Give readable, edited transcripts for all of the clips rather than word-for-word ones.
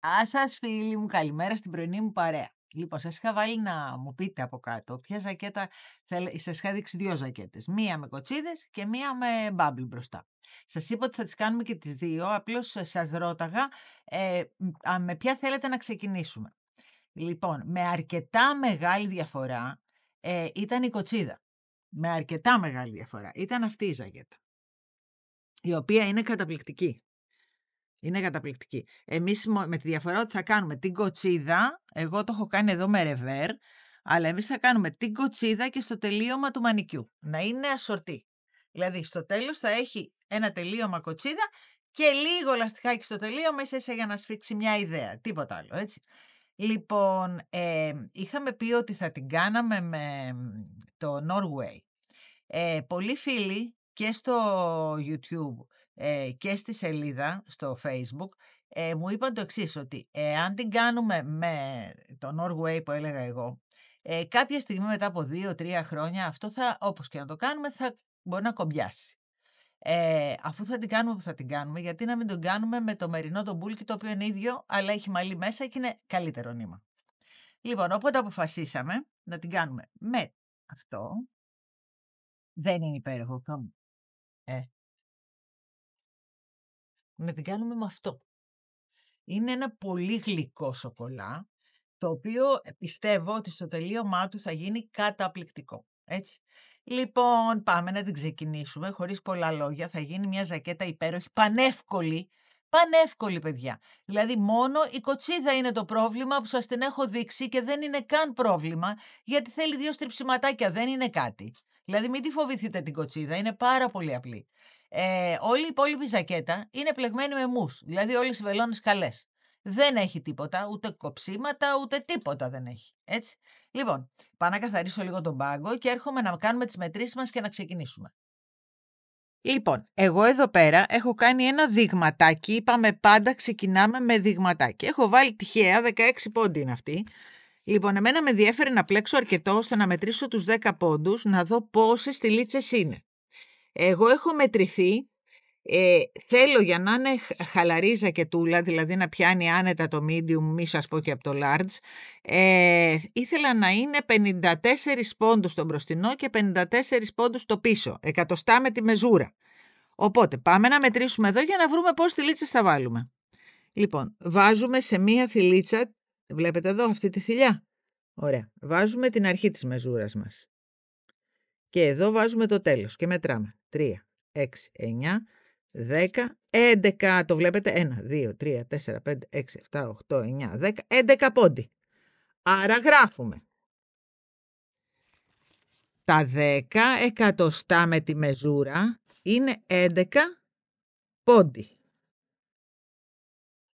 Γεια σας φίλοι μου, καλημέρα στην πρωινή μου παρέα. Λοιπόν, σας είχα βάλει να μου πείτε από κάτω ποια ζακέτα σας είχα δείξει 2 ζακέτες. Μία με κοτσίδες και μία με bubble μπροστά. Σας είπα ότι θα τις κάνουμε και τις δύο, απλώς σας ρώταγα με ποια θέλετε να ξεκινήσουμε. Λοιπόν, με αρκετά μεγάλη διαφορά ήταν η κοτσίδα. Με αρκετά μεγάλη διαφορά. Ήταν αυτή η ζακέτα, η οποία είναι καταπληκτική. Είναι καταπληκτική. Εμείς με τη διαφορά ότι θα κάνουμε την κοτσίδα, εγώ το έχω κάνει εδώ με ρεβέρ, αλλά εμείς θα κάνουμε την κοτσίδα και στο τελείωμα του μανικιού. Να είναι ασορτή. Δηλαδή στο τέλος θα έχει ένα τελείωμα κοτσίδα και λίγο λαστιχάκι στο τελείωμα ίσα για να σφίξει μια ιδέα. Τίποτα άλλο, έτσι. Λοιπόν, είχαμε πει ότι θα την κάναμε με το Norway. Πολλοί φίλοι και στο YouTube και στη σελίδα στο Facebook μου είπαν το εξής, ότι αν την κάνουμε με το Norway που έλεγα εγώ, κάποια στιγμή μετά από 2-3 χρόνια αυτό θα, όπως και να το κάνουμε, θα μπορεί να κομπιάσει. Αφού θα την κάνουμε που θα την κάνουμε, γιατί να μην τον κάνουμε με το μερινό το μπουλκι, το οποίο είναι ίδιο, αλλά έχει μαλλί μέσα και είναι καλύτερο νήμα. Λοιπόν, οπότε αποφασίσαμε να την κάνουμε με αυτό. Δεν είναι υπέροχο. Να την κάνουμε με αυτό. Είναι ένα πολύ γλυκό σοκολά, το οποίο πιστεύω ότι στο τελείωμά του θα γίνει καταπληκτικό. Έτσι. Λοιπόν, πάμε να την ξεκινήσουμε χωρίς πολλά λόγια. Θα γίνει μια ζακέτα υπέροχη, πανεύκολη. Πανεύκολη, παιδιά. Δηλαδή, μόνο η κοτσίδα είναι το πρόβλημα που σας την έχω δείξει και δεν είναι καν πρόβλημα, γιατί θέλει 2 στριψιματάκια, δεν είναι κάτι. Δηλαδή, μην τη φοβηθείτε την κοτσίδα, είναι πάρα πολύ απλή. Όλη η υπόλοιπη ζακέτα είναι πλεγμένη με μους, δηλαδή όλες οι βελόνες καλές. Δεν έχει τίποτα, ούτε κοψίματα, ούτε τίποτα δεν έχει. Έτσι. Λοιπόν, πάω να καθαρίσω λίγο τον πάγκο και έρχομαι να κάνουμε τις μετρήσεις μας και να ξεκινήσουμε. Λοιπόν, εγώ εδώ πέρα έχω κάνει ένα δειγματάκι, είπαμε πάντα ξεκινάμε με δειγματάκι. Έχω βάλει τυχαία 16 πόντι είναι αυτή. Λοιπόν, εμένα με ενδιέφερε να πλέξω αρκετό ώστε να μετρήσω τους 10 πόντους, να δω πόσες στυλίτσες είναι. Εγώ έχω μετρηθεί, θέλω για να είναι χαλαρή ζακετούλα, δηλαδή να πιάνει άνετα το medium, μη σας πω και από το large, ήθελα να είναι 54 πόντους στο μπροστινό και 54 πόντους στο πίσω, εκατοστά με τη μεζούρα. Οπότε πάμε να μετρήσουμε εδώ για να βρούμε πόσες θηλίτσες θα βάλουμε. Λοιπόν, βάζουμε σε μία θηλίτσα, βλέπετε εδώ αυτή τη θηλιά. Ωραία, βάζουμε την αρχή της μεζούρας μας. Και εδώ βάζουμε το τέλος και μετράμε. 3, 6, 9, 10, 11. Το βλέπετε. 1, 2, 3, 4, 5, 6, 7, 8, 9, 10, 11 πόντι. Άρα γράφουμε. Τα 10 εκατοστά με τη μεζούρα είναι 11 πόντι.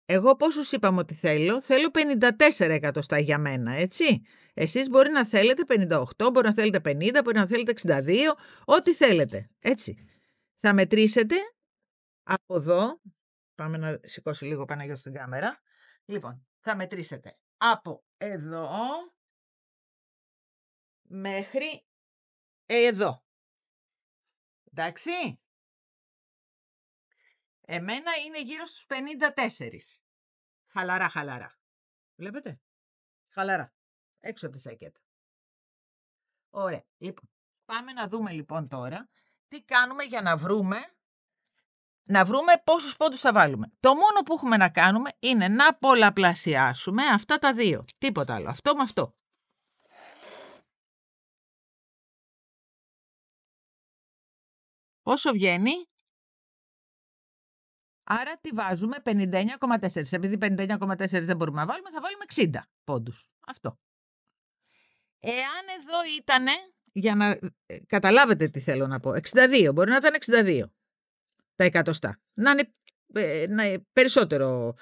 Εγώ πόσους είπαμε ότι θέλω? Θέλω 54 εκατοστά για μένα, έτσι. Εσείς μπορεί να θέλετε 58, μπορεί να θέλετε 50, μπορεί να θέλετε 62, ό,τι θέλετε, έτσι. Θα μετρήσετε από εδώ, πάμε να σηκώσει λίγο Παναγιώτη στην κάμερα. Λοιπόν, θα μετρήσετε από εδώ μέχρι εδώ. Εντάξει. Εμένα είναι γύρω στους 54. Χαλαρά, χαλαρά. Βλέπετε. Χαλαρά. Έξω από τη σακέτα. Ωραία. Λοιπόν, πάμε να δούμε λοιπόν τώρα τι κάνουμε για να βρούμε πόσους πόντους θα βάλουμε. Το μόνο που έχουμε να κάνουμε είναι να πολλαπλασιάσουμε αυτά τα δύο. Τίποτα άλλο. Αυτό με αυτό. Πόσο βγαίνει? Άρα τι βάζουμε? 59,4. Επειδή 59,4 δεν μπορούμε να βάλουμε, θα βάλουμε 60 πόντους. Αυτό. Εάν εδώ ήτανε, για να καταλάβετε τι θέλω να πω, 62, μπορεί να ήταν 62 τα εκατοστά. Να είναι περισσότερο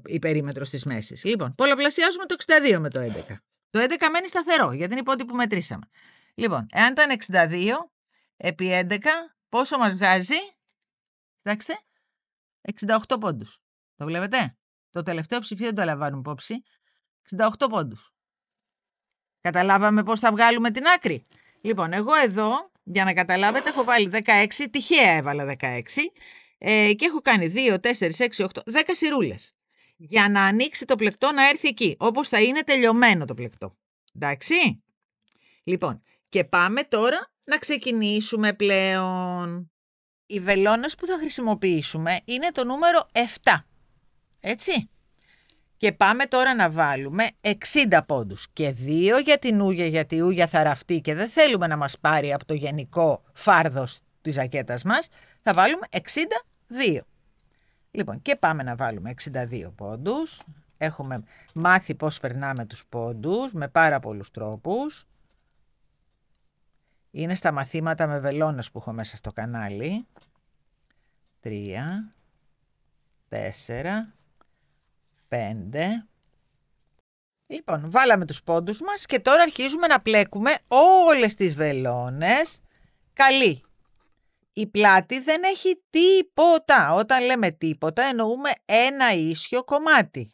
η περίμετρος της μέσης. Λοιπόν, πολλαπλασιάζουμε το 62 με το 11. Το 11 μένει σταθερό, γιατί είναι η πόντι που μετρήσαμε. Λοιπόν, εάν ήταν 62 επί 11, πόσο μας βγάζει? Κοιτάξτε, 68 πόντους. Το βλέπετε? Το τελευταίο ψηφίο δεν το λαμβάνουμε υπόψη. 68 πόντους. Καταλάβαμε πώς θα βγάλουμε την άκρη? Λοιπόν, εγώ εδώ, για να καταλάβετε, έχω βάλει 16, τυχαία έβαλα 16 και έχω κάνει 2, 4, 6, 8, 10 σειρούλες. για να ανοίξει το πλεκτό να έρθει εκεί, όπως θα είναι τελειωμένο το πλεκτό. Εντάξει. Λοιπόν, και πάμε τώρα να ξεκινήσουμε πλέον. Οι βελόνες που θα χρησιμοποιήσουμε είναι το νούμερο 7. Έτσι. Και πάμε τώρα να βάλουμε 60 πόντους. Και 2 για την ούγια, γιατί η ούγια θα ραφτεί και δεν θέλουμε να μας πάρει από το γενικό φάρδος της ζακέτας μας. Θα βάλουμε 62. Λοιπόν, και πάμε να βάλουμε 62 πόντους. Έχουμε μάθει πώς περνάμε τους πόντους με πάρα πολλούς τρόπους. Είναι στα μαθήματα με βελόνες που έχω μέσα στο κανάλι. 3, 4, 5. Λοιπόν, βάλαμε τους πόντους μας και τώρα αρχίζουμε να πλέκουμε όλες τις βελόνες. Καλή. Η πλάτη δεν έχει τίποτα. Όταν λέμε τίποτα εννοούμε ένα ίσιο κομμάτι.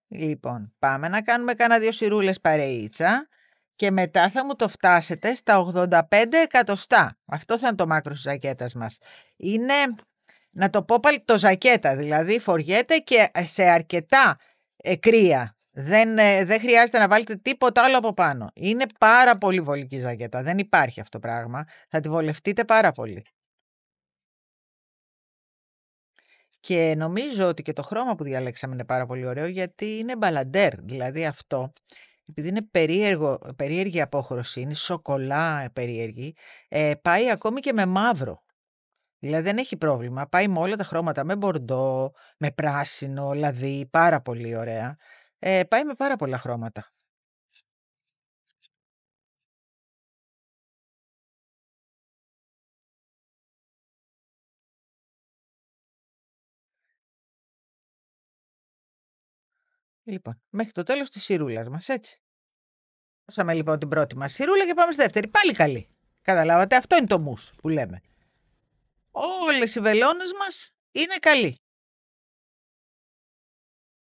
Λοιπόν, πάμε να κάνουμε κάνα 2 σιρούλες παρεΐτσα και μετά θα μου το φτάσετε στα 85 εκατοστά. Αυτό θα είναι το μάκρος της ζακέτας μας. Είναι, να το πω πάλι, το ζακέτα, δηλαδή φοριέται και σε αρκετά κρύα. Δεν χρειάζεται να βάλετε τίποτα άλλο από πάνω. Είναι πάρα πολύ βολική ζακέτα. Δεν υπάρχει αυτό το πράγμα. Θα τη βολευτείτε πάρα πολύ. Και νομίζω ότι και το χρώμα που διαλέξαμε είναι πάρα πολύ ωραίο, γιατί είναι μπαλαντέρ. Δηλαδή αυτό, επειδή είναι περίεργη απόχρωση, είναι σοκολά περίεργη, πάει ακόμη και με μαύρο. Δηλαδή δεν έχει πρόβλημα. Πάει με όλα τα χρώματα, με μπορντό, με πράσινο, λαδί, πάρα πολύ ωραία. Πάει με πάρα πολλά χρώματα. Λοιπόν, μέχρι το τέλος της σιρούλας μας, έτσι. Δώσαμε λοιπόν την πρώτη μας σιρούλα και πάμε στη δεύτερη. Πάλι καλή. Καταλάβατε, αυτό είναι το μους που λέμε. Όλες οι βελόνες μας είναι καλοί.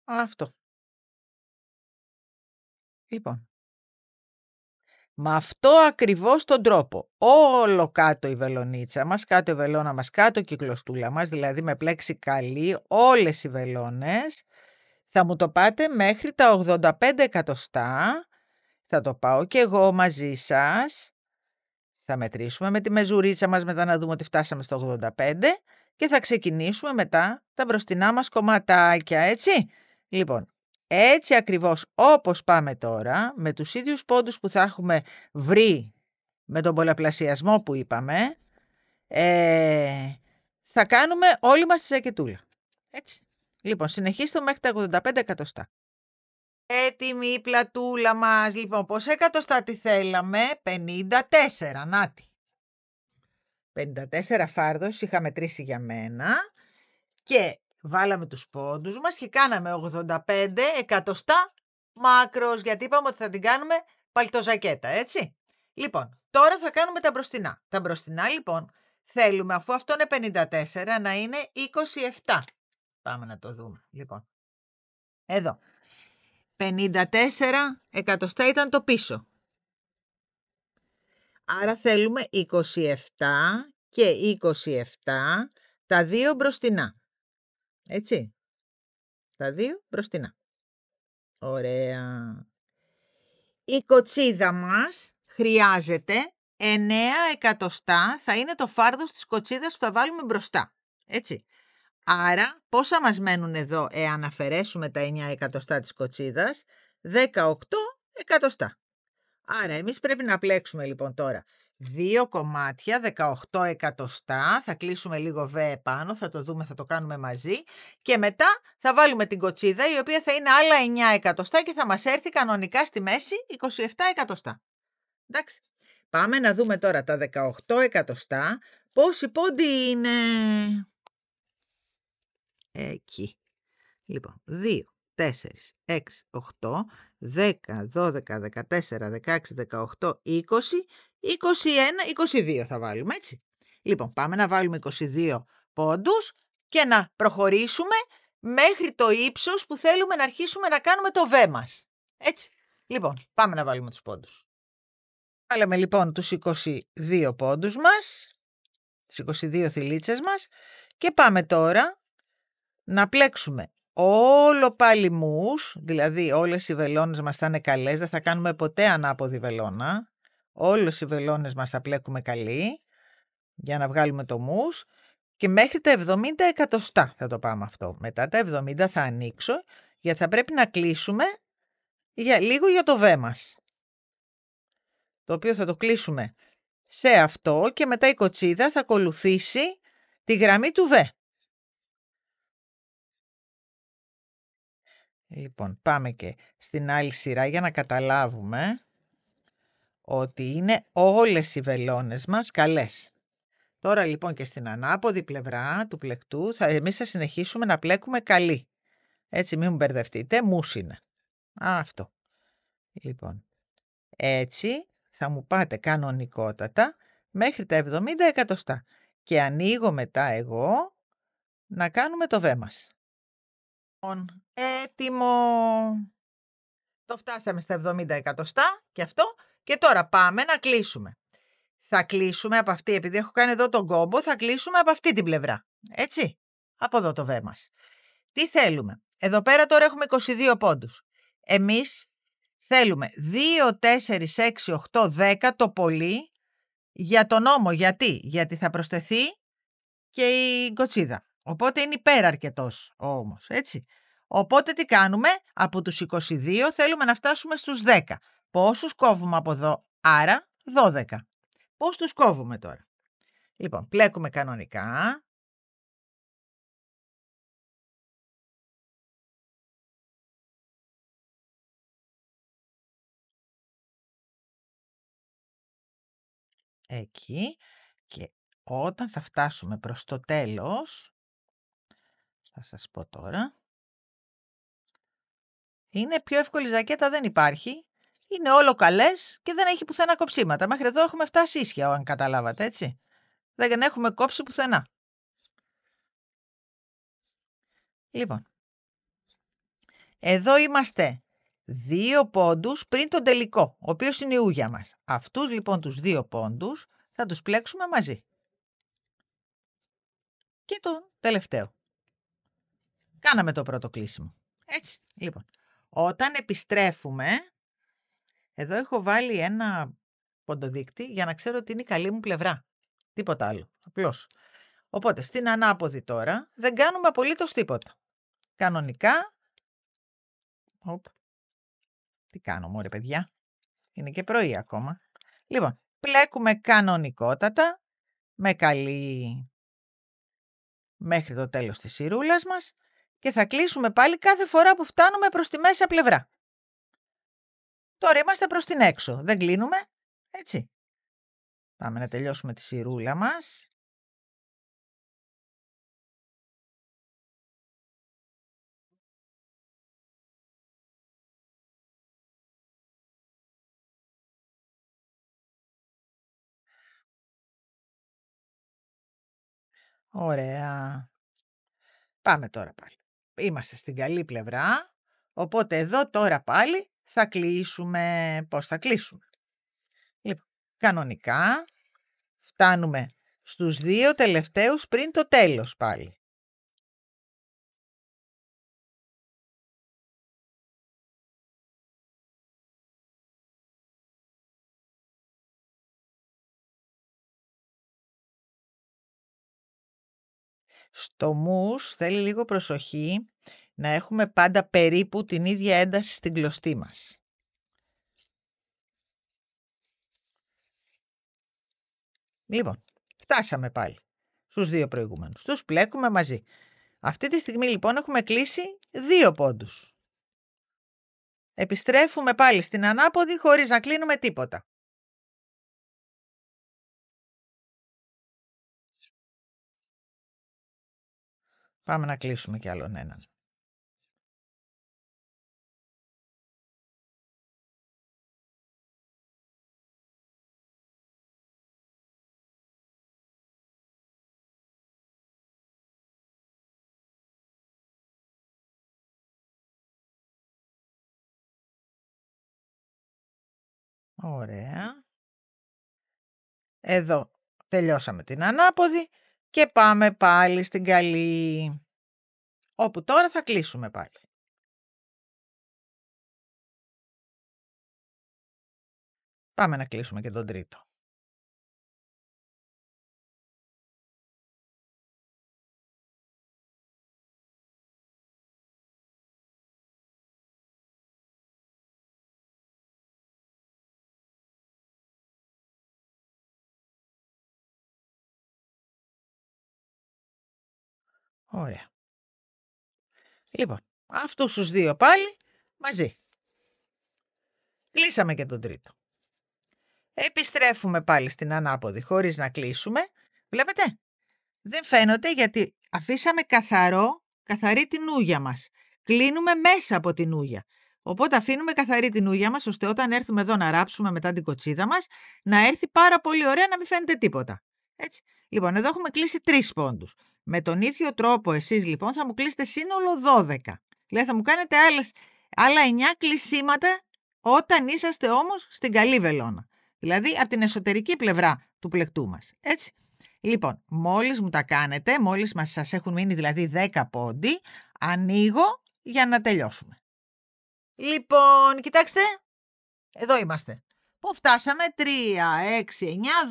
Αυτό. Λοιπόν. Με αυτό ακριβώς τον τρόπο. Όλο κάτω η βελονίτσα μας, κάτω η βελόνα μας, κάτω η κυκλοστούλα μας, δηλαδή με πλέξη καλή, όλες οι βελόνες. Θα μου το πάτε μέχρι τα 85 εκατοστά. Θα το πάω και εγώ μαζί σας. Θα μετρήσουμε με τη μεζουρίτσα μας μετά να δούμε ότι φτάσαμε στο 85 και θα ξεκινήσουμε μετά τα μπροστινά μας κομματάκια, έτσι. Λοιπόν, έτσι ακριβώς όπως πάμε τώρα, με τους ίδιους πόντους που θα έχουμε βρει με τον πολλαπλασιασμό που είπαμε, θα κάνουμε όλη μας τη ζακετούλα. Έτσι. Λοιπόν, συνεχίστε μέχρι τα 85 εκατοστά. Έτοιμη η πλατούλα μας. Λοιπόν, πόσα εκατοστά τη θέλαμε? 54, νάτι. 54 φάρδος είχα μετρήσει για μένα και βάλαμε τους πόντους μας και κάναμε 85 εκατοστά μάκρος, γιατί είπαμε ότι θα την κάνουμε παλτοζακέτα, έτσι. Λοιπόν, τώρα θα κάνουμε τα μπροστινά. Τα μπροστινά, λοιπόν, θέλουμε, αφού αυτό είναι 54, να είναι 27. Πάμε να το δούμε, λοιπόν. Εδώ. 54 εκατοστά ήταν το πίσω. Άρα θέλουμε 27 και 27, τα δύο μπροστινά. Έτσι. Τα δύο μπροστινά. Ωραία. Η κοτσίδα μας χρειάζεται 9 εκατοστά, θα είναι το φάρδος της κοτσίδας που θα βάλουμε μπροστά. Έτσι. Άρα, πόσα μας μένουν εδώ εάν αφαιρέσουμε τα 9 εκατοστά της κοτσίδας? 18 εκατοστά. Άρα, εμείς πρέπει να πλέξουμε λοιπόν τώρα 2 κομμάτια, 18 εκατοστά, θα κλείσουμε λίγο β επάνω, θα το δούμε, θα το κάνουμε μαζί και μετά θα βάλουμε την κοτσίδα, η οποία θα είναι άλλα 9 εκατοστά και θα μας έρθει κανονικά στη μέση 27 εκατοστά. Εντάξει. Πάμε να δούμε τώρα τα 18 εκατοστά, πόσοι πόντοι είναι. Εκεί. Λοιπόν, 2, 4, 6, 8, 10, 12, 14, 16, 18, 20, 21, 22 θα βάλουμε, έτσι. Λοιπόν, πάμε να βάλουμε 22 πόντους και να προχωρήσουμε μέχρι το ύψος που θέλουμε να αρχίσουμε να κάνουμε το β μας. Έτσι. Λοιπόν, πάμε να βάλουμε τους πόντους. Βάλαμε λοιπόν τους 22 πόντους μας, τις 22 θηλίτσες μας και πάμε τώρα να πλέξουμε όλο πάλι μους, δηλαδή όλες οι βελόνες μας θα είναι καλές, δεν θα κάνουμε ποτέ ανάποδη βελόνα. Όλες οι βελόνες μας θα πλέκουμε καλή για να βγάλουμε το μους και μέχρι τα 70 εκατοστά θα το πάμε αυτό. Μετά τα 70 θα ανοίξω γιατί θα πρέπει να κλείσουμε λίγο για το βέ μας. Το οποίο θα το κλείσουμε σε αυτό και μετά η κοτσίδα θα ακολουθήσει τη γραμμή του βέ. Λοιπόν, πάμε και στην άλλη σειρά για να καταλάβουμε ότι είναι όλες οι βελόνες μας καλές. Τώρα λοιπόν και στην ανάποδη πλευρά του πλεκτού εμείς θα συνεχίσουμε να πλέκουμε καλή. Έτσι μην μου μπερδευτείτε, μους είναι. Αυτό. Λοιπόν, έτσι θα μου πάτε κανονικότατα μέχρι τα 70 εκατοστά. Και ανοίγω μετά εγώ να κάνουμε το βέ μας. Λοιπόν, έτοιμο. Το φτάσαμε στα 70 εκατοστά και αυτό. Και τώρα πάμε να κλείσουμε. Θα κλείσουμε από αυτή, επειδή έχω κάνει εδώ τον κόμπο, θα κλείσουμε από αυτή την πλευρά. Έτσι, από εδώ το βέ μας. Τι θέλουμε. Εδώ πέρα τώρα έχουμε 22 πόντους. Εμείς θέλουμε 2, 4, 6, 8, 10 το πολύ για τον ώμο. Γιατί θα προσθεθεί και η κοτσίδα. Οπότε είναι υπεραρκετός ο ώμος, έτσι. Οπότε τι κάνουμε, από τους 22 θέλουμε να φτάσουμε στους 10. Πόσους κόβουμε από εδώ, άρα 12. Πώς τους κόβουμε τώρα. Λοιπόν, πλέκουμε κανονικά. Εκεί. Και όταν θα φτάσουμε προς το τέλος, θα σας πω τώρα, είναι πιο εύκολη ζακέτα, δεν υπάρχει. Είναι όλο καλές και δεν έχει πουθενά κοψίματα. Μέχρι εδώ έχουμε φτάσει ίσια, αν καταλάβατε, έτσι. Δεν έχουμε κόψει πουθενά. Λοιπόν, εδώ είμαστε 2 πόντους πριν τον τελικό, ο οποίος είναι η ούγια μας. Αυτούς λοιπόν τους 2 πόντους θα τους πλέξουμε μαζί. Και τον τελευταίο. Κάναμε το πρώτο κλείσιμο. Έτσι, λοιπόν. Όταν επιστρέφουμε, εδώ έχω βάλει ένα ποντοδείκτη για να ξέρω ότι είναι η καλή μου πλευρά. Τίποτα άλλο. Απλώς. Οπότε, στην ανάποδη τώρα δεν κάνουμε απολύτως τίποτα. Κανονικά. Τι κάνω μωρέ παιδιά. Είναι και πρωί ακόμα. Λοιπόν, πλέκουμε κανονικότατα με καλή μέχρι το τέλος της σειρούλας μας και θα κλείσουμε πάλι κάθε φορά που φτάνουμε προς τη μέσα πλευρά. Τώρα είμαστε προς την έξω. Δεν κλείνουμε. Έτσι. Πάμε να τελειώσουμε τη σειρούλα μας. Ωραία. Πάμε τώρα πάλι. Είμαστε στην καλή πλευρά. Οπότε εδώ τώρα πάλι θα κλείσουμε. Πώς θα κλείσουμε. Λοιπόν, κανονικά φτάνουμε στους 2 τελευταίους πριν το τέλος πάλι. Στο μους θέλει λίγο προσοχή να έχουμε πάντα περίπου την ίδια ένταση στην κλωστή μας. Λοιπόν, φτάσαμε πάλι στους 2 προηγούμενους. Τους πλέκουμε μαζί. Αυτή τη στιγμή λοιπόν έχουμε κλείσει 2 πόντους. Επιστρέφουμε πάλι στην ανάποδη χωρίς να κλείνουμε τίποτα. Πάμε να κλείσουμε κι άλλον έναν. Ωραία. Εδώ τελειώσαμε την ανάποδη και πάμε πάλι στην καλή. Όπου τώρα θα κλείσουμε πάλι. Πάμε να κλείσουμε και τον τρίτο. Ωραία. Λοιπόν, αυτούς τους δύο πάλι μαζί. Κλείσαμε και τον τρίτο. Επιστρέφουμε πάλι στην ανάποδη χωρίς να κλείσουμε. Βλέπετε, δεν φαίνονται γιατί αφήσαμε καθαρή την ούγια μας. Κλείνουμε μέσα από την ούγια. Οπότε αφήνουμε καθαρή την ούγια μας, ώστε όταν έρθουμε εδώ να ράψουμε μετά την κοτσίδα μας, να έρθει πάρα πολύ ωραία, να μην φαίνεται τίποτα. Έτσι. Λοιπόν, εδώ έχουμε κλείσει 3 πόντους. Με τον ίδιο τρόπο εσείς λοιπόν θα μου κλείσετε σύνολο 12. Δηλαδή θα μου κάνετε άλλα 9 κλεισίματα όταν είσαστε όμως στην καλή βελόνα. Δηλαδή από την εσωτερική πλευρά του πλεκτού μας. Έτσι. Λοιπόν, μόλις μου τα κάνετε, μόλις σας έχουν μείνει δηλαδή 10 πόντι, ανοίγω για να τελειώσουμε. Λοιπόν, κοιτάξτε, εδώ είμαστε. Πού φτάσαμε? 3, 6, 9,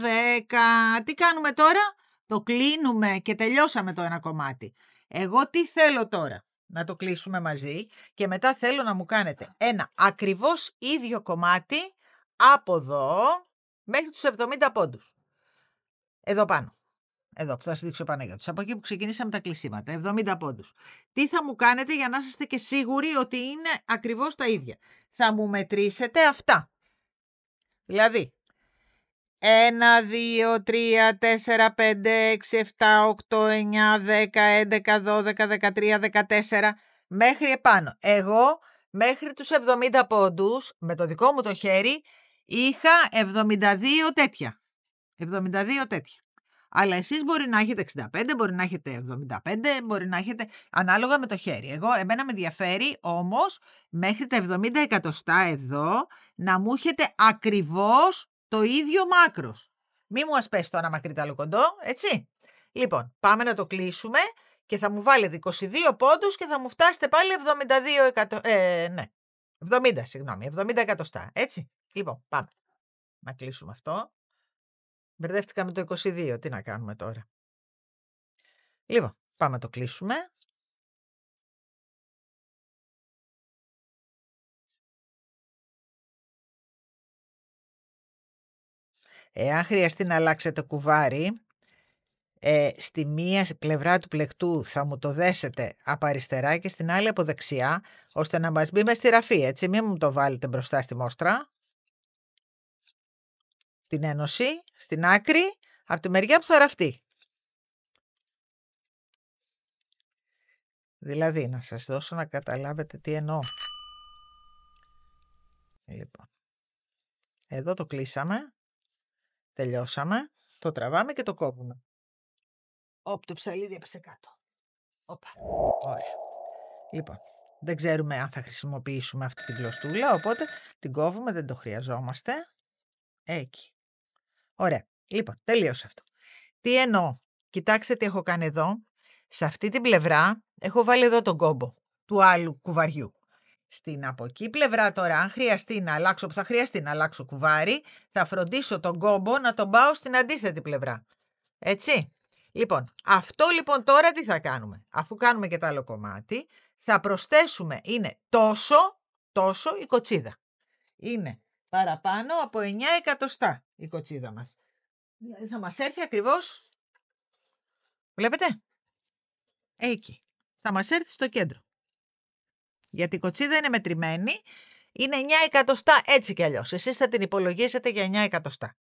10. Τι κάνουμε τώρα? Το κλείνουμε και τελειώσαμε το ένα κομμάτι. Εγώ τι θέλω τώρα? Να το κλείσουμε μαζί και μετά θέλω να μου κάνετε ένα ακριβώς ίδιο κομμάτι από εδώ μέχρι τους 70 πόντους. Εδώ πάνω. Εδώ που θα σας δείξω Παναγιώτης. Από εκεί που ξεκινήσαμε τα κλεισίματα. 70 πόντους. Τι θα μου κάνετε για να είστε και σίγουροι ότι είναι ακριβώς τα ίδια? Θα μου μετρήσετε αυτά. Δηλαδή, 1, 2, 3, 4, 5, 6, 7, 8, 9, 10, 11, 12, 13, 14, μέχρι επάνω. Εγώ μέχρι τους 70 πόντους, με το δικό μου το χέρι, είχα 72 τέτοια. 72 τέτοια. Αλλά εσείς μπορεί να έχετε 65, μπορεί να έχετε 75, μπορεί να έχετε ανάλογα με το χέρι. Εμένα με ενδιαφέρει όμως μέχρι τα 70 εκατοστά εδώ να μου έχετε ακριβώς το ίδιο μάκρος. Μη μου ασπέσει το ένα μακρύ το άλλο κοντό, έτσι. Λοιπόν, πάμε να το κλείσουμε και θα μου βάλετε 22 πόντους και θα μου φτάσετε πάλι 70 εκατοστά, έτσι. Λοιπόν, πάμε να κλείσουμε αυτό. Μπερδεύτηκα με το 22. Τι να κάνουμε τώρα? Λοιπόν, πάμε να το κλείσουμε. Εάν χρειαστεί να αλλάξετε κουβάρι, στη μία πλευρά του πλεκτού θα μου το δέσετε από αριστερά και στην άλλη από δεξιά, ώστε να μας μπει μες στη ραφή, έτσι. Μην μου το βάλετε μπροστά στη μόστρα. Την ένωση, στην άκρη, από τη μεριά που θα ραφτεί. Δηλαδή, να σας δώσω να καταλάβετε τι εννοώ. Λοιπόν, εδώ το κλείσαμε, τελειώσαμε, το τραβάμε και το κόβουμε. Όπ, το ψαλίδι έπεσε κάτω. Όπα, ωραία. Λοιπόν, δεν ξέρουμε αν θα χρησιμοποιήσουμε αυτή την κλωστούλα, οπότε την κόβουμε, δεν το χρειαζόμαστε. Εκεί. Ωραία. Λοιπόν, τελείωσε αυτό. Τι εννοώ? Κοιτάξτε τι έχω κάνει εδώ. Σε αυτή την πλευρά έχω βάλει εδώ τον κόμπο του άλλου κουβαριού. Στην από εκεί πλευρά τώρα, αν χρειαστεί να αλλάξω, που θα χρειαστεί να αλλάξω κουβάρι, θα φροντίσω τον κόμπο να τον πάω στην αντίθετη πλευρά. Έτσι. Λοιπόν, αυτό λοιπόν τώρα τι θα κάνουμε? Αφού κάνουμε και το άλλο κομμάτι, θα προσθέσουμε, είναι τόσο η κοτσίδα. Είναι παραπάνω από 9 εκατοστά η κοτσίδα μας. Δηλαδή θα μας έρθει ακριβώς, βλέπετε, εκεί. Θα μας έρθει στο κέντρο. Γιατί η κοτσίδα είναι μετρημένη, είναι 9 εκατοστά έτσι κι αλλιώς. Εσείς θα την υπολογίσετε για 9 εκατοστά.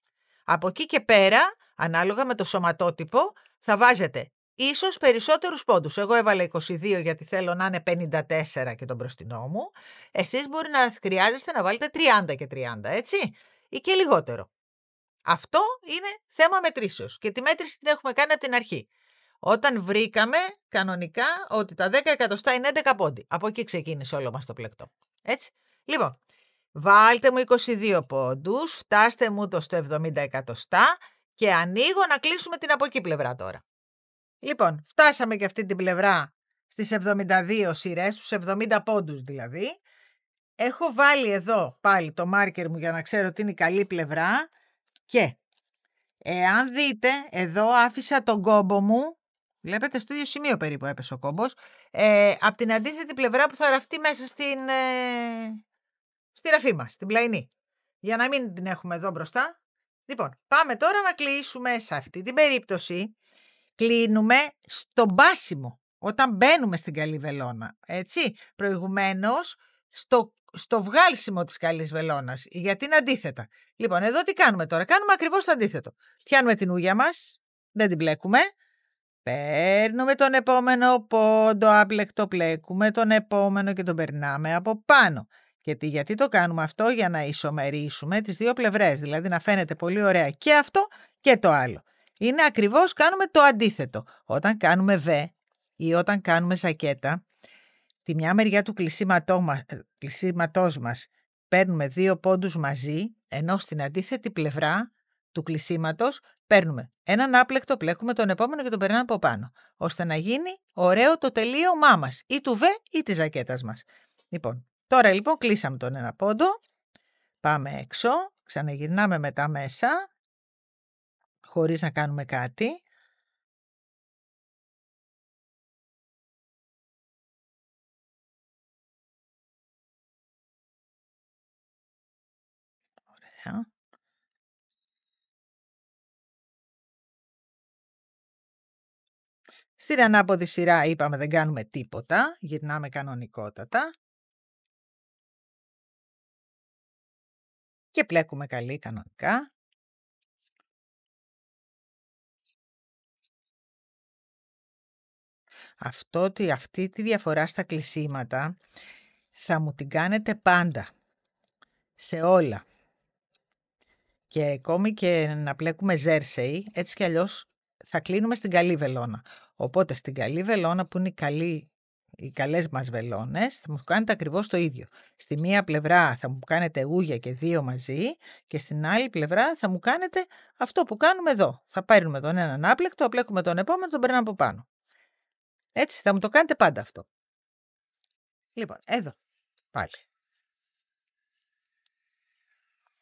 Από εκεί και πέρα, ανάλογα με το σωματότυπο, θα βάζετε ίσως περισσότερους πόντους. Εγώ έβαλα 22 γιατί θέλω να είναι 54 και τον μπροστινό μου. Εσείς μπορεί να χρειάζεστε να βάλετε 30 και 30, έτσι, ή και λιγότερο. Αυτό είναι θέμα μετρήσεως και τη μέτρηση την έχουμε κάνει από την αρχή. Όταν βρήκαμε κανονικά ότι τα 10 εκατοστά είναι 11 πόντι. Από εκεί ξεκίνησε όλο μας το πλεκτό. Έτσι. Λοιπόν, βάλτε μου 22 πόντους, φτάστε μου το στο 70 εκατοστά και ανοίγω να κλείσουμε την από εκεί πλευρά τώρα. Λοιπόν, φτάσαμε και αυτή την πλευρά στις 72 σειρές, στους 70 πόντους δηλαδή. Έχω βάλει εδώ πάλι το μάρκερ μου για να ξέρω ότι είναι η καλή πλευρά και εάν δείτε εδώ άφησα τον κόμπο μου, βλέπετε στο ίδιο σημείο περίπου έπεσε ο κόμπος, από την αντίθετη πλευρά που θα ραφτεί μέσα στη ραφή μας, την πλαϊνή, για να μην την έχουμε εδώ μπροστά. Λοιπόν, πάμε τώρα να κλείσουμε. Σε αυτή την περίπτωση κλείνουμε στο μπάσιμο, όταν μπαίνουμε στην καλή βελόνα, έτσι. Προηγουμένως στο βγάλσιμο της καλής βελόνας, γιατί είναι αντίθετα. Λοιπόν, εδώ τι κάνουμε τώρα? Κάνουμε ακριβώς το αντίθετο. Πιάνουμε την ούγια μας, δεν την πλέκουμε, παίρνουμε τον επόμενο πόντο άπλεκτο, πλέκουμε τον επόμενο και τον περνάμε από πάνω. Γιατί το κάνουμε αυτό? Για να ισομερίσουμε τις δύο πλευρές, δηλαδή να φαίνεται πολύ ωραία και αυτό και το άλλο. Είναι ακριβώς, κάνουμε το αντίθετο. Όταν κάνουμε βε ή όταν κάνουμε ζακέτα, τη μια μεριά του κλεισίματός μας παίρνουμε 2 πόντους μαζί, ενώ στην αντίθετη πλευρά του κλεισίματος παίρνουμε έναν άπλεκτο, πλέκουμε τον επόμενο και τον περνάμε από πάνω, ώστε να γίνει ωραίο το τελείωμά μας, ή του βε ή της ζακέτας μας. Λοιπόν, τώρα λοιπόν κλείσαμε τον ένα πόντο, πάμε έξω, ξαναγυρνάμε μετά μέσα, χωρίς να κάνουμε κάτι. Ωραία. Στην ανάποδη σειρά είπαμε δεν κάνουμε τίποτα, γυρνάμε κανονικότατα και πλέκουμε καλή κανονικά. Αυτή τη διαφορά στα κλεισίματα θα μου την κάνετε πάντα, σε όλα. Και ακόμη και να πλέκουμε ζέρσεϊ, έτσι κι αλλιώς θα κλείνουμε στην καλή βελόνα. Οπότε στην καλή βελόνα που είναι οι καλές μας βελόνες, θα μου κάνετε ακριβώς το ίδιο. Στη μία πλευρά θα μου κάνετε ούγια και 2 μαζί και στην άλλη πλευρά θα μου κάνετε αυτό που κάνουμε εδώ. Θα παίρνουμε τον έναν άπλεκτο, απλέκουμε τον επόμενο, τον περνάμε από πάνω. Έτσι θα μου το κάνετε πάντα αυτό. Λοιπόν, εδώ πάλι.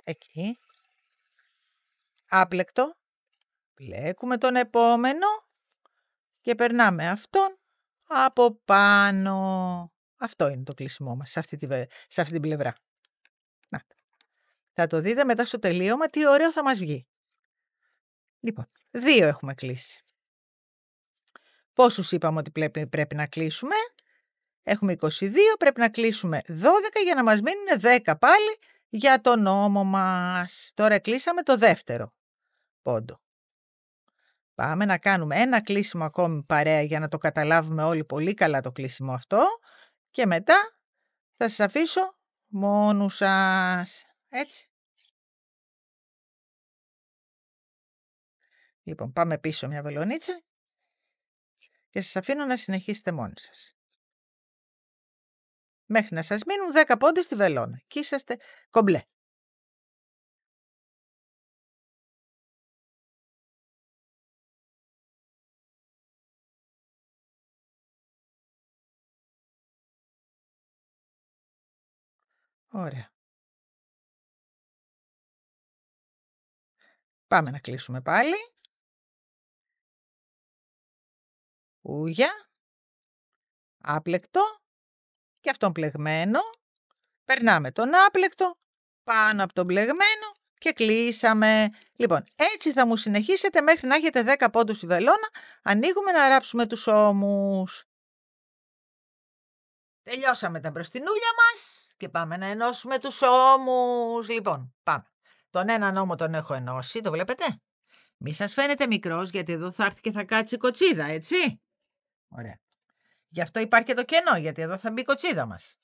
Εκεί. Άπλεκτο. Πλέκουμε τον επόμενο και περνάμε αυτόν από πάνω. Αυτό είναι το κλείσιμό μας σε αυτή την πλευρά. Να. Θα το δείτε μετά στο τελείωμα τι ωραίο θα μας βγει. Λοιπόν, 2 έχουμε κλείσει. Πόσους είπαμε ότι πρέπει να κλείσουμε? Έχουμε 22, πρέπει να κλείσουμε 12 για να μας μείνουν 10 πάλι για τον νόμο μας. Τώρα κλείσαμε το δεύτερο πόντο. Πάμε να κάνουμε ένα κλείσιμο ακόμη παρέα για να το καταλάβουμε όλοι πολύ καλά το κλείσιμο αυτό και μετά θα σας αφήσω μόνους σας. Έτσι. Λοιπόν, πάμε πίσω μια βελονίτσα και σας αφήνω να συνεχίσετε μόνοι σας. Μέχρι να σας μείνουν 10 πόντοι στη βελόνα και είσαστε κομπλέ. Ωραία. Πάμε να κλείσουμε πάλι. Ούγια. Άπλεκτο. Και αυτόν πλεγμένο. Περνάμε τον άπλεκτο πάνω από τον πλεγμένο και κλείσαμε. Λοιπόν, έτσι θα μου συνεχίσετε μέχρι να έχετε 10 πόντους στη βελόνα. Ανοίγουμε να ράψουμε τους ώμους. Τελειώσαμε τα μπροστινούλια μας και πάμε να ενώσουμε τους ώμους. Λοιπόν, πάμε. Τον έναν ώμο τον έχω ενώσει, το βλέπετε? Μη σας φαίνεται μικρός, γιατί εδώ θα έρθει και θα κάτσει η κοτσίδα, έτσι? Ωραία. Γι' αυτό υπάρχει και το κενό, γιατί εδώ θα μπει η κοτσίδα μας.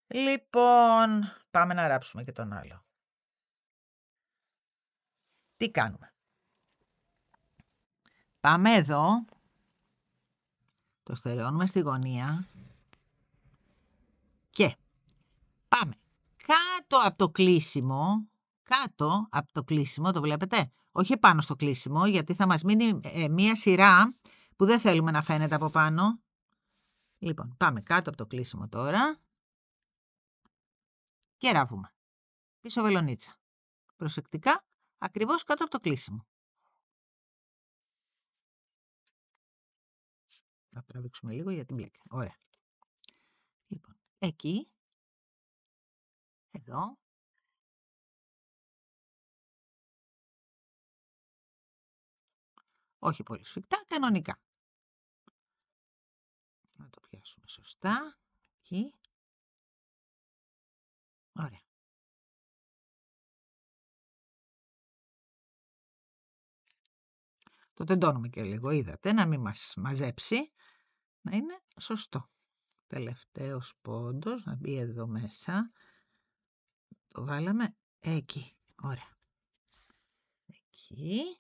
Λοιπόν, πάμε να ράψουμε και τον άλλο. Τι κάνουμε? Πάμε εδώ. Το στερεώνουμε στη γωνία. Και πάμε κάτω από το κλείσιμο. Κάτω από το κλείσιμο, το βλέπετε? Όχι πάνω στο κλείσιμο, γιατί θα μας μείνει μία σειρά που δεν θέλουμε να φαίνεται από πάνω. Λοιπόν, πάμε κάτω από το κλείσιμο τώρα και ράβουμε. Πίσω βελονίτσα. Προσεκτικά, ακριβώς κάτω από το κλείσιμο. Θα τραβήξουμε λίγο για την μπλέκη. Ωραία. Λοιπόν, εκεί, εδώ. Όχι πολύ σφιχτά, κανονικά. Να το πιάσουμε σωστά. Εκεί. Ωραία. Το τεντώνουμε και λίγο, είδατε, να μην μας μαζέψει, να είναι σωστό. Τελευταίος πόντος, να μπει εδώ μέσα. Το βάλαμε εκεί. Ωραία. Εκεί.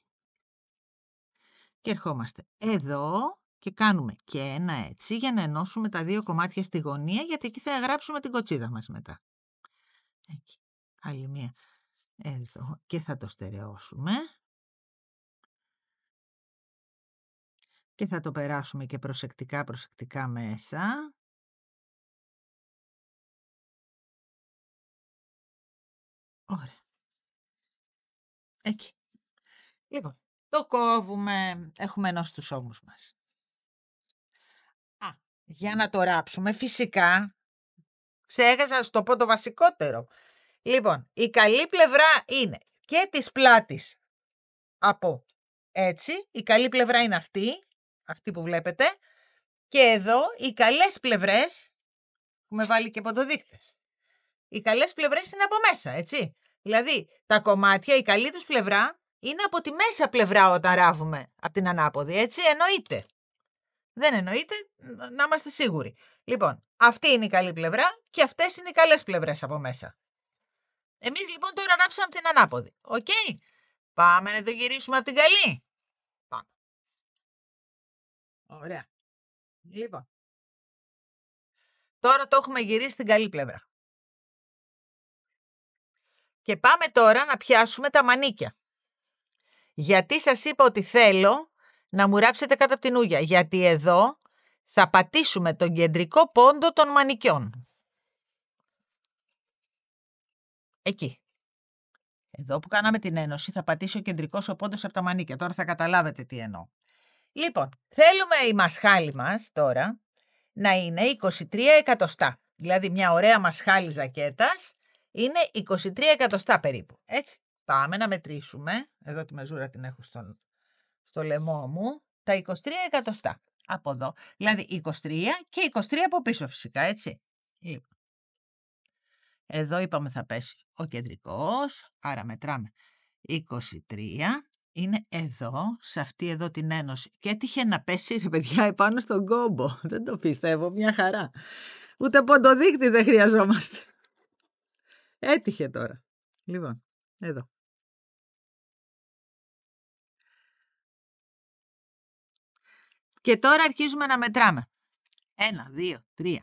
Και ερχόμαστε εδώ και κάνουμε και ένα έτσι για να ενώσουμε τα δύο κομμάτια στη γωνία, γιατί εκεί θα γράψουμε την κοτσίδα μας μετά. Εκεί. Άλλη μία εδώ και θα το στερεώσουμε. Και θα το περάσουμε και προσεκτικά μέσα. Ωραία. Εκεί. Λοιπόν, το κόβουμε. Έχουμε ενώσει τους ώμους μας. Για να το ράψουμε, φυσικά, ξέχασα να σου το πω το βασικότερο. Λοιπόν, η καλή πλευρά είναι και της πλάτης από έτσι. Η καλή πλευρά είναι αυτή που βλέπετε. Και εδώ οι καλές πλευρές, έχουμε βάλει και ποντοδείκτες. Οι καλές πλευρές είναι από μέσα, έτσι. Δηλαδή, τα κομμάτια, η καλή τους πλευρά είναι από τη μέσα πλευρά όταν ράβουμε από την ανάποδη, έτσι. Εννοείται. Δεν εννοείται, να είμαστε σίγουροι. Λοιπόν, αυτή είναι η καλή πλευρά και αυτές είναι οι καλές πλευρές από μέσα. Εμείς λοιπόν τώρα ράψαμε την ανάποδη. Οκ. Πάμε να το γυρίσουμε από την καλή. Πάμε. Ωραία. Λοιπόν. Τώρα το έχουμε γυρίσει στην καλή πλευρά. Και πάμε τώρα να πιάσουμε τα μανίκια. Γιατί σας είπα ότι θέλω να μου ράψετε κάτω από την ούγια. Γιατί εδώ θα πατήσουμε τον κεντρικό πόντο των μανικιών. Εκεί. Εδώ που κάναμε την ένωση θα πατήσει ο κεντρικός ο πόντος από τα μανίκια. Τώρα θα καταλάβετε τι εννοώ. Λοιπόν, θέλουμε η μασχάλη μας τώρα να είναι 23 εκατοστά. Δηλαδή μια ωραία μασχάλη ζακέτας είναι 23 εκατοστά περίπου. Έτσι. Πάμε να μετρήσουμε. Εδώ τη μεζούρα την έχω στο λαιμό μου. Τα 23 εκατοστά. Από εδώ. Δηλαδή 23 και 23 από πίσω φυσικά, έτσι. Λοιπόν. Εδώ είπαμε θα πέσει ο κεντρικός, άρα μετράμε 23, είναι εδώ, σε αυτή εδώ την ένωση. Και έτυχε να πέσει, ρε παιδιά, επάνω στον κόμπο. Δεν το πιστεύω, μια χαρά. Ούτε ποντοδείκτη δεν χρειαζόμαστε. Έτυχε τώρα. Λοιπόν, εδώ. Και τώρα αρχίζουμε να μετράμε. 1, 2, 3,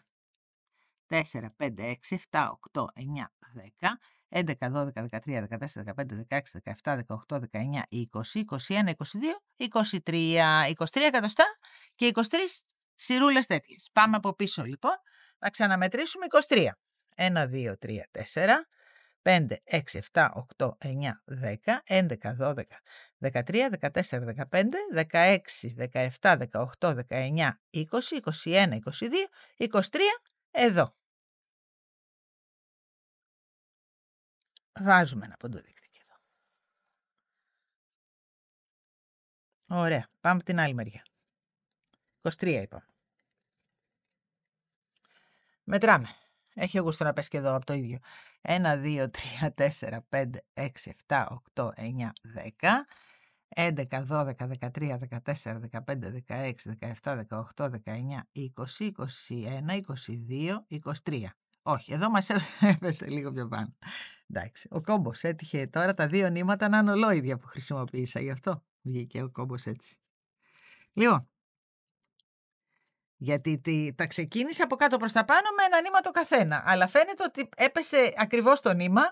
4, 5, 6, 7, 8, 9, 10, 11, 12, 13, 14, 15, 16, 17, 18, 19, 20, 21, 22, 23. 23 εκατοστά και 23 σιρούλες τέτοιες. Πάμε από πίσω λοιπόν να ξαναμετρήσουμε 23. 1, 2, 3, 4, 5, 6, 7, 8, 9, 10, 11, 12, 13, 14, 15, 16, 17, 18, 19, 20, 21, 22, 23, εδώ. Βάζουμε ένα ποντοδείκτη εδώ. Ωραία. Πάμε από την άλλη μεριά. 23 είπαμε. Μετράμε. Έχει γούστο να πες και εδώ από το ίδιο. 1, 2, 3, 4, 5, 6, 7, 8, 9, 10, 11, 12, 13, 14, 15, 16, 17, 18, 19, 20, 21, 22, 23. Όχι, εδώ μας έπεσε λίγο πιο πάνω. Εντάξει, ο κόμπος έτυχε τώρα τα δύο νήματα να είναι ολόιδια που χρησιμοποίησα, γι' αυτό βγήκε ο κόμπος έτσι. Λοιπόν, γιατί τα ξεκίνησε από κάτω προς τα πάνω με ένα νήμα το καθένα, αλλά φαίνεται ότι έπεσε ακριβώς το νήμα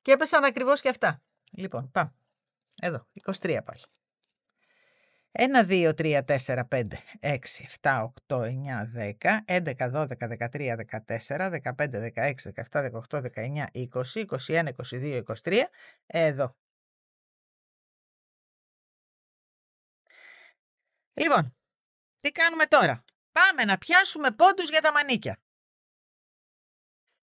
και έπεσαν ακριβώς και αυτά. Λοιπόν, πάμε. Εδώ, 23 πάλι. 1, 2, 3, 4, 5, 6, 7, 8, 9, 10, 11, 12, 13, 14, 15, 16, 17, 18, 19, 20, 21, 22, 23, εδώ. Λοιπόν, τι κάνουμε τώρα? Πάμε να πιάσουμε πόντους για τα μανίκια.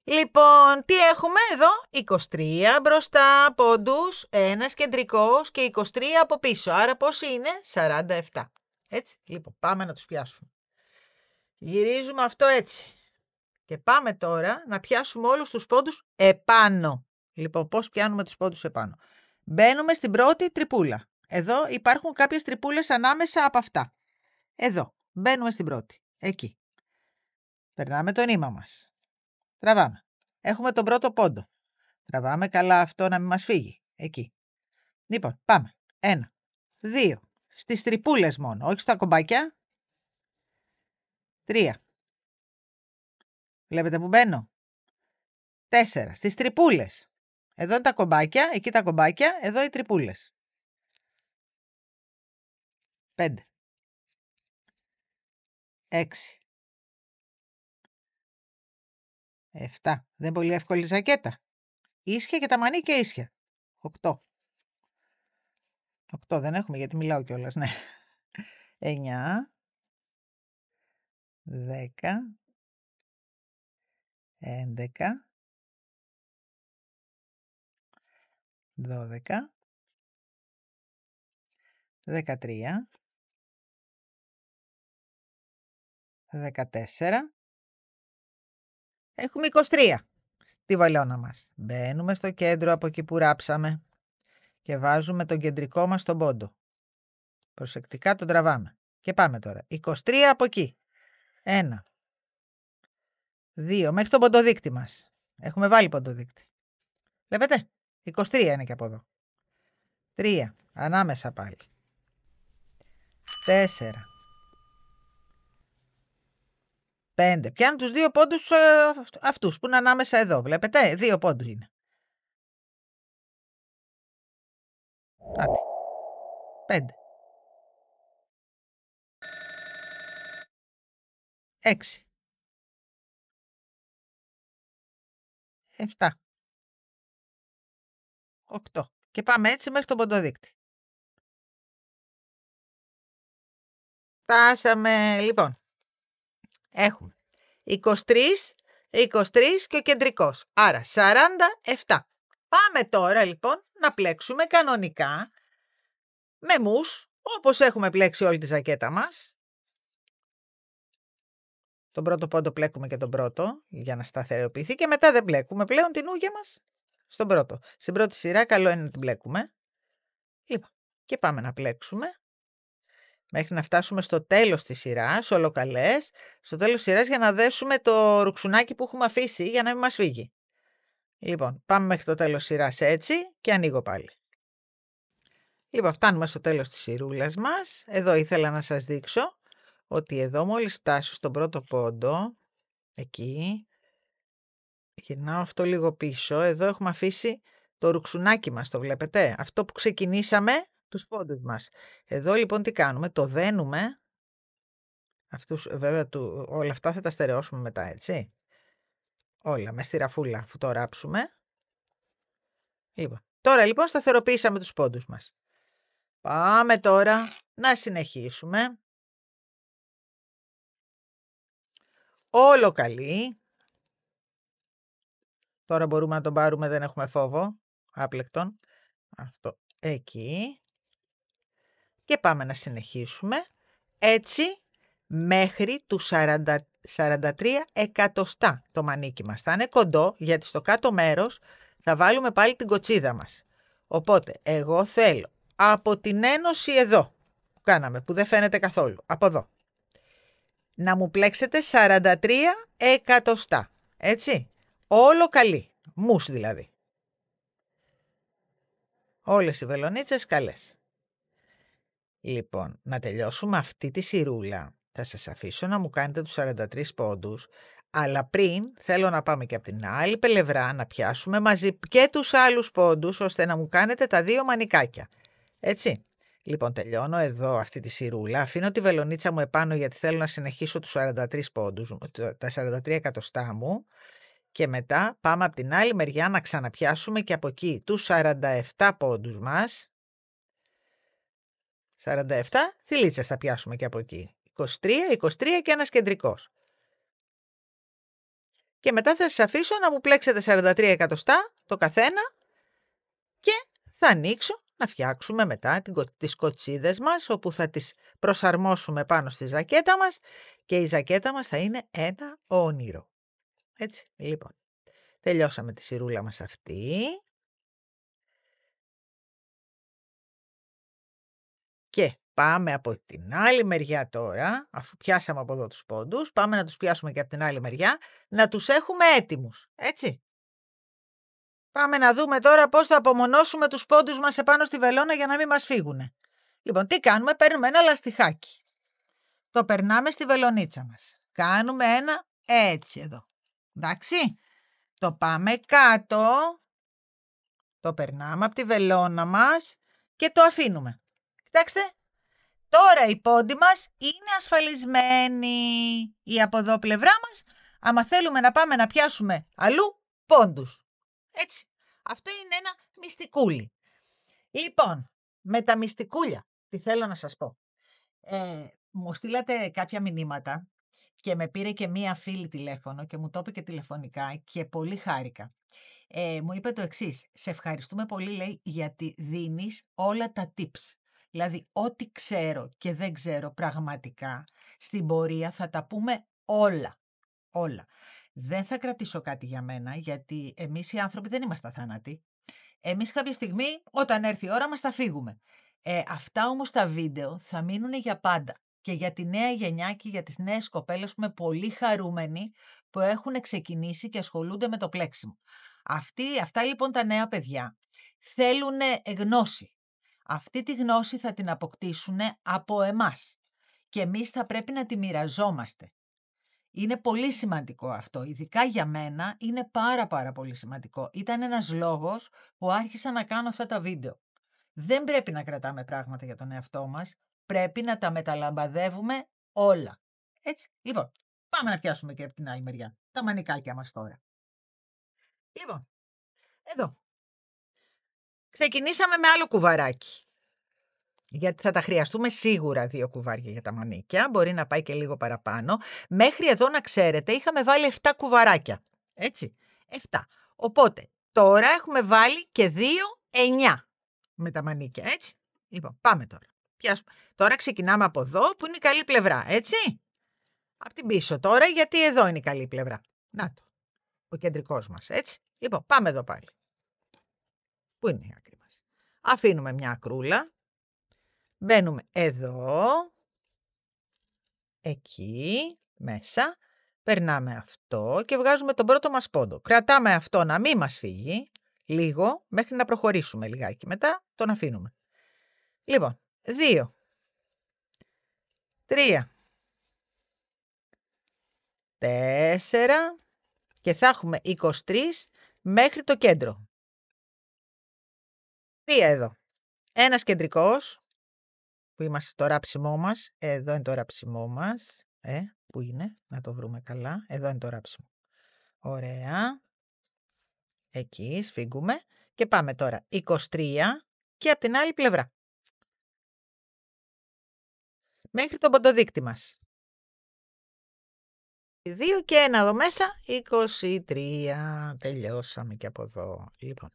Λοιπόν, τι έχουμε εδώ? 23 μπροστά πόντους, ένας κεντρικός και 23 από πίσω. Άρα πόσοι είναι? 47. Έτσι, λοιπόν, πάμε να τους πιάσουμε. Γυρίζουμε αυτό έτσι. Και πάμε τώρα να πιάσουμε όλους τους πόντους επάνω. Λοιπόν, πώς πιάνουμε τους πόντους επάνω? Μπαίνουμε στην πρώτη τρυπούλα. Εδώ υπάρχουν κάποιες τρυπούλες ανάμεσα από αυτά. Εδώ. Μπαίνουμε στην πρώτη. Εκεί. Περνάμε το νήμα μας. Τραβάμε. Έχουμε τον πρώτο πόντο. Τραβάμε καλά αυτό να μην μας φύγει. Εκεί. Λοιπόν, πάμε. 1, 2. Στις τρυπούλες μόνο, όχι στα κομπάκια. 3. Βλέπετε που μπαίνω? 4. Στις τρυπούλες. Εδώ είναι τα κομπάκια, εκεί τα κομπάκια, εδώ οι τρυπούλες. 5. 6. 7. Δεν είναι πολύ εύκολη ζακέτα. Ίσια και τα μανίκια ίσια. 8. 8 δεν έχουμε γιατί μιλάω κιόλας, ναι. 9. 10. 11. 12. 13. 14. Έχουμε 23 στη βαλόνα μας. Μπαίνουμε στο κέντρο από εκεί που ράψαμε και βάζουμε τον κεντρικό μας στον πόντο. Προσεκτικά τον τραβάμε. Και πάμε τώρα. 23 από εκεί. 1, 2, μέχρι τον ποντοδείκτη μας. Έχουμε βάλει ποντοδείκτη. Βλέπετε? 23 είναι και από εδώ. 3, ανάμεσα πάλι. 4. 5. Πιάνουν τους 2 πόντους αυτούς που είναι ανάμεσα εδώ. Βλέπετε? 2 πόντους είναι. Άτε. 5. 6. 7. 8. Και πάμε έτσι μέχρι τον ποντοδείκτη. Φτάσαμε. Λοιπόν. Έχουμε 23 και ο κεντρικός. Άρα 47. Πάμε τώρα λοιπόν να πλέξουμε κανονικά με μους, όπως έχουμε πλέξει όλη τη ζακέτα μας. Τον πρώτο πόντο πλέκουμε και τον πρώτο για να σταθεροποιηθεί και μετά δεν πλέκουμε πλέον την ούγια μας στον πρώτο. Στην πρώτη σειρά καλό είναι να την πλέκουμε. Λοιπόν, και πάμε να πλέξουμε μέχρι να φτάσουμε στο τέλος της σειράς, ολοκαλές, στο τέλος της σειράς για να δέσουμε το ρουξουνάκι που έχουμε αφήσει για να μην μας φύγει. Λοιπόν, πάμε μέχρι το τέλος σειράς έτσι και ανοίγω πάλι. Λοιπόν, φτάνουμε στο τέλος της σειρούλας μας. Εδώ ήθελα να σας δείξω ότι εδώ μόλις φτάσω στον πρώτο πόντο, εκεί, γυρνάω αυτό λίγο πίσω, εδώ έχουμε αφήσει το ρουξουνάκι μας, το βλέπετε, αυτό που ξεκινήσαμε τους πόντους μας. Εδώ λοιπόν τι κάνουμε, το δένουμε, αυτούς, βέβαια όλα αυτά θα τα στερεώσουμε μετά, έτσι, όλα με στη ραφούλα αφού το ράψουμε. Λοιπόν, τώρα λοιπόν σταθεροποιήσαμε τους πόντους μας. Πάμε τώρα να συνεχίσουμε. Όλο καλή. Τώρα μπορούμε να τον πάρουμε, δεν έχουμε φόβο. Άπλεκτον. Αυτό εκεί. Και πάμε να συνεχίσουμε. Έτσι μέχρι του 43 εκατοστά το μανίκι μας. Θα είναι κοντό γιατί στο κάτω μέρος θα βάλουμε πάλι την κοτσίδα μας. Οπότε εγώ θέλω από την ένωση εδώ που κάναμε, που δεν φαίνεται καθόλου, από εδώ, να μου πλέξετε 43 εκατοστά. Έτσι. Όλο καλή. Μους δηλαδή. Όλες οι βελονίτσες καλές. Λοιπόν, να τελειώσουμε αυτή τη σειρούλα. Θα σας αφήσω να μου κάνετε τους 43 πόντους, αλλά πριν θέλω να πάμε και από την άλλη πλευρά να πιάσουμε μαζί και τους άλλους πόντους, ώστε να μου κάνετε τα 2 μανικάκια. Έτσι. Λοιπόν, τελειώνω εδώ αυτή τη σειρούλα. Αφήνω τη βελονίτσα μου επάνω γιατί θέλω να συνεχίσω τους 43 πόντους, τα 43 εκατοστά μου. Και μετά πάμε από την άλλη μεριά να ξαναπιάσουμε και από εκεί τους 47 πόντους μας. 47 θηλίτσες θα πιάσουμε και από εκεί. 23 και ένας κεντρικός. Και μετά θα σας αφήσω να μου πλέξετε 43 εκατοστά το καθένα και θα ανοίξω να φτιάξουμε μετά τις κοτσίδες μας, όπου θα τις προσαρμόσουμε πάνω στη ζακέτα μας και η ζακέτα μας θα είναι ένα όνειρο. Έτσι, λοιπόν. Τελειώσαμε τη σειρούλα μας αυτή. Και πάμε από την άλλη μεριά τώρα, αφού πιάσαμε από εδώ τους πόντους, πάμε να τους πιάσουμε και από την άλλη μεριά, να τους έχουμε έτοιμους, έτσι. Πάμε να δούμε τώρα πώς θα απομονώσουμε τους πόντους μας επάνω στη βελόνα για να μην μας φύγουνε. Λοιπόν, τι κάνουμε, παίρνουμε ένα λαστιχάκι. Το περνάμε στη βελονίτσα μας. Κάνουμε ένα έτσι εδώ. Εντάξει. Το πάμε κάτω. Το περνάμε από τη βελόνα μας και το αφήνουμε. Κοιτάξτε. Τώρα οι πόντοι μας είναι ασφαλισμένοι. Η από εδώ πλευρά μας, άμα θέλουμε να πάμε να πιάσουμε αλλού πόντους. Έτσι. Αυτό είναι ένα μυστικούλι. Λοιπόν, με τα μυστικούλια, τι θέλω να σας πω. Μου στείλατε κάποια μηνύματα και με πήρε και μία φίλη τηλέφωνο και μου το είπε και τηλεφωνικά και πολύ χάρηκα. Μου είπε το εξής: σε ευχαριστούμε πολύ, λέει, γιατί δίνεις όλα τα tips. Δηλαδή, ό,τι ξέρω και δεν ξέρω πραγματικά, στην πορεία θα τα πούμε όλα. Όλα. Δεν θα κρατήσω κάτι για μένα, γιατί εμείς οι άνθρωποι δεν είμαστε αθάνατοι. Εμείς κάποια στιγμή, όταν έρθει η ώρα μας, θα φύγουμε. Αυτά όμως τα βίντεο θα μείνουν για πάντα. Και για τη νέα γενιά και για τις νέες κοπέλες που είμαι πολύ χαρούμενοι που έχουν ξεκινήσει και ασχολούνται με το πλέξιμο. Αυτά λοιπόν τα νέα παιδιά θέλουν γνώση. Αυτή τη γνώση θα την αποκτήσουν από εμάς. Και εμείς θα πρέπει να τη μοιραζόμαστε. Είναι πολύ σημαντικό αυτό, ειδικά για μένα είναι πάρα πολύ σημαντικό. Ήταν ένας λόγος που άρχισα να κάνω αυτά τα βίντεο. Δεν πρέπει να κρατάμε πράγματα για τον εαυτό μας, πρέπει να τα μεταλαμπαδεύουμε όλα. Έτσι, λοιπόν, πάμε να πιάσουμε και από την άλλη μεριά τα μανικάκια μας τώρα. Λοιπόν, εδώ. Ξεκινήσαμε με άλλο κουβαράκι. Γιατί θα τα χρειαστούμε σίγουρα 2 κουβάρια για τα μανίκια. Μπορεί να πάει και λίγο παραπάνω. Μέχρι εδώ, να ξέρετε, είχαμε βάλει 7 κουβαράκια. Έτσι, 7. Οπότε, τώρα έχουμε βάλει και 2, 9 με τα μανίκια, έτσι. Λοιπόν, πάμε τώρα. Πιάσουμε. Τώρα ξεκινάμε από εδώ που είναι η καλή πλευρά, έτσι. Από την πίσω τώρα, γιατί εδώ είναι η καλή πλευρά. Να το. Ο κεντρικός μας, έτσι. Λοιπόν, πάμε εδώ πάλι. Πού είναι η άκρη μας. Αφήνουμε μια ακρούλα. Μπαίνουμε εδώ, εκεί, μέσα, περνάμε αυτό και βγάζουμε τον πρώτο μας πόντο. Κρατάμε αυτό να μην μας φύγει, λίγο, μέχρι να προχωρήσουμε λιγάκι. Μετά τον αφήνουμε. Λοιπόν, 2, 3, 4 και θα έχουμε 23 μέχρι το κέντρο. 3 εδώ. Ένας κεντρικός. Που είμαστε στο ράψιμό μας. Εδώ είναι το ράψιμό μας. Πού είναι, να το βρούμε καλά. Εδώ είναι το ράψιμο. Ωραία. Εκεί σφίγγουμε. Και πάμε τώρα 23 και από την άλλη πλευρά. Μέχρι το ποντοδείκτη μας. 2 και 1 εδώ μέσα. 23. Τελειώσαμε και από εδώ. Λοιπόν.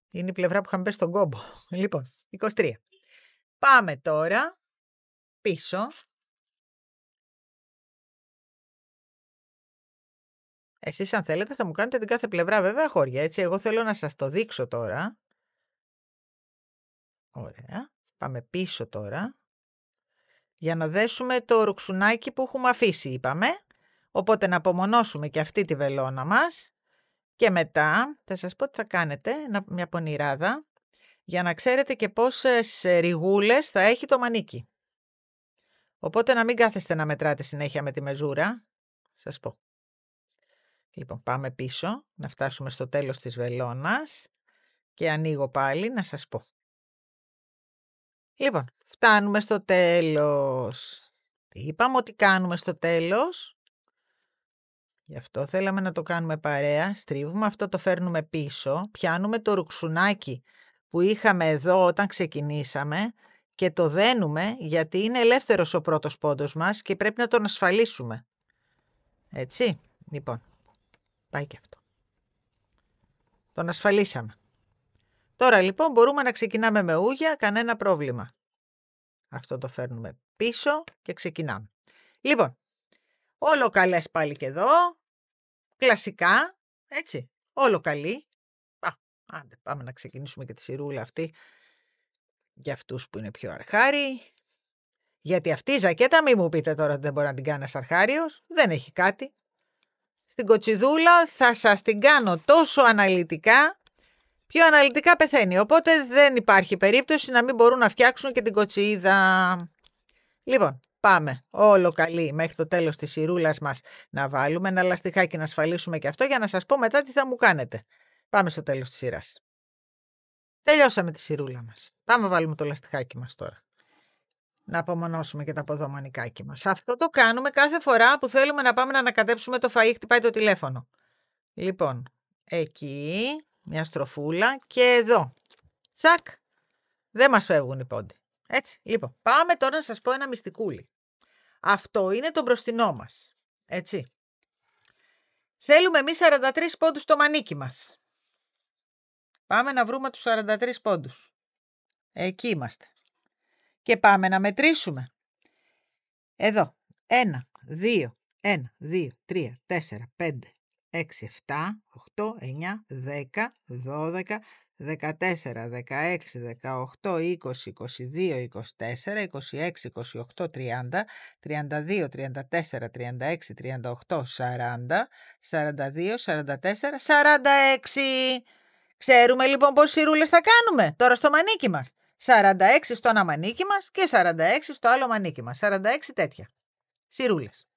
Είναι η πλευρά που είχαμε πέσει στον κόμπο. Λοιπόν, 23. Πάμε τώρα πίσω. Εσείς αν θέλετε θα μου κάνετε την κάθε πλευρά βέβαια χώρια, έτσι. Εγώ θέλω να σας το δείξω τώρα. Ωραία. Πάμε πίσω τώρα. Για να δέσουμε το ρουξουνάκι που έχουμε αφήσει, είπαμε. Οπότε να απομονώσουμε και αυτή τη βελόνα μας. Και μετά θα σας πω τι θα κάνετε, μια πονηράδα, για να ξέρετε και πόσες ριγούλες θα έχει το μανίκι. Οπότε να μην κάθεστε να μετράτε συνέχεια με τη μεζούρα. Σας πω. Λοιπόν, πάμε πίσω, να φτάσουμε στο τέλος της βελόνας και ανοίγω πάλι να σας πω. Λοιπόν, φτάνουμε στο τέλος. Τι είπαμε ότι κάνουμε στο τέλος? Γι' αυτό θέλαμε να το κάνουμε παρέα. Στρίβουμε αυτό, το φέρνουμε πίσω. Πιάνουμε το ρουξουνάκι που είχαμε εδώ όταν ξεκινήσαμε και το δένουμε, γιατί είναι ελεύθερος ο πρώτος πόντος μας και πρέπει να τον ασφαλίσουμε. Έτσι, λοιπόν, πάει και αυτό. Τον ασφαλίσαμε. Τώρα λοιπόν μπορούμε να ξεκινάμε με ούγια, κανένα πρόβλημα. Αυτό το φέρνουμε πίσω και ξεκινάμε. Λοιπόν, όλο καλές πάλι και εδώ, κλασικά, έτσι, όλο καλή. Άντε, πάμε να ξεκινήσουμε και τη σειρούλα αυτή για αυτούς που είναι πιο αρχάριοι. Γιατί αυτή η ζακέτα, μη μου πείτε τώρα ότι δεν μπορεί να την κάνεις αρχάριος, δεν έχει κάτι. Στην κοτσιδούλα θα σας την κάνω τόσο αναλυτικά, πιο αναλυτικά πεθαίνει, οπότε δεν υπάρχει περίπτωση να μην μπορούν να φτιάξουν και την κοτσίδα. Λοιπόν, πάμε όλο καλή μέχρι το τέλος της σειρούλας μας να βάλουμε ένα λαστιχάκι να ασφαλίσουμε και αυτό για να σας πω μετά τι θα μου κάνετε. Πάμε στο τέλος της σειράς. Τελειώσαμε τη σειρούλα μας. Πάμε να βάλουμε το λαστιχάκι μας τώρα. Να απομονώσουμε και το από εδώ μανικάκι μας. Αυτό το κάνουμε κάθε φορά που θέλουμε να πάμε να ανακατέψουμε το φαΐ, χτυπάει το τηλέφωνο. Λοιπόν, εκεί, μια στροφούλα και εδώ. Τσακ, δεν μας φεύγουν οι πόντοι. Έτσι, λοιπόν, πάμε τώρα να σας πω ένα μυστικούλι. Αυτό είναι το μπροστινό μας. Έτσι. Θέλουμε εμείς 43 πόντους στο μανίκι μας. Πάμε να βρούμε τους 43 πόντους. Εκεί είμαστε. Και πάμε να μετρήσουμε. Εδώ. 1, 2, 3, 4, 5, 6, 7, 8, 9, 10, 12, 14, 16, 18, 20, 22, 24, 26, 28, 30, 32, 34, 36, 38, 40, 42, 44, 46. Ξέρουμε λοιπόν πόσες σειρούλες θα κάνουμε τώρα στο μανίκι μας. 46 στο ένα μανίκι μας και 46 στο άλλο μανίκι μας. 46 τέτοια σειρούλες.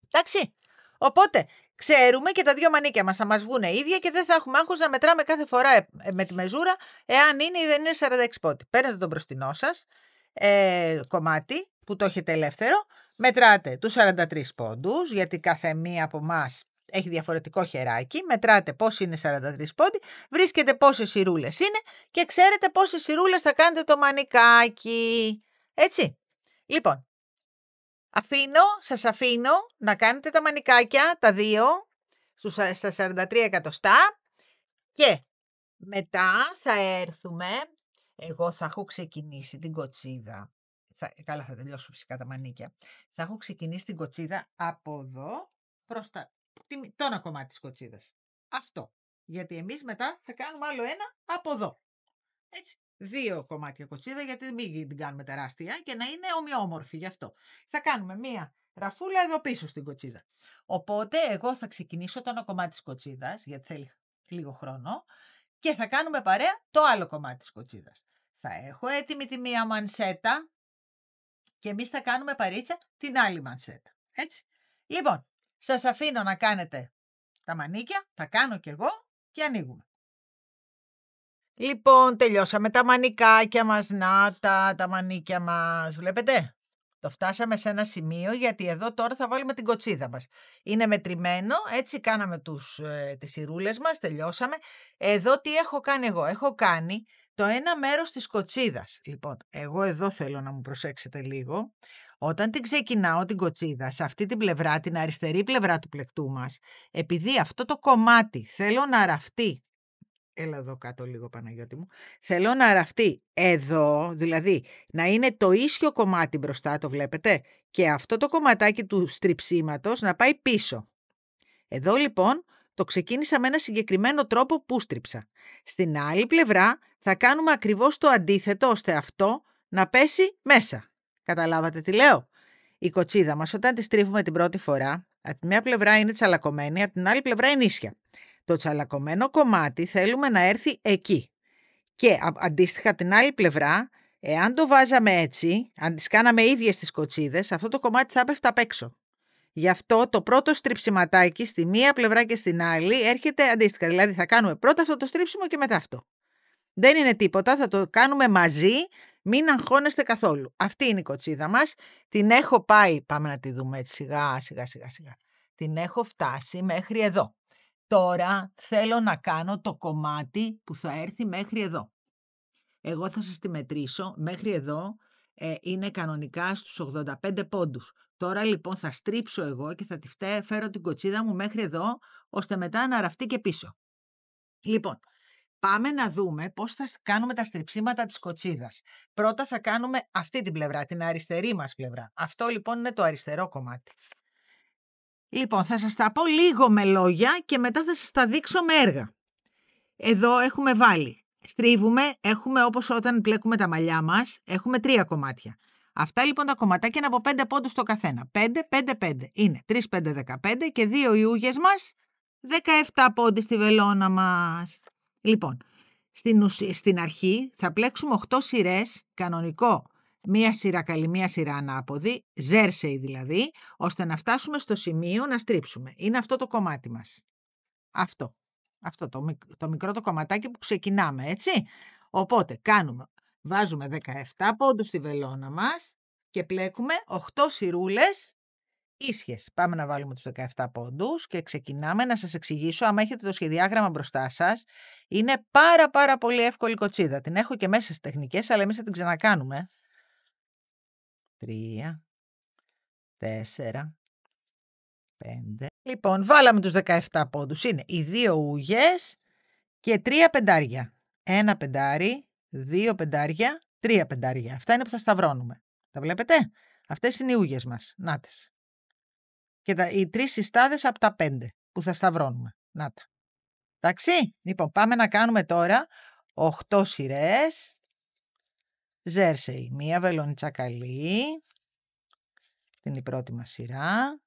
Εντάξει. Οπότε ξέρουμε και τα δύο μανίκια μας θα μας βγουν ίδια και δεν θα έχουμε άγχος να μετράμε κάθε φορά με τη μεζούρα εάν είναι ή δεν είναι 46 πόντοι. Παίρνετε τον μπροστινό σας κομμάτι που το έχετε ελεύθερο, μετράτε τους 43 πόντους, γιατί κάθε μία από εμάς έχει διαφορετικό χεράκι, μετράτε πόσοι είναι 43 πόντοι, βρίσκετε πόσες σειρούλες είναι και ξέρετε πόσες σειρούλες θα κάνετε το μανικάκι. Έτσι. Λοιπόν, σας αφήνω να κάνετε τα μανικάκια, τα δύο, στα 43 εκατοστά και μετά θα έρθουμε, εγώ θα έχω ξεκινήσει την κοτσίδα, καλά θα τελειώσω φυσικά τα μανίκια, θα έχω ξεκινήσει την κοτσίδα από εδώ προς το ένα κομμάτι της κοτσίδας. Αυτό, γιατί εμείς μετά θα κάνουμε άλλο ένα από εδώ. Έτσι. 2 κομμάτια κοτσίδα, γιατί μην την κάνουμε τεράστια και να είναι ομοιόμορφη γι' αυτό. Θα κάνουμε μία ραφούλα εδώ πίσω στην κοτσίδα. Οπότε εγώ θα ξεκινήσω το ένα κομμάτι της κοτσίδας, γιατί θέλει λίγο χρόνο, και θα κάνουμε παρέα το άλλο κομμάτι της κοτσίδας. Θα έχω έτοιμη τη μία μανσέτα και εμείς θα κάνουμε παρίτσα την άλλη μανσέτα. Έτσι. Λοιπόν, σας αφήνω να κάνετε τα μανίκια, τα κάνω κι εγώ και ανοίγουμε. Λοιπόν, τελειώσαμε τα μανικάκια μας, να τα μανίκια μας, βλέπετε. Το φτάσαμε σε ένα σημείο, γιατί εδώ τώρα θα βάλουμε την κοτσίδα μας. Είναι μετρημένο, έτσι κάναμε τις σειρούλες μας, τελειώσαμε. Εδώ τι έχω κάνει εγώ, έχω κάνει το ένα μέρος της κοτσίδας. Λοιπόν, εγώ εδώ θέλω να μου προσέξετε λίγο. Όταν την ξεκινάω την κοτσίδα, σε αυτή την πλευρά, την αριστερή πλευρά του πλεκτού μας, επειδή αυτό το κομμάτι θέλω να ραφτεί, έλα εδώ κάτω λίγο Παναγιώτη μου, θέλω να ραφτεί εδώ, δηλαδή να είναι το ίσιο κομμάτι μπροστά, το βλέπετε, και αυτό το κομματάκι του στριψίματος να πάει πίσω. Εδώ λοιπόν το ξεκίνησα με ένα συγκεκριμένο τρόπο που στριψα. Στην άλλη πλευρά θα κάνουμε ακριβώς το αντίθετο, ώστε αυτό να πέσει μέσα. Καταλάβατε τι λέω? Η κοτσίδα μας όταν τη στρίβουμε την πρώτη φορά, από τη μια πλευρά είναι τσαλακωμένη, από την άλλη πλευρά είναι ίσια. Το τσαλακωμένο κομμάτι θέλουμε να έρθει εκεί. Και αντίστοιχα από την άλλη πλευρά, εάν το βάζαμε έτσι, αν τις κάναμε ίδιες τις κοτσίδες, αυτό το κομμάτι θα πέφτει απ' έξω. Γι' αυτό το πρώτο στριψιματάκι στη μία πλευρά και στην άλλη έρχεται αντίστοιχα. Δηλαδή θα κάνουμε πρώτα αυτό το στρίψιμο και μετά αυτό. Δεν είναι τίποτα, θα το κάνουμε μαζί Μην αγχώνεστε καθόλου. Αυτή είναι η κοτσίδα μας. Την έχω πάει, πάμε να τη δούμε έτσι σιγά. Την έχω φτάσει μέχρι εδώ. Τώρα θέλω να κάνω το κομμάτι που θα έρθει μέχρι εδώ. Εγώ θα σας τη μετρήσω. Μέχρι εδώ είναι κανονικά στους 85 πόντους. Τώρα λοιπόν θα στρίψω εγώ και θα τη φέρω την κοτσίδα μου μέχρι εδώ, ώστε μετά να ραφτεί και πίσω. Λοιπόν, πάμε να δούμε πώς θα κάνουμε τα στριψίματα της κοτσίδας. Πρώτα θα κάνουμε αυτή την πλευρά, την αριστερή μας πλευρά. Αυτό λοιπόν είναι το αριστερό κομμάτι. Λοιπόν, θα σας τα πω λίγο με λόγια και μετά θα σας τα δείξω με έργα. Εδώ έχουμε βάλει, στρίβουμε, έχουμε όπως όταν πλέκουμε τα μαλλιά μας, έχουμε 3 κομμάτια. Αυτά λοιπόν τα κομματάκια είναι από 5 πόντους το καθένα. 5, 5, 5. Είναι 3, 5, 15 και 2 ιούγες μας, 17 πόντι στη βελόνα μας. Λοιπόν, στην αρχή θα πλέξουμε 8 σειρές, κανονικό, μία σειρά καλή, μία σειρά ανάποδη, ζέρσεϊ δηλαδή, ώστε να φτάσουμε στο σημείο να στρίψουμε. Είναι αυτό το κομμάτι μας. Αυτό το μικρό το κομματάκι που ξεκινάμε, έτσι. Οπότε βάζουμε 17 πόντους στη βελόνα μας και πλέκουμε 8 σειρούλες ίσιες. Πάμε να βάλουμε τους 17 πόντους και ξεκινάμε. Να σας εξηγήσω, άμα έχετε το σχεδιάγραμμα μπροστά σας, είναι πάρα πολύ εύκολη κοτσίδα. Την έχω και μέσα στις τεχνικές, αλλά εμείς θα την ξανακάνουμε. 3, 4, 5. Λοιπόν, βάλαμε τους 17 πόντους. Είναι οι 2 ούγες και 3 πεντάρια. 1 πεντάρι, 2 πεντάρια, 3 πεντάρια. Αυτά είναι που θα σταυρώνουμε. Τα βλέπετε? Αυτές είναι οι ούγες μας. Νάτες. Και οι 3 συστάδες από τα 5 που θα σταυρώνουμε. Να τα. Εντάξει. Λοιπόν, πάμε να κάνουμε τώρα 8 σειρές. Ζέρσεϊ. Μία βελονίτσα καλή. Είναι η πρώτη μας σειρά.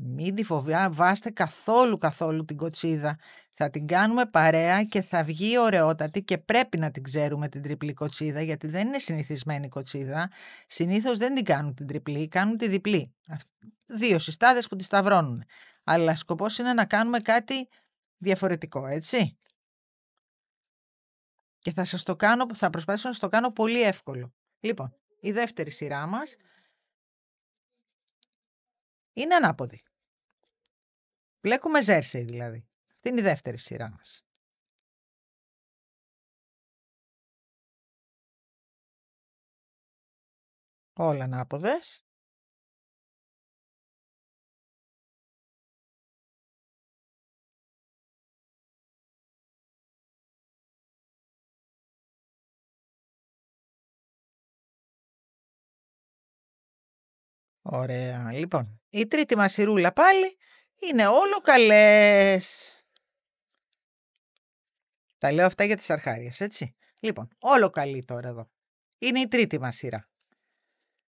Μην τη φοβάστε καθόλου την κοτσίδα. Θα την κάνουμε παρέα και θα βγει ωραιότατη και πρέπει να την ξέρουμε την τριπλή κοτσίδα, γιατί δεν είναι συνηθισμένη κοτσίδα. Συνήθως δεν την κάνουν την τριπλή, κάνουν τη διπλή. 2 συστάδες που τη σταυρώνουν. Αλλά σκοπός είναι να κάνουμε κάτι διαφορετικό, έτσι. Και θα προσπαθήσω να σας το κάνω πολύ εύκολο. Λοιπόν, η δεύτερη σειρά μας είναι ανάποδη. Πλέκουμε ζέρσεϊ δηλαδή. Αυτή είναι η δεύτερη σειρά μας. Όλα ανάποδες. Ωραία. Λοιπόν, η τρίτη μας σειρούλα πάλι είναι όλο καλές. Τα λέω αυτά για τις αρχάριες, έτσι. Λοιπόν, όλο καλή τώρα εδώ. Είναι η τρίτη μας σειρά.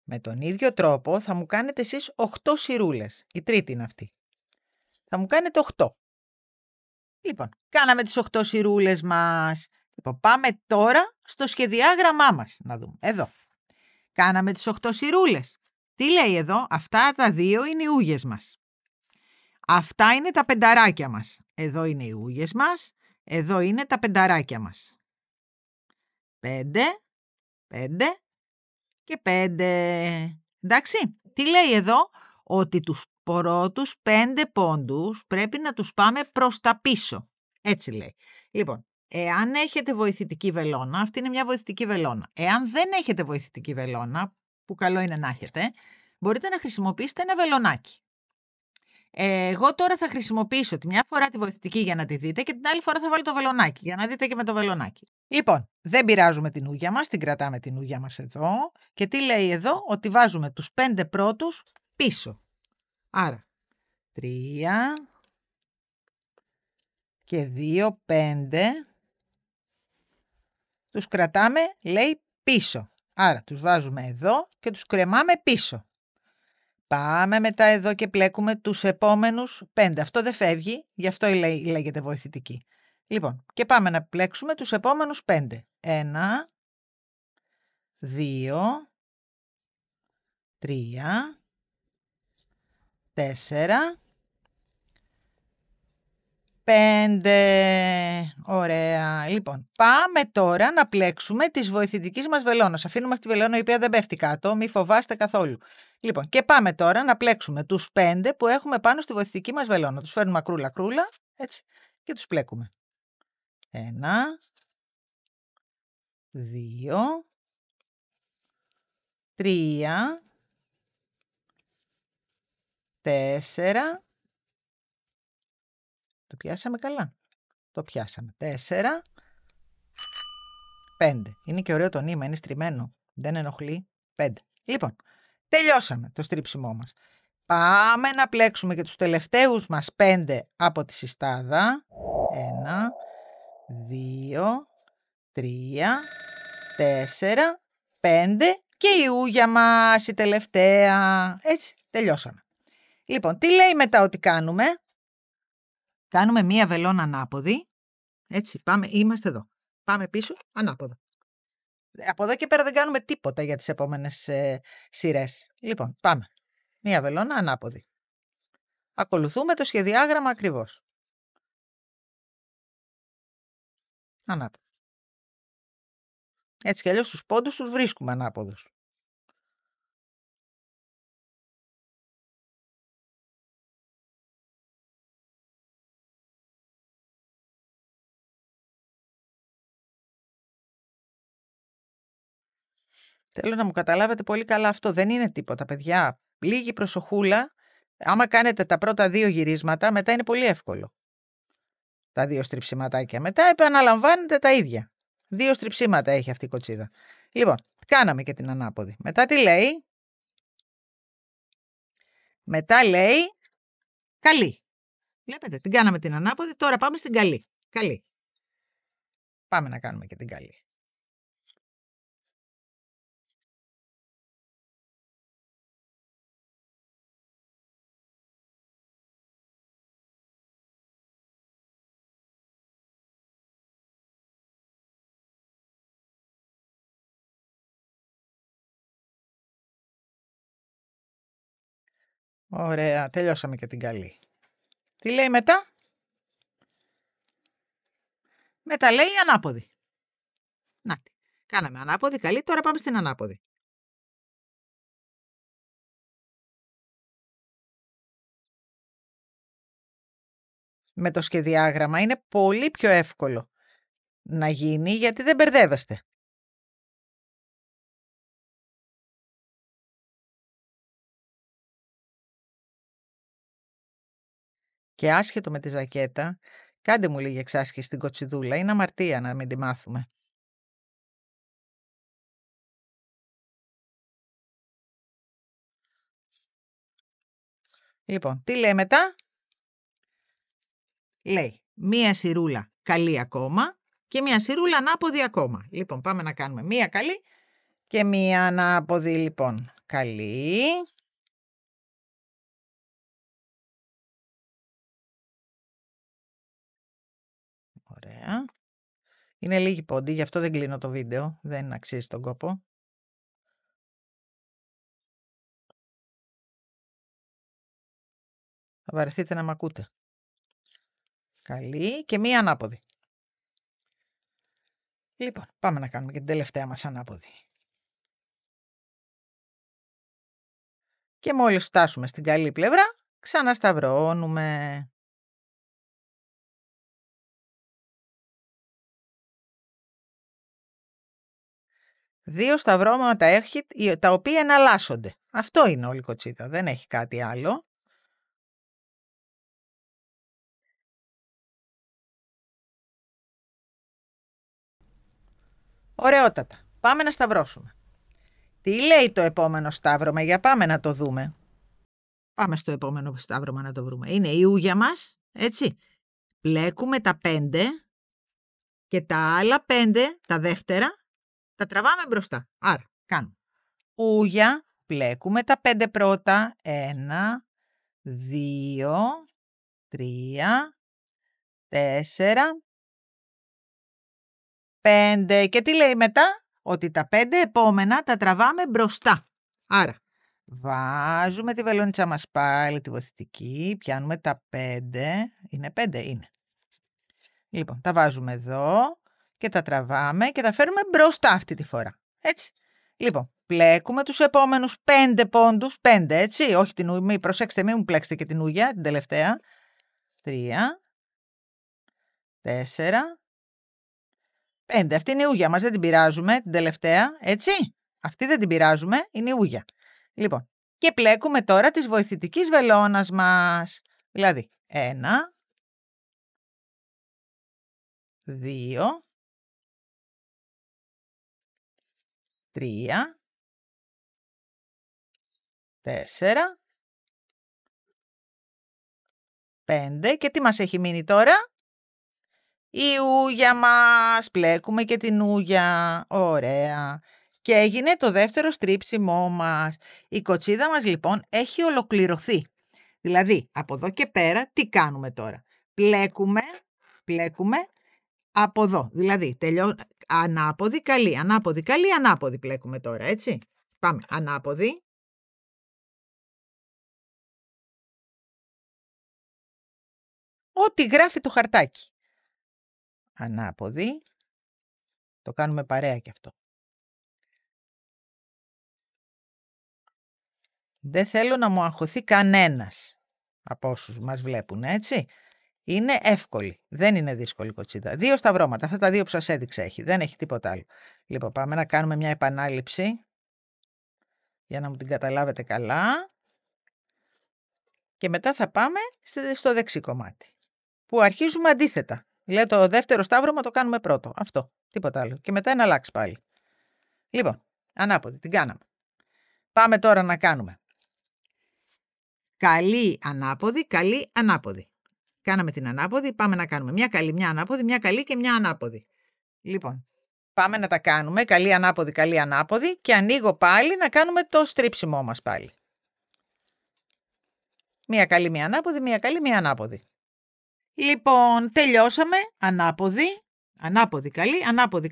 Με τον ίδιο τρόπο θα μου κάνετε εσείς 8 σειρούλες. Η τρίτη είναι αυτή. Θα μου κάνετε 8. Λοιπόν, κάναμε τις 8 σειρούλες μας. Λοιπόν, πάμε τώρα στο σχεδιάγραμμά μας. Να δούμε. Εδώ. Κάναμε τις 8 σειρούλες. Τι λέει εδώ? Αυτά τα 2 είναι οι ούγες μας. Αυτά είναι τα πενταράκια μας. Εδώ είναι οι ούγες μας. Εδώ είναι τα πενταράκια μας. 5, 5 και 5. Εντάξει. Τι λέει εδώ? Ότι τους πρώτους 5 πόντους πρέπει να τους πάμε προς τα πίσω. Έτσι λέει. Λοιπόν, εάν έχετε βοηθητική βελόνα, αυτή είναι μια βοηθητική βελόνα. Εάν δεν έχετε βοηθητική βελόνα, που καλό είναι να έχετε, μπορείτε να χρησιμοποιήσετε ένα βελονάκι. Εγώ τώρα θα χρησιμοποιήσω τη μια φορά τη βοηθητική για να τη δείτε και την άλλη φορά θα βάλω το βελονάκι για να δείτε και με το βελονάκι. Λοιπόν, δεν πειράζουμε την ούγια μας, την κρατάμε την ούγια μας εδώ και τι λέει εδώ? Ότι βάζουμε τους 5 πρώτους πίσω. Άρα, 3 και 2, 5, τους κρατάμε, λέει, πίσω. Άρα, τους βάζουμε εδώ και τους κρεμάμε πίσω. Πάμε μετά εδώ και πλέκουμε τους επόμενους 5. Αυτό δεν φεύγει, γι' αυτό λέγεται βοηθητική. Λοιπόν, και πάμε να πλέξουμε τους επόμενους 5. 1, 2, 3, 4, 5. Ωραία. Λοιπόν, πάμε τώρα να πλέξουμε τις βοηθητικής μας βελόνας. Αφήνουμε αυτή τη βελόνα η οποία δεν πέφτει κάτω, μη φοβάστε καθόλου. Λοιπόν, και πάμε τώρα να πλέξουμε τους 5 που έχουμε πάνω στη βοηθητική μας βελόνα. Τους φέρνουμε ακρούλα, έτσι, και τους πλέκουμε. 1, 2, 3, 4. Το πιάσαμε καλά. Το πιάσαμε. 4, 5. Είναι και ωραίο το νήμα, είναι στριμμένο. Δεν ενοχλεί. 5. Λοιπόν, τελειώσαμε το στρίψιμό μας. Πάμε να πλέξουμε και τους τελευταίους μας 5 από τη συστάδα. 1, 2, 3, 4, 5 και η ούγια μας η τελευταία. Έτσι, τελειώσαμε. Λοιπόν, τι λέει μετά ότι κάνουμε? Κάνουμε μία βελόνα ανάποδη. Έτσι, πάμε, είμαστε εδώ. Πάμε πίσω, ανάποδα. Από εδώ και πέρα δεν κάνουμε τίποτα για τις επόμενες σειρές. Λοιπόν, πάμε. Μία βελόνα ανάποδη. Ακολουθούμε το σχεδιάγραμμα ακριβώς. Ανάποδη. Έτσι κι αλλιώς τους πόντους τους βρίσκουμε ανάποδους. Θέλω να μου καταλάβετε πολύ καλά αυτό. Δεν είναι τίποτα, παιδιά. Λίγη προσοχούλα. Άμα κάνετε τα πρώτα 2 γυρίσματα, μετά είναι πολύ εύκολο. Τα 2 στριψιματάκια. Μετά επαναλαμβάνετε τα ίδια. 2 στριψίματα έχει αυτή η κοτσίδα. Λοιπόν, κάναμε και την ανάποδη. Μετά τι λέει? Μετά λέει καλή. Βλέπετε, την κάναμε την ανάποδη, τώρα πάμε στην καλή. Καλή. Πάμε να κάνουμε και την καλή. Ωραία, τελειώσαμε και την καλή. Τι λέει μετά? Μετά λέει ανάποδη. Να, κάναμε ανάποδη, καλή, τώρα πάμε στην ανάποδη. Με το σχεδιάγραμμα είναι πολύ πιο εύκολο να γίνει γιατί δεν μπερδεύεστε. Και άσχετο με τη ζακέτα, κάντε μου λίγη εξάσκηση στην κοτσιδούλα. Είναι αμαρτία να μην τη μάθουμε. Λοιπόν, τι λέει μετά? Λέει μία σειρούλα καλή ακόμα και μία σειρούλα ανάποδη ακόμα. Λοιπόν, πάμε να κάνουμε μία καλή και μία ανάποδη. Λοιπόν, καλή. Ωραία. Είναι λίγοι πόντοι, γι' αυτό δεν κλείνω το βίντεο. Δεν αξίζει τον κόπο. Θα βαρεθείτε να μ' ακούτε. Καλή και μία ανάποδη. Λοιπόν, πάμε να κάνουμε και την τελευταία μας ανάποδη. Και μόλις φτάσουμε στην καλή πλευρά, ξανασταυρώνουμε. Δύο σταυρώματα έχει, τα οποία εναλλάσσονται. Αυτό είναι όλη η κοτσίδα, δεν έχει κάτι άλλο. Ωραιότατα. Πάμε να σταυρώσουμε. Τι λέει το επόμενο σταύρωμα, για πάμε να το δούμε. Πάμε στο επόμενο σταύρωμα να το βρούμε. Είναι η ούγια μας, έτσι. Πλέκουμε τα 5 και τα άλλα 5, τα δεύτερα, τα τραβάμε μπροστά. Άρα, κάνουμε. Ούγια, πλέκουμε τα 5 πρώτα. 1, 2, 3, 4, 5. Και τι λέει μετά? Ότι τα 5 επόμενα τα τραβάμε μπροστά. Άρα, βάζουμε τη βελόνιτσα μας πάλι, τη βοηθητική, πιάνουμε τα 5. Είναι 5, είναι. Λοιπόν, τα βάζουμε εδώ και τα τραβάμε και τα φέρνουμε μπροστά αυτή τη φορά. Έτσι. Λοιπόν, πλέκουμε τους επόμενους 5 πόντους. 5, έτσι. Όχι την ούγια. Προσέξτε, μην μου πλέξετε και την ούγια, την τελευταία. 3, 4, 5. Αυτή είναι η ούγια μας. Δεν την πειράζουμε, την τελευταία. Έτσι. Αυτή δεν την πειράζουμε. Είναι η ούγια. Λοιπόν, και πλέκουμε τώρα της βοηθητικής βελόνας μας. Δηλαδή, 1, 2, 3, 4, 5 και τι μας έχει μείνει τώρα? Η ούγια μας. Πλέκουμε και την ούγια. Ωραία. Και έγινε το δεύτερο στρίψιμό μας. Η κοτσίδα μας λοιπόν έχει ολοκληρωθεί. Δηλαδή από εδώ και πέρα τι κάνουμε τώρα? Πλέκουμε από εδώ. Δηλαδή ανάποδη, καλή, ανάποδη, καλή, ανάποδη πλέκουμε τώρα, έτσι. Πάμε, ανάποδη. Ό,τι γράφει το χαρτάκι. Ανάποδη. Το κάνουμε παρέα κι αυτό. Δεν θέλω να μου αγχωθεί κανένας από όσους μας βλέπουν, έτσι. Είναι εύκολη. Δεν είναι δύσκολη κοτσίδα. 2 σταυρώματα. Αυτά τα 2 που σας έδειξα έχει. Δεν έχει τίποτα άλλο. Λοιπόν, πάμε να κάνουμε μια επανάληψη για να μου την καταλάβετε καλά. Και μετά θα πάμε στο δεξί κομμάτι. Που αρχίζουμε αντίθετα. Δηλαδή το δεύτερο σταύρωμα το κάνουμε πρώτο. Αυτό. Τίποτα άλλο. Και μετά ένα αλλάξει πάλι. Λοιπόν, ανάποδη. Την κάναμε. Πάμε τώρα να κάνουμε καλή ανάποδη, καλή ανάποδη. Κάναμε την ανάποδη, πάμε να κάνουμε μια καλή, μια ανάποδη, μια καλή και μια ανάποδη. Λοιπόν, πάμε να τα κάνουμε καλή ανάποδη και ανοίγω πάλι να κάνουμε το στρίψιμό μας πάλι. Μια καλή, μια ανάποδη, μια καλή, μια ανάποδη. Λοιπόν, τελειώσαμε. Ανάποδη, καλή, ανάποδη.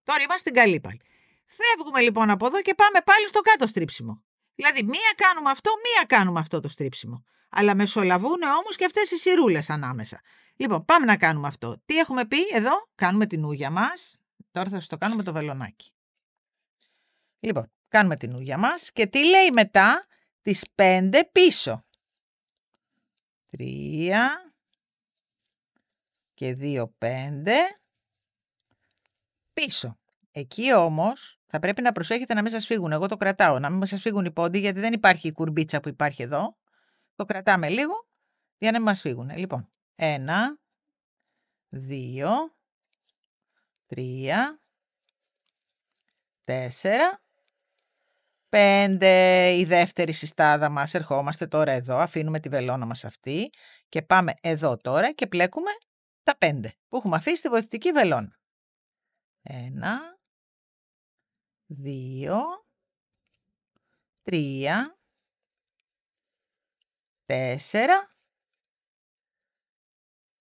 Τώρα είμαστε στην καλή πάλι. Φεύγουμε λοιπόν από εδώ και πάμε πάλι στο κάτω στρίψιμο. Δηλαδή, μία κάνουμε αυτό το στρίψιμο. Αλλά μεσολαβούν όμως και αυτές οι σειρούλες ανάμεσα. Λοιπόν, πάμε να κάνουμε αυτό. Τι έχουμε πει εδώ? Κάνουμε την ούγια μας. Τώρα θα σας το κάνουμε το βελονάκι. Λοιπόν, κάνουμε την ούγια μας και τι λέει μετά? Τις 5 πίσω. 3 και 2, 5 πίσω. Εκεί όμως θα πρέπει να προσέχετε να μην σας φύγουν. Εγώ το κρατάω, να μην σας φύγουν οι πόντοι, γιατί δεν υπάρχει η κουρμπίτσα που υπάρχει εδώ. Το κρατάμε λίγο για να μην μας φύγουν. Λοιπόν, 1, 2, 3, 4, 5. Η δεύτερη συστάδα μας. Ερχόμαστε τώρα εδώ, αφήνουμε τη βελόνα μας αυτή και πάμε εδώ τώρα και πλέκουμε τα 5 που έχουμε αφήσει στη βοηθητική βελόνα. 1, 2, 3, 4,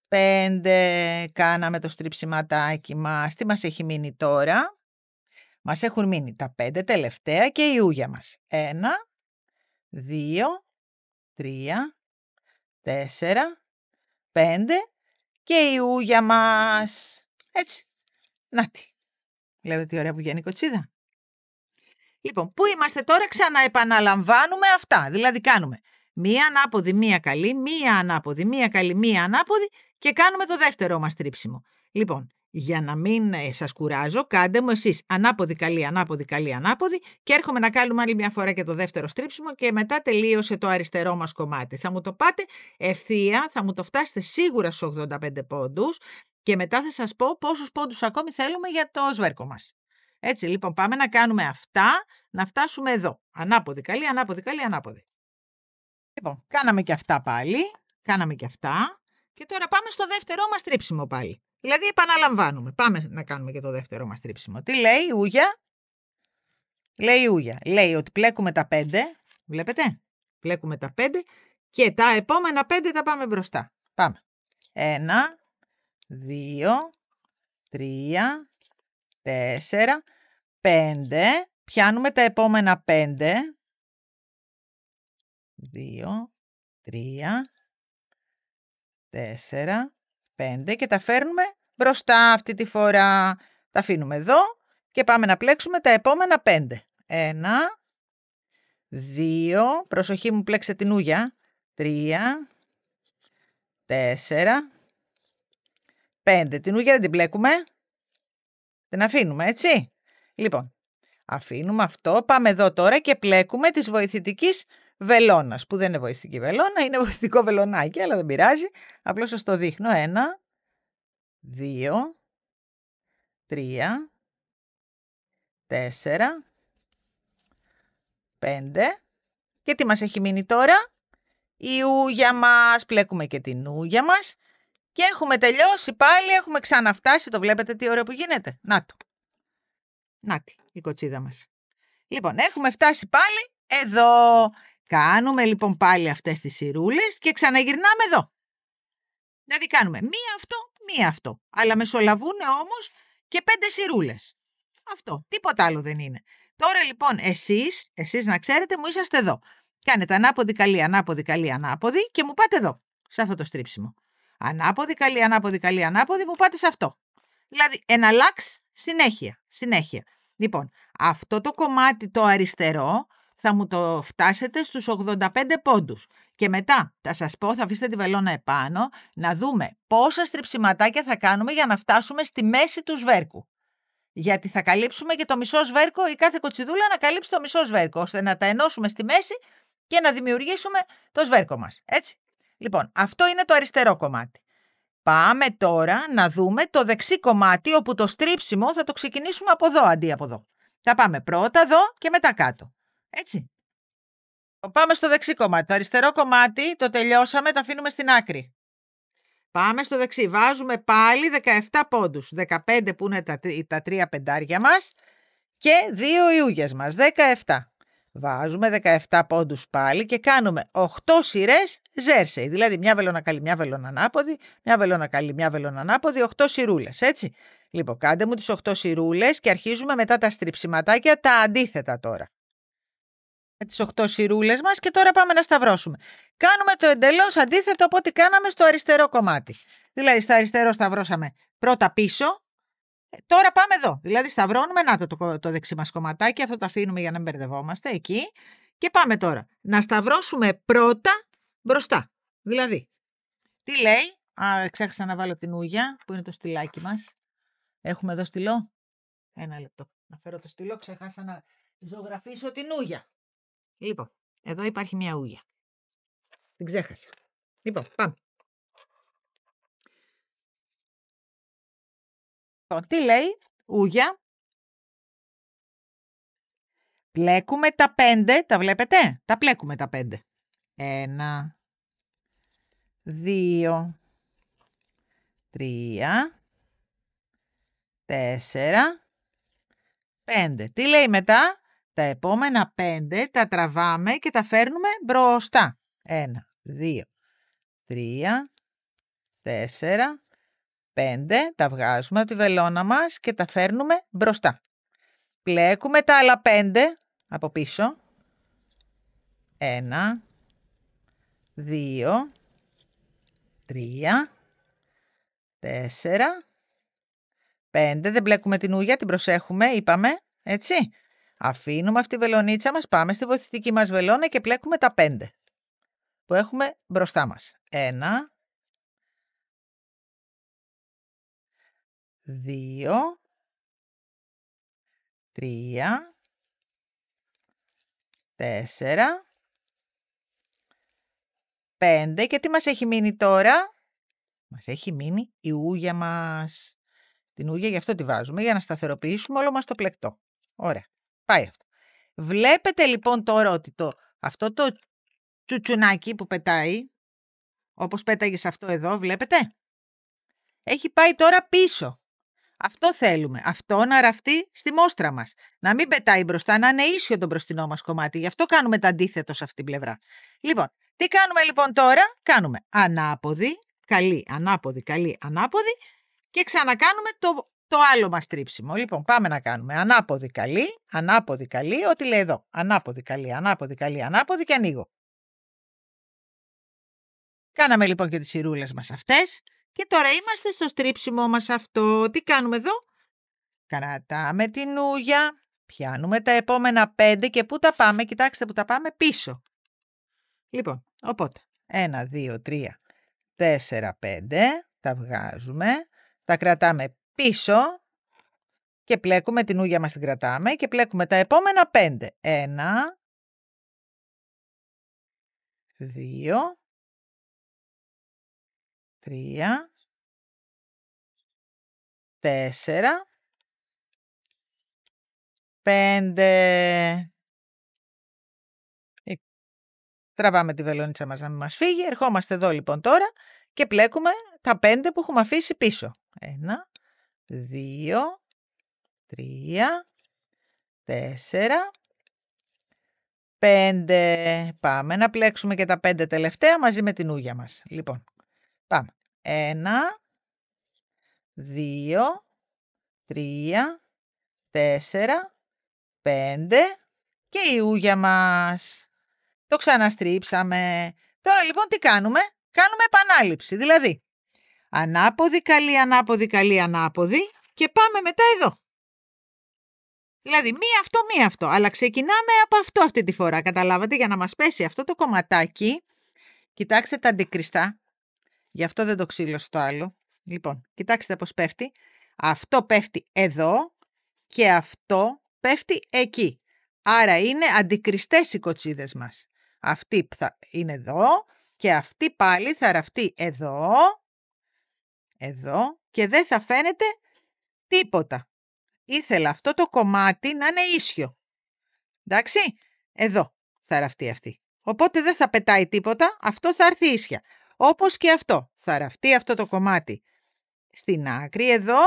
5. Κάναμε το στριψιματάκι μας. Τι μας έχει μείνει τώρα? Μας έχουν μείνει τα 5 τελευταία και η ούγια μας. 1, 2, 3, 4, 5 και η ούγια μας. Έτσι. Νάτι. Βλέπετε τι ωραία που βγαίνει η κοτσίδα. Λοιπόν, πού είμαστε τώρα? Ξαναεπαναλαμβάνουμε αυτά. Δηλαδή κάνουμε μία ανάποδη, μία καλή, μία ανάποδη, μία καλή, μία ανάποδη και κάνουμε το δεύτερο μας τρίψιμο. Λοιπόν, για να μην σας κουράζω, κάντε μου εσείς ανάποδη, καλή, ανάποδη, καλή, ανάποδη και έρχομαι να κάνουμε άλλη μια φορά και το δεύτερο στρίψιμο και μετά τελείωσε το αριστερό μας κομμάτι. Θα μου το πάτε ευθεία, θα μου το φτάσετε σίγουρα στους 85 πόντους και μετά θα σας πω πόσους πόντους ακόμη θέλουμε για το σβέρκο μας. Έτσι, λοιπόν, πάμε να κάνουμε αυτά, να φτάσουμε εδώ. Ανάποδη, καλή, ανάποδη, καλή, ανάποδη. Λοιπόν, κάναμε και αυτά πάλι. Κάναμε και αυτά. Και τώρα πάμε στο δεύτερό μας τρίψιμο πάλι. Δηλαδή, επαναλαμβάνουμε. Πάμε να κάνουμε και το δεύτερό μας τρίψιμο. Τι λέει η ούγια? Λέει η ούγια. Λέει ότι πλέκουμε τα 5. Βλέπετε? Πλέκουμε τα 5 και τα επόμενα 5 τα πάμε μπροστά. Πάμε. 1, 2, 3, 4, 5. Πιάνουμε τα επόμενα 5. 2, 3, 4, 5 και τα φέρνουμε μπροστά αυτή τη φορά. Τα αφήνουμε εδώ και πάμε να πλέξουμε τα επόμενα 5. 1, 2, προσοχή μου, πλέξε την ούγια. 3, 4, 5. Την ούγια δεν την πλέκουμε. Την αφήνουμε, έτσι. Λοιπόν, αφήνουμε αυτό. Πάμε εδώ τώρα και πλέκουμε της βοηθητικής βελόνας, που δεν είναι βοηθητική βελόνα, είναι βοηθητικό βελονάκι, αλλά δεν πειράζει. Απλώς σας το δείχνω. 1, 2, 3, 4, 5. Και τι μας έχει μείνει τώρα? Η ούγια μας. Πλέκουμε και την ούγια μας. Και έχουμε τελειώσει πάλι, έχουμε ξαναφτάσει. Το βλέπετε τι ωραίο που γίνεται? Να το. Νάτι, η κοτσίδα μας. Λοιπόν, έχουμε φτάσει πάλι εδώ. Κάνουμε λοιπόν πάλι αυτές τις σειρούλες και ξαναγυρνάμε εδώ. Δηλαδή κάνουμε μία αυτό, μία αυτό. Αλλά μεσολαβούν όμως και 5 σειρούλες. Αυτό, τίποτα άλλο δεν είναι. Τώρα λοιπόν εσείς να ξέρετε, μου είσαστε εδώ. Κάνετε ανάποδη καλή, ανάποδη καλή, ανάποδη και μου πάτε εδώ, σε αυτό το στρίψιμο. Ανάποδη καλή, ανάποδη καλή, ανάποδη, μου πάτε σε αυτό. Δηλαδή εναλλάξ συνέχεια. Λοιπόν, αυτό το κομμάτι το αριστερό θα μου το φτάσετε στους 85 πόντους. Και μετά θα σας πω, θα αφήσετε τη βελόνα επάνω, να δούμε πόσα στριψιματάκια θα κάνουμε για να φτάσουμε στη μέση του σβέρκου. Γιατί θα καλύψουμε και το μισό σβέρκο, η κάθε κοτσιδούλα να καλύψει το μισό σβέρκο, ώστε να τα ενώσουμε στη μέση και να δημιουργήσουμε το σβέρκο μας. Έτσι. Λοιπόν, αυτό είναι το αριστερό κομμάτι. Πάμε τώρα να δούμε το δεξί κομμάτι, όπου το στρίψιμο θα το ξεκινήσουμε από εδώ αντί από εδώ. Θα πάμε πρώτα εδώ και μετά κάτω. Έτσι. Πάμε στο δεξί κομμάτι. Το αριστερό κομμάτι το τελειώσαμε, το αφήνουμε στην άκρη. Πάμε στο δεξί. Βάζουμε πάλι 17 πόντους. 15 που είναι τα 3 πεντάρια μας και 2 ιούγες μας. 17. Βάζουμε 17 πόντους πάλι και κάνουμε 8 σειρές ζέρσεϊ. Δηλαδή μια βελόνα καλή, μια βελόνα ανάποδη, μια βελόνα καλή, μια βελόνα ανάποδη, 8 σειρούλες, έτσι. Λοιπόν, κάντε μου τις 8 σειρούλες και αρχίζουμε μετά τα στριψιματάκια τα αντίθετα τώρα. Με τις 8 σειρούλες μας και τώρα πάμε να σταυρώσουμε. Κάνουμε το εντελώς αντίθετο από ό,τι κάναμε στο αριστερό κομμάτι. Δηλαδή στα αριστερό σταυρώσαμε πρώτα πίσω. Τώρα πάμε εδώ. Δηλαδή σταυρώνουμε, να το δεξί μας κομματάκι, αυτό το αφήνουμε για να μην μπερδευόμαστε εκεί. Και πάμε τώρα να σταυρώσουμε πρώτα μπροστά. Δηλαδή, τι λέει? Ξέχασα να βάλω την ούγια, που είναι το στυλάκι μας. Έχουμε εδώ στυλό. Ένα λεπτό. Να φέρω το στυλό, ξέχασα να ζωγραφίσω την ούγια. Λοιπόν, εδώ υπάρχει μια ούγια. Την ξέχασα. Λοιπόν, πάμε. Τι λέει? Ούγια. Πλέκουμε τα 5, τα βλέπετε? Τα πλέκουμε τα 5. 1, 2, 3, 4, 5. Τι λέει μετά? Τα επόμενα 5 τα τραβάμε και τα φέρνουμε μπροστά. 1, 2, 3, 4, 5. Τα βγάζουμε από τη βελόνα μας και τα φέρνουμε μπροστά. Πλέκουμε τα άλλα 5 από πίσω. 1, 2, 3, 4, 5. Δεν πλέκουμε την ούγια, την προσέχουμε, είπαμε, έτσι. Αφήνουμε αυτή τη βελονίτσα μας, πάμε στη βοηθητική μας βελόνα και πλέκουμε τα 5 που έχουμε μπροστά μας. 1, 2, 3, 4, 5. Και τι μας έχει μείνει τώρα? Μας έχει μείνει η ούγια μας. Την ούγια γι' αυτό τη βάζουμε, για να σταθεροποιήσουμε όλο μας το πλεκτό. Ωραία. Πάει αυτό. Βλέπετε λοιπόν τώρα ότι αυτό το τσουτσουνάκι που πετάει, όπως πέταγε σε αυτό εδώ, βλέπετε? Έχει πάει τώρα πίσω. Αυτό θέλουμε. Αυτό να ραφτεί στη μόστρα μας. Να μην πετάει μπροστά, να είναι ίσιο το μπροστινό μας κομμάτι. Γι' αυτό κάνουμε το αντίθετο σε αυτή την πλευρά. Λοιπόν, τι κάνουμε λοιπόν τώρα? Κάνουμε ανάποδη, καλή, ανάποδη, καλή, ανάποδη και ξανακάνουμε το άλλο μας τρίψιμο. Λοιπόν, πάμε να κάνουμε ανάποδη, καλή, ό,τι λέει εδώ. Ανάποδη, καλή, ανάποδη, καλή, ανάποδη και ανοίγω. Κάναμε λοιπόν και τις σειρούλες μας αυτές Και τώρα είμαστε στο στρίψιμο μας αυτό. Τι κάνουμε εδώ? Κρατάμε την ούγια, πιάνουμε τα επόμενα 5 και πού τα πάμε? Κοιτάξτε που τα πάμε πίσω. Λοιπόν, οπότε 1, 2, 3, 4, 5, τα βγάζουμε, τα κρατάμε πίσω και πλέκουμε την ούγια μας, την κρατάμε και πλέκουμε τα επόμενα 5. 1, 2, 3, 4, 5. Τραβάμε τη βελονίτσα μας να μην μας φύγει. Ερχόμαστε εδώ λοιπόν τώρα και πλέκουμε τα 5 που έχουμε αφήσει πίσω. 1, 2, 3, 4, 5. Πάμε να πλέξουμε και τα 5 τελευταία μαζί με την ούγια μας. Λοιπόν, πάμε. 1, 2, 3, 4, 5 και η ούγια μας. Το ξαναστρίψαμε. Τώρα λοιπόν τι κάνουμε? Κάνουμε επανάληψη. Δηλαδή, ανάποδη, καλή, ανάποδη, καλή, ανάποδη και πάμε μετά εδώ. Δηλαδή, μία αυτό. Αλλά ξεκινάμε από αυτό αυτή τη φορά. Καταλάβατε, για να μας πέσει αυτό το κομματάκι. Κοιτάξτε τα αντικριστά. Γι' αυτό δεν το ξύλωσα το άλλο. Λοιπόν, κοιτάξτε πώς πέφτει. Αυτό πέφτει εδώ και αυτό πέφτει εκεί. Άρα είναι αντικριστές οι κοτσίδες μας. Αυτή θα είναι εδώ και αυτή πάλι θα ραφτεί εδώ, εδώ και δεν θα φαίνεται τίποτα. Ήθελα αυτό το κομμάτι να είναι ίσιο. Εντάξει, εδώ θα ραφτεί αυτή. Οπότε δεν θα πετάει τίποτα, αυτό θα έρθει ίσια. Όπως και αυτό, θα ραφτεί αυτό το κομμάτι στην άκρη εδώ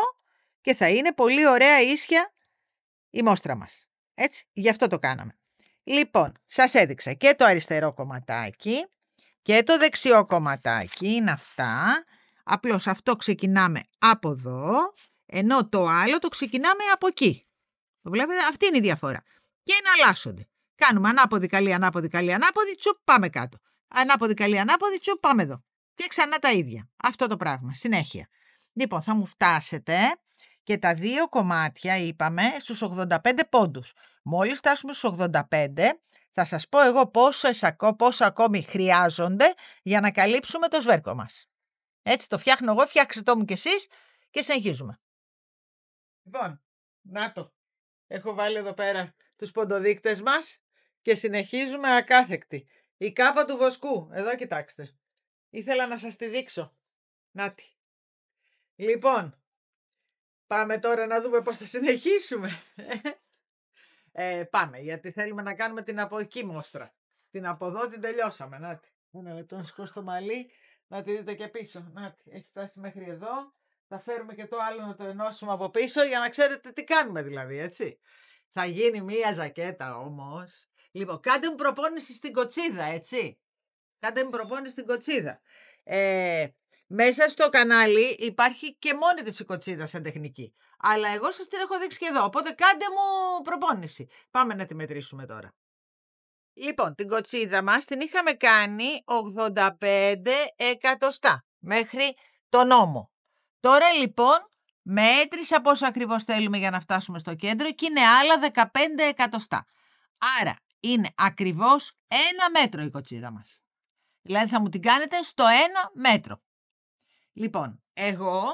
και θα είναι πολύ ωραία ίσια η μόστρα μας. Έτσι, γι' αυτό το κάναμε. Λοιπόν, σας έδειξα και το αριστερό κομματάκι και το δεξιό κομματάκι, είναι αυτά. Απλώς αυτό ξεκινάμε από εδώ, ενώ το άλλο το ξεκινάμε από εκεί. Το βλέπετε, αυτή είναι η διαφορά. Και εναλλάσσονται. Κάνουμε ανάποδη, καλή, ανάποδη, καλή, ανάποδη, τσουπ, πάμε κάτω. Ανάποδη, καλή, ανάποδη, τσουπ, πάμε εδώ. Και ξανά τα ίδια. Αυτό το πράγμα, συνέχεια. Λοιπόν, θα μου φτάσετε και τα δύο κομμάτια είπαμε στους 85 πόντους. Μόλις φτάσουμε στους 85, θα σας πω εγώ πόσο ακόμη χρειάζονται για να καλύψουμε το σβέρκο μας. Έτσι το φτιάχνω εγώ, φτιάξτε το μου κι εσείς και συνεχίζουμε. Λοιπόν, να το. Έχω βάλει εδώ πέρα τους ποντοδείκτες μας και συνεχίζουμε ακάθεκτη. Η κάπα του βοσκού, εδώ κοιτάξτε. Ήθελα να σας τη δείξω. Νάτι. Λοιπόν, πάμε τώρα να δούμε πώς θα συνεχίσουμε. Πάμε, γιατί θέλουμε να κάνουμε την από εκεί μόστρα. Την από εδώ την τελειώσαμε. Νάτι. Ένα λεπτό να σηκώσω το μαλλί, να τη δείτε και πίσω. Νάτι, έχει φτάσει μέχρι εδώ. Θα φέρουμε και το άλλο να το ενώσουμε από πίσω για να ξέρετε τι κάνουμε δηλαδή, έτσι. Θα γίνει μία ζακέτα όμως. Λοιπόν, κάντε μου προπόνηση στην κοτσίδα, έτσι. Κάντε μου προπόνηση στην κοτσίδα. Μέσα στο κανάλι υπάρχει και μόνη της η κοτσίδα σαν τεχνική. Αλλά εγώ σας την έχω δείξει και εδώ, οπότε κάντε μου προπόνηση. Πάμε να τη μετρήσουμε τώρα. Λοιπόν, την κοτσίδα μας την είχαμε κάνει 85 εκατοστά μέχρι τον ώμο. Τώρα λοιπόν μέτρησα πόσο ακριβώς θέλουμε για να φτάσουμε στο κέντρο και είναι άλλα 15 εκατοστά. Άρα είναι ακριβώς 1 μέτρο η κοτσίδα μας. Δηλαδή θα μου την κάνετε στο 1 μέτρο. Λοιπόν, εγώ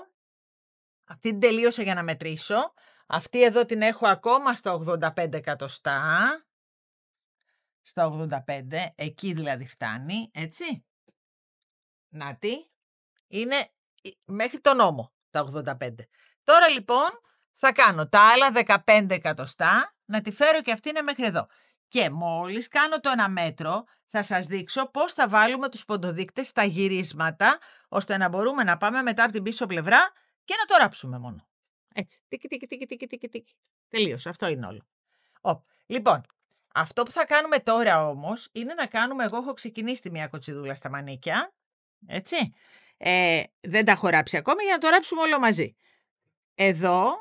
αυτή την τελείωσα για να μετρήσω. Αυτή εδώ την έχω ακόμα στα 85 εκατοστά. Στα 85, εκεί δηλαδή φτάνει, έτσι. Νάτι, είναι μέχρι τον ώμο τα 85. Τώρα λοιπόν θα κάνω τα άλλα 15 εκατοστά, να τη φέρω και αυτή είναι μέχρι εδώ. Και μόλις κάνω το 1 μέτρο, θα σας δείξω πώς θα βάλουμε τους ποντοδείκτες στα γυρίσματα, ώστε να μπορούμε να πάμε μετά από την πίσω πλευρά και να το ράψουμε μόνο. Έτσι, τίκι, τίκι, τίκι, τίκι, τίκι, τίκι. Τελείωσε, αυτό είναι όλο. Λοιπόν, αυτό που θα κάνουμε τώρα όμως, είναι να κάνουμε, εγώ έχω ξεκινήσει τη μία κοτσιδούλα στα μανίκια, έτσι. Δεν τα έχω ράψει ακόμη για να το ράψουμε όλο μαζί. Εδώ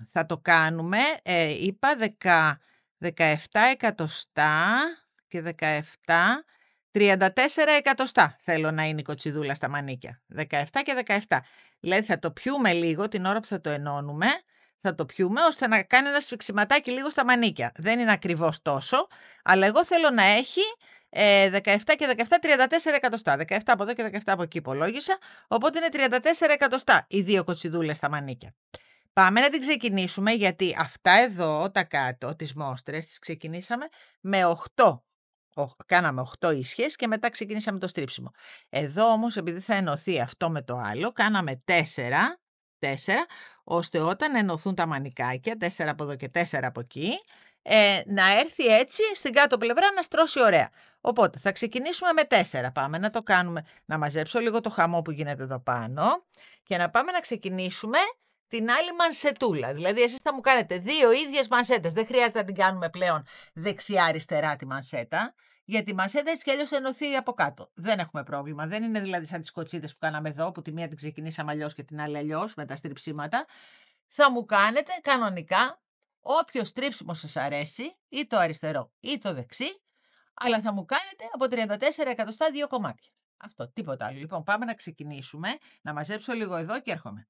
θα το κάνουμε, είπα 17 εκατοστά και 17 34 εκατοστά θέλω να είναι η κοτσιδούλα στα μανίκια. 17 και 17. Δηλαδή θα το πιούμε λίγο την ώρα που θα το ενώνουμε. Θα το πιούμε ώστε να κάνει ένα σφιξιματάκι λίγο στα μανίκια. Δεν είναι ακριβώς τόσο, αλλά εγώ θέλω να έχει 17 και 17, 34 εκατοστά. 17 από εδώ και 17 από εκεί υπολόγισα. Οπότε είναι 34 εκατοστά οι δύο κοτσιδούλες στα μανίκια. Πάμε να την ξεκινήσουμε, γιατί αυτά εδώ τα κάτω, τις μόστρες, τις ξεκινήσαμε με 8. Κάναμε 8 ίσχυες και μετά ξεκινήσαμε το στρίψιμο. Εδώ όμως, επειδή θα ενωθεί αυτό με το άλλο, κάναμε 4, ώστε όταν ενωθούν τα μανικάκια, 4 από εδώ και 4 από εκεί, να έρθει έτσι στην κάτω πλευρά να στρώσει ωραία. Οπότε θα ξεκινήσουμε με 4. Πάμε να το κάνουμε, να μαζέψω λίγο το χαμό που γίνεται εδώ πάνω και να πάμε να ξεκινήσουμε την άλλη μανσετούλα. Δηλαδή εσείς θα μου κάνετε 2 ίδιες μανσέτες. Δεν χρειάζεται να την κάνουμε πλέον δεξιά-αριστερά τη μανσέτα, γιατί η μανσέτα έτσι κι αλλιώς θα ενωθεί από κάτω. Δεν έχουμε πρόβλημα. Δεν είναι δηλαδή σαν τις κοτσίδες που κάναμε εδώ, που τη μία την ξεκινήσαμε αλλιώς και την άλλη αλλιώς με τα στριψίματα. Θα μου κάνετε κανονικά όποιο στρίψιμο σας αρέσει, ή το αριστερό ή το δεξί, αλλά θα μου κάνετε από 34 εκατοστά 2 κομμάτια. Αυτό, τίποτα άλλο. Λοιπόν, πάμε να ξεκινήσουμε, να μαζέψω λίγο εδώ και έρχομαι.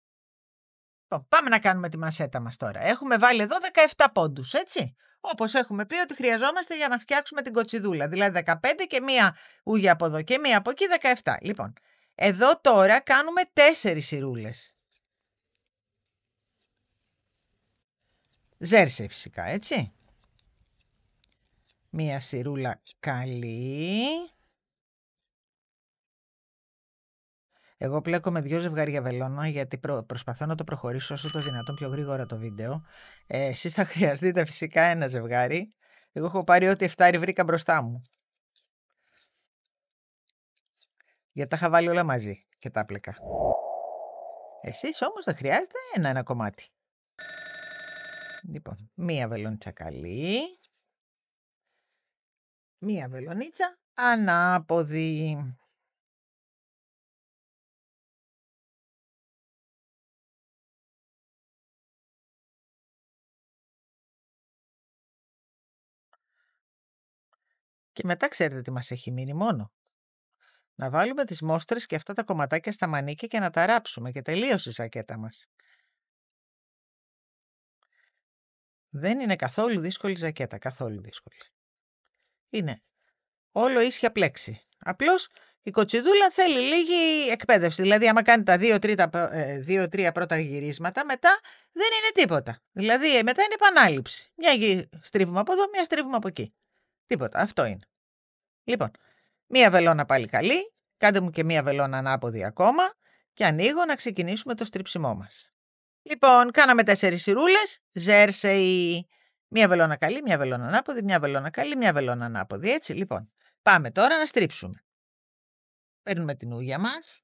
Λοιπόν, πάμε να κάνουμε τη μανσέτα μας τώρα. Έχουμε βάλει εδώ 17 πόντους, έτσι. Όπως έχουμε πει ότι χρειαζόμαστε για να φτιάξουμε την κοτσιδούλα. Δηλαδή 15 και μία ούγια από εδώ και μία από εκεί, 17. Λοιπόν, εδώ τώρα κάνουμε 4 σειρούλες. Ζέρσε φυσικά, έτσι. Μία σειρούλα καλή. Εγώ πλέκω με 2 ζευγάρια βελόνα, γιατί προσπαθώ να το προχωρήσω όσο το δυνατόν πιο γρήγορα το βίντεο. Εσείς θα χρειαστείτε φυσικά ένα ζευγάρι. Εγώ έχω πάρει ό,τι 7 βρήκα μπροστά μου. Γιατί τα είχα βάλει όλα μαζί και τα πλέκα. Εσείς όμως δεν χρειάζεται ένα κομμάτι. Λοιπόν, μία βελονίτσα καλή. Μία βελονίτσα ανάποδη. Και μετά ξέρετε τι μας έχει μείνει μόνο. Να βάλουμε τις μόστρες και αυτά τα κομματάκια στα μανίκια και να τα ράψουμε και τελείωσε η ζακέτα μας. Δεν είναι καθόλου δύσκολη ζακέτα, καθόλου δύσκολη. Είναι όλο ίσια πλέξη. Απλώς η κοτσιδούλα θέλει λίγη εκπαίδευση. Δηλαδή άμα κάνει τα 2-3 πρώτα γυρίσματα, μετά δεν είναι τίποτα. Δηλαδή μετά είναι επανάληψη. Μια στρίβουμε από εδώ, μια στρίβουμε από εκεί. Τίποτα, αυτό είναι. Λοιπόν, μία βελόνα πάλι καλή, κάντε μου και μία βελόνα ανάποδη ακόμα και ανοίγω να ξεκινήσουμε το στρίψιμό μας. Λοιπόν, κάναμε 4 σειρούλες, ζέρσε η μία βελόνα καλή, μία βελόνα ανάποδη, μία βελόνα καλή, μία βελόνα ανάποδη, έτσι. Λοιπόν, πάμε τώρα να στρίψουμε. Παίρνουμε την ούγια μας,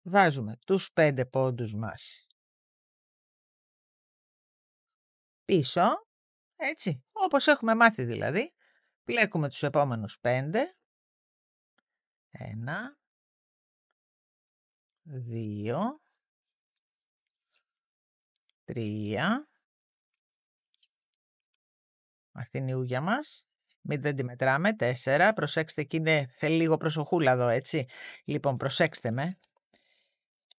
βάζουμε τους 5 πόντους μας πίσω, έτσι, όπως έχουμε μάθει δηλαδή. Πλέκουμε τους επόμενους 5. 1, 2, 3. Αυτή είναι η ούγια μας. Δεν τη μετράμε. 4. Προσέξτε, εκεί θέλει λίγο προσοχούλα εδώ, έτσι. Λοιπόν, προσέξτε με.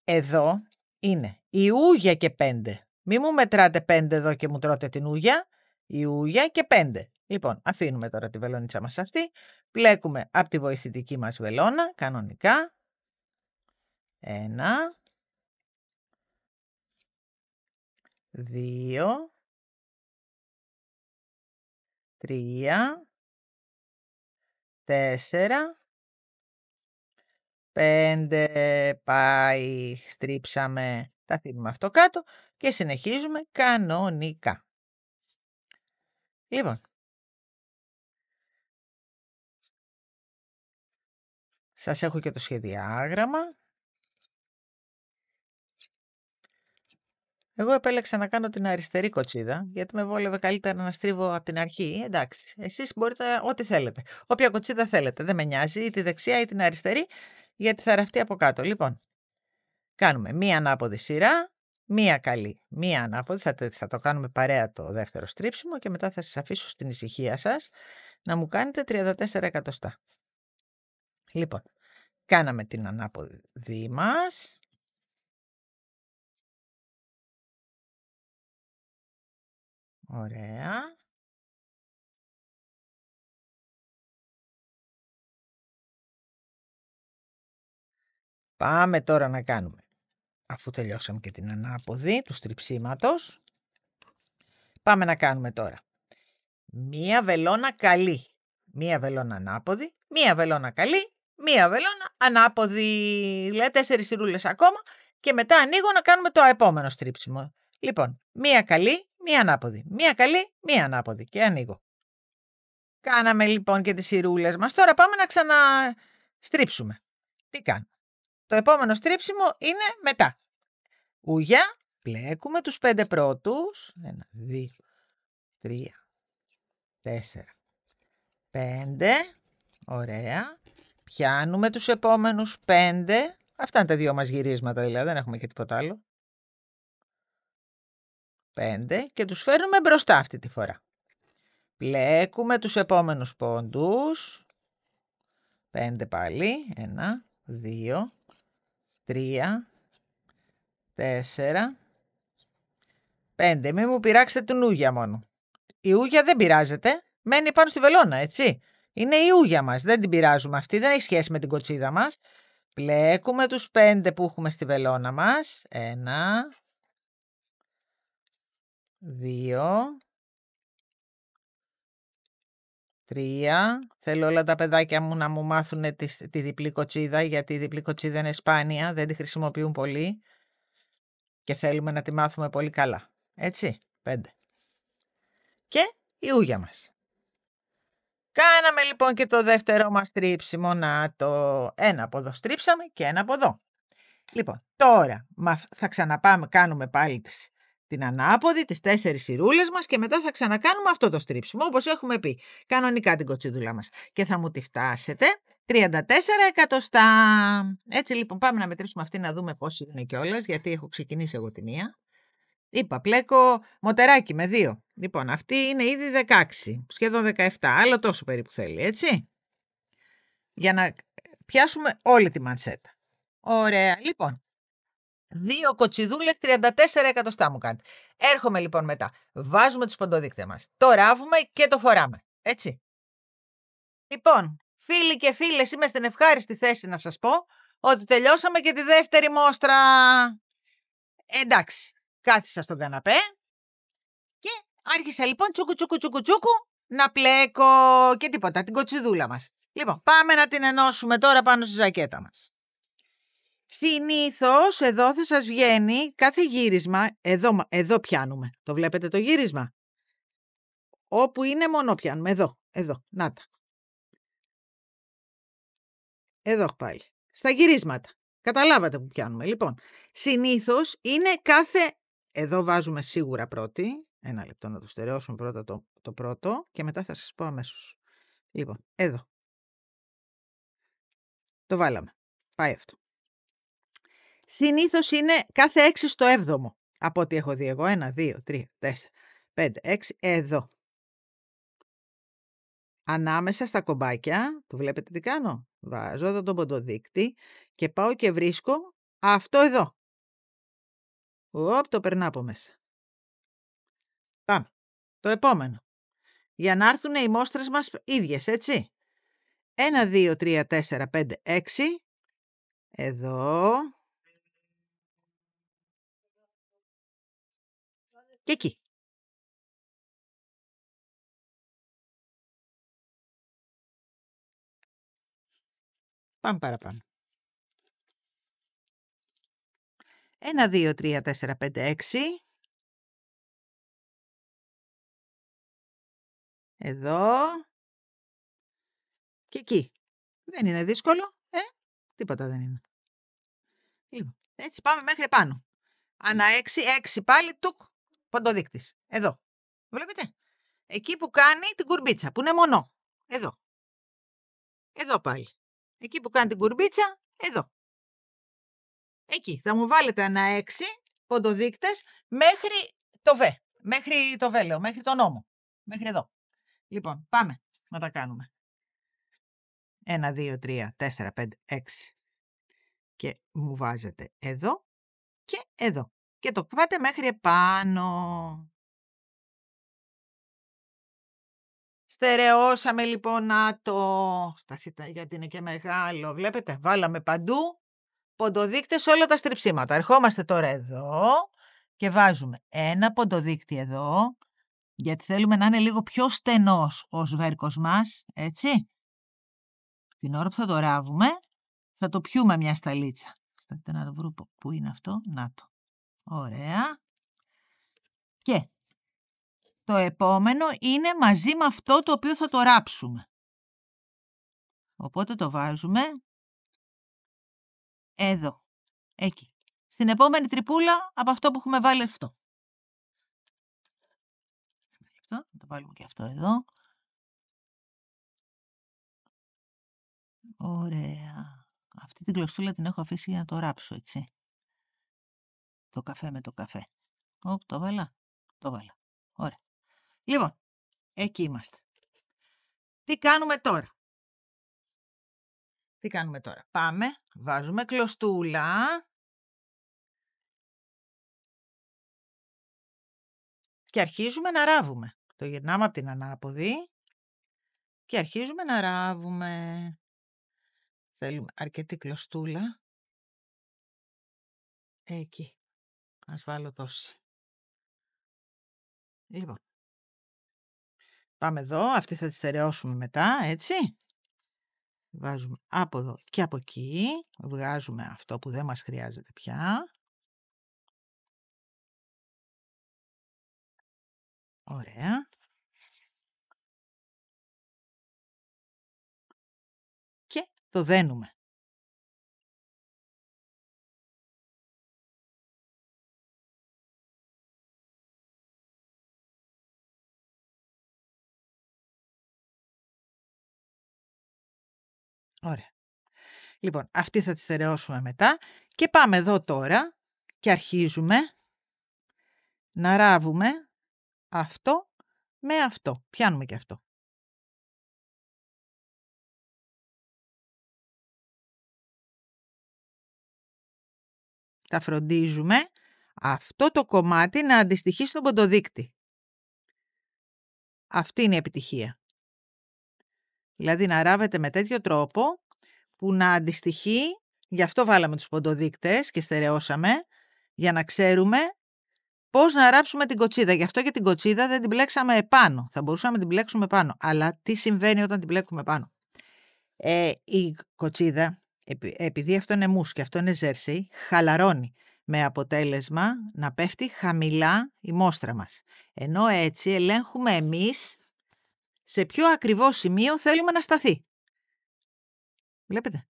Εδώ είναι η ούγια και 5. Μη μου μετράτε 5 εδώ και μου τρώτε την ούγια. Η ούγια και 5. Λοιπόν, αφήνουμε τώρα τη βελονίτσα μας αυτή. Πλέκουμε από τη βοηθητική μας βελόνα, κανονικά. 1, 2, 3, 4, 5. Πάει, στρίψαμε. Τα αφήνουμε αυτό κάτω και συνεχίζουμε κανονικά. Λοιπόν, σας έχω και το σχεδιάγραμμα. Εγώ επέλεξα να κάνω την αριστερή κοτσίδα, γιατί με βόλευε καλύτερα να στρίβω από την αρχή. Εντάξει, εσείς μπορείτε ό,τι θέλετε. Όποια κοτσίδα θέλετε, δεν με νοιάζει, ή τη δεξιά ή την αριστερή, γιατί θα ραφτεί από κάτω. Λοιπόν, κάνουμε μία ανάποδη σειρά, μία καλή, μία ανάποδη. Θα το κάνουμε παρέα το δεύτερο στρίψιμο και μετά θα σας αφήσω στην ησυχία σας να μου κάνετε 34 εκατοστά. Λοιπόν, κάναμε την ανάποδη μας. Ωραία. Πάμε τώρα να κάνουμε, αφού τελειώσαμε και την ανάποδη του στριψίματος, πάμε να κάνουμε τώρα μία βελόνα καλή, μία βελόνα ανάποδη, μία βελόνα καλή, μία βελόνα ανάποδη, δηλαδή 4 σειρούλες ακόμα και μετά ανοίγω να κάνουμε το επόμενο στρίψιμο. Λοιπόν, μία καλή, μία ανάποδη, μία καλή, μία ανάποδη και ανοίγω. Κάναμε λοιπόν και τις σειρούλες μας, τώρα πάμε να ξαναστρίψουμε. Τι κάνουμε? Το επόμενο στρίψιμο είναι μετά. Ουλιά, πλέκουμε τους 5 πρώτους. 1, 2, 3, 4, 5. Ωραία. Πιάνουμε τους επόμενους 5. Αυτά είναι τα 2 μας γυρίσματα, δηλαδή δεν έχουμε και τίποτα άλλο. 5 και τους φέρνουμε μπροστά αυτή τη φορά. Πλέκουμε τους επόμενους πόντους. 5 πάλι. 1, 2, 3, 4, 5. Μην μου πειράξετε την ούγια μόνο. Η ούγια δεν πειράζεται. Μένει πάνω στη βελόνα, έτσι. Είναι η ούγια μας. Δεν την πειράζουμε αυτή. Δεν έχει σχέση με την κοτσίδα μας. Πλέκουμε τους 5 που έχουμε στη βελόνα μας. 1, 2, 3. Θέλω όλα τα παιδάκια μου να μου μάθουν τη διπλή κοτσίδα, γιατί η διπλή κοτσίδα είναι σπάνια. Δεν τη χρησιμοποιούν πολύ. Και θέλουμε να τη μάθουμε πολύ καλά. Έτσι. 5. Και η ούγια μας. Κάναμε λοιπόν και το δεύτερο μας στρίψιμο, να το ένα από εδώ στρίψαμε και ένα από εδώ. Λοιπόν, τώρα θα ξαναπάμε, κάνουμε πάλι την ανάποδη, τις 4 σειρούλες μας και μετά θα ξανακάνουμε αυτό το στρίψιμο, όπως έχουμε πει, κανονικά την κοτσιδούλα μας. Και θα μου τη φτάσετε 34 εκατοστά. Έτσι λοιπόν πάμε να μετρήσουμε αυτή να δούμε πόσοι είναι κιόλας, γιατί έχω ξεκινήσει εγώ τη μία. Είπα, πλέκω μοτεράκι με 2. Λοιπόν, αυτή είναι ήδη 16, σχεδόν 17, άλλο τόσο περίπου θέλει, έτσι. Για να πιάσουμε όλη τη μανσέτα. Ωραία, λοιπόν. 2 κοτσιδούλες, 34 εκατοστά μου κάνετε. Έρχομαι λοιπόν μετά. Βάζουμε τους ποντοδείκτες μας. Το ράβουμε και το φοράμε, έτσι. Λοιπόν, φίλοι και φίλες, είμαι στην ευχάριστη θέση να σας πω ότι τελειώσαμε και τη δεύτερη μόστρα. Εντάξει. Κάθισα στον καναπέ και άρχισα λοιπόν τσούκου να πλέκω και τίποτα, την κοτσιδούλα μας. Λοιπόν, πάμε να την ενώσουμε τώρα πάνω στη ζακέτα μας. Συνήθως εδώ θα σας βγαίνει κάθε γύρισμα, εδώ πιάνουμε. Το βλέπετε το γύρισμα? Όπου είναι μόνο πιάνουμε, εδώ, να τα. Εδώ πάλι, στα γυρίσματα. Καταλάβατε που πιάνουμε. Λοιπόν, συνήθως είναι κάθε... Εδώ βάζουμε σίγουρα πρώτη. Ένα λεπτό να το στερεώσουμε πρώτα το πρώτο και μετά θα σας πω αμέσως. Λοιπόν, εδώ. Το βάλαμε. Πάει αυτό. Συνήθως είναι κάθε 6 στο 7ο. Από ό,τι έχω δει εγώ. 1, 2, 3, 4, 5, 6. Εδώ. Ανάμεσα στα κομπάκια, το βλέπετε τι κάνω? Βάζω εδώ τον ποντοδείκτη και πάω και βρίσκω αυτό εδώ. Το περνάω από μέσα. Πάμε. Το επόμενο. Για να έρθουν οι μόστρες μας ίδιες, έτσι. 1, 2, 3, 4, 5, 6. Εδώ. Και εκεί. Πάμε παραπάνω. 1, 2, 3, 4, 5, 6. Εδώ. Και εκεί. Δεν είναι δύσκολο, τίποτα δεν είναι. Λοιπόν, έτσι πάμε μέχρι πάνω. Ανά 6, 6 πάλι, τουκ, ποντοδείκτης. Εδώ. Βλέπετε. Εκεί που κάνει την κουρμπίτσα, που είναι μονό. Εδώ. Εδώ πάλι. Εκεί που κάνει την κουρμπίτσα, εδώ. Εκεί. Θα μου βάλετε ανά 6 ποντοδείκτες μέχρι το β. Μέχρι το β, λέω, μέχρι τον ώμο. Μέχρι εδώ. Λοιπόν, πάμε. Να τα κάνουμε. 1, 2, 3, 4, 5, 6. Και μου βάζετε εδώ και εδώ. Και το πάτε μέχρι επάνω. Στερεώσαμε λοιπόν, να το σταθείτε γιατί είναι και μεγάλο. Βλέπετε, βάλαμε παντού ποντοδείκτες όλα τα στριψίματα. Ερχόμαστε τώρα εδώ και βάζουμε ένα ποντοδείκτη εδώ, γιατί θέλουμε να είναι λίγο πιο στενός ο σβέρκος μας, έτσι. Την ώρα που θα το ράβουμε, θα το πιούμε μια σταλίτσα. Σταθείτε να το βρω πού είναι αυτό. Να το. Ωραία. Και το επόμενο είναι μαζί με αυτό το οποίο θα το ράψουμε. Οπότε το βάζουμε εδώ. Εκεί. Στην επόμενη τρυπούλα από αυτό που έχουμε βάλει αυτό. Να το βάλουμε και αυτό εδώ. Ωραία. Αυτή την κλωστούλα την έχω αφήσει για να το ράψω, έτσι. Το καφέ με το καφέ. Το βάλα. Το βάλα. Ωραία. Λοιπόν, εκεί είμαστε. Τι κάνουμε τώρα. Πάμε, βάζουμε κλωστούλα. Και αρχίζουμε να ράβουμε. Το γυρνάμε από την ανάποδη. Και αρχίζουμε να ράβουμε. Θέλουμε αρκετή κλωστούλα. Εκεί. Ας βάλω τόση. Λοιπόν. Πάμε εδώ. Αυτή θα τη στερεώσουμε μετά, έτσι. Βάζουμε από εδώ και από εκεί. Βγάζουμε αυτό που δεν μας χρειάζεται πια. Ωραία. Και το δένουμε. Ωραία. Λοιπόν, αυτή θα τη στερεώσουμε μετά και πάμε εδώ τώρα και αρχίζουμε να ράβουμε αυτό με αυτό. Πιάνουμε και αυτό. Τα φροντίζουμε αυτό το κομμάτι να αντιστοιχεί στον ποντοδείκτη. Αυτή είναι η επιτυχία. Δηλαδή να ράβετε με τέτοιο τρόπο που να αντιστοιχεί, γι' αυτό βάλαμε τους ποντοδείκτες και στερεώσαμε, για να ξέρουμε πώς να ράψουμε την κοτσίδα. Γι' αυτό και την κοτσίδα δεν την μπλέξαμε επάνω. Θα μπορούσαμε να την μπλέξουμε πάνω. Αλλά τι συμβαίνει όταν την μπλέκουμε πάνω. Η κοτσίδα, επειδή αυτό είναι μους και αυτό είναι ζέρσι, χαλαρώνει. Με αποτέλεσμα να πέφτει χαμηλά η μόστρα μας. Ενώ έτσι ελέγχουμε εμείς σε ποιο ακριβό σημείο θέλουμε να σταθεί. Βλέπετε.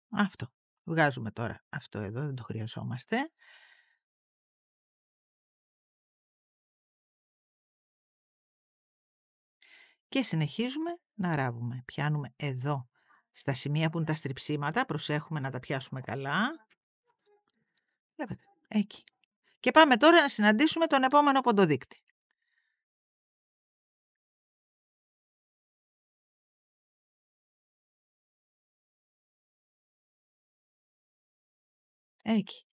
Αυτό. Βγάζουμε τώρα αυτό εδώ, δεν το χρειαζόμαστε. Και συνεχίζουμε να ράβουμε. Πιάνουμε εδώ στα σημεία που είναι τα στριψίματα. Προσέχουμε να τα πιάσουμε καλά. Βλέπετε. Εκεί. Και πάμε τώρα να συναντήσουμε τον επόμενο ποντοδείκτη. Εκεί.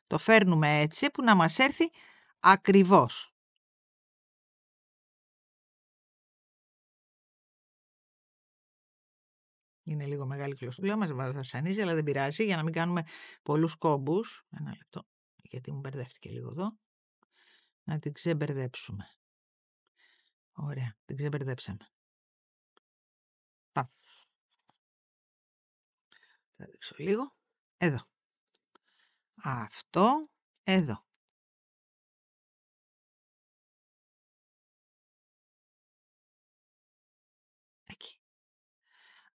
Το φέρνουμε έτσι που να μας έρθει ακριβώς. Είναι λίγο μεγάλη κλωστούλα, μας βασανίζει, αλλά δεν πειράζει, για να μην κάνουμε πολλούς κόμπους. Ένα λεπτό, γιατί μου μπερδεύτηκε λίγο εδώ. Να την ξεμπερδέψουμε. Ωραία, την ξεμπερδέψαμε. Πάμε. Θα δείξω λίγο. Εδώ. Αυτό, εδώ. Εκεί.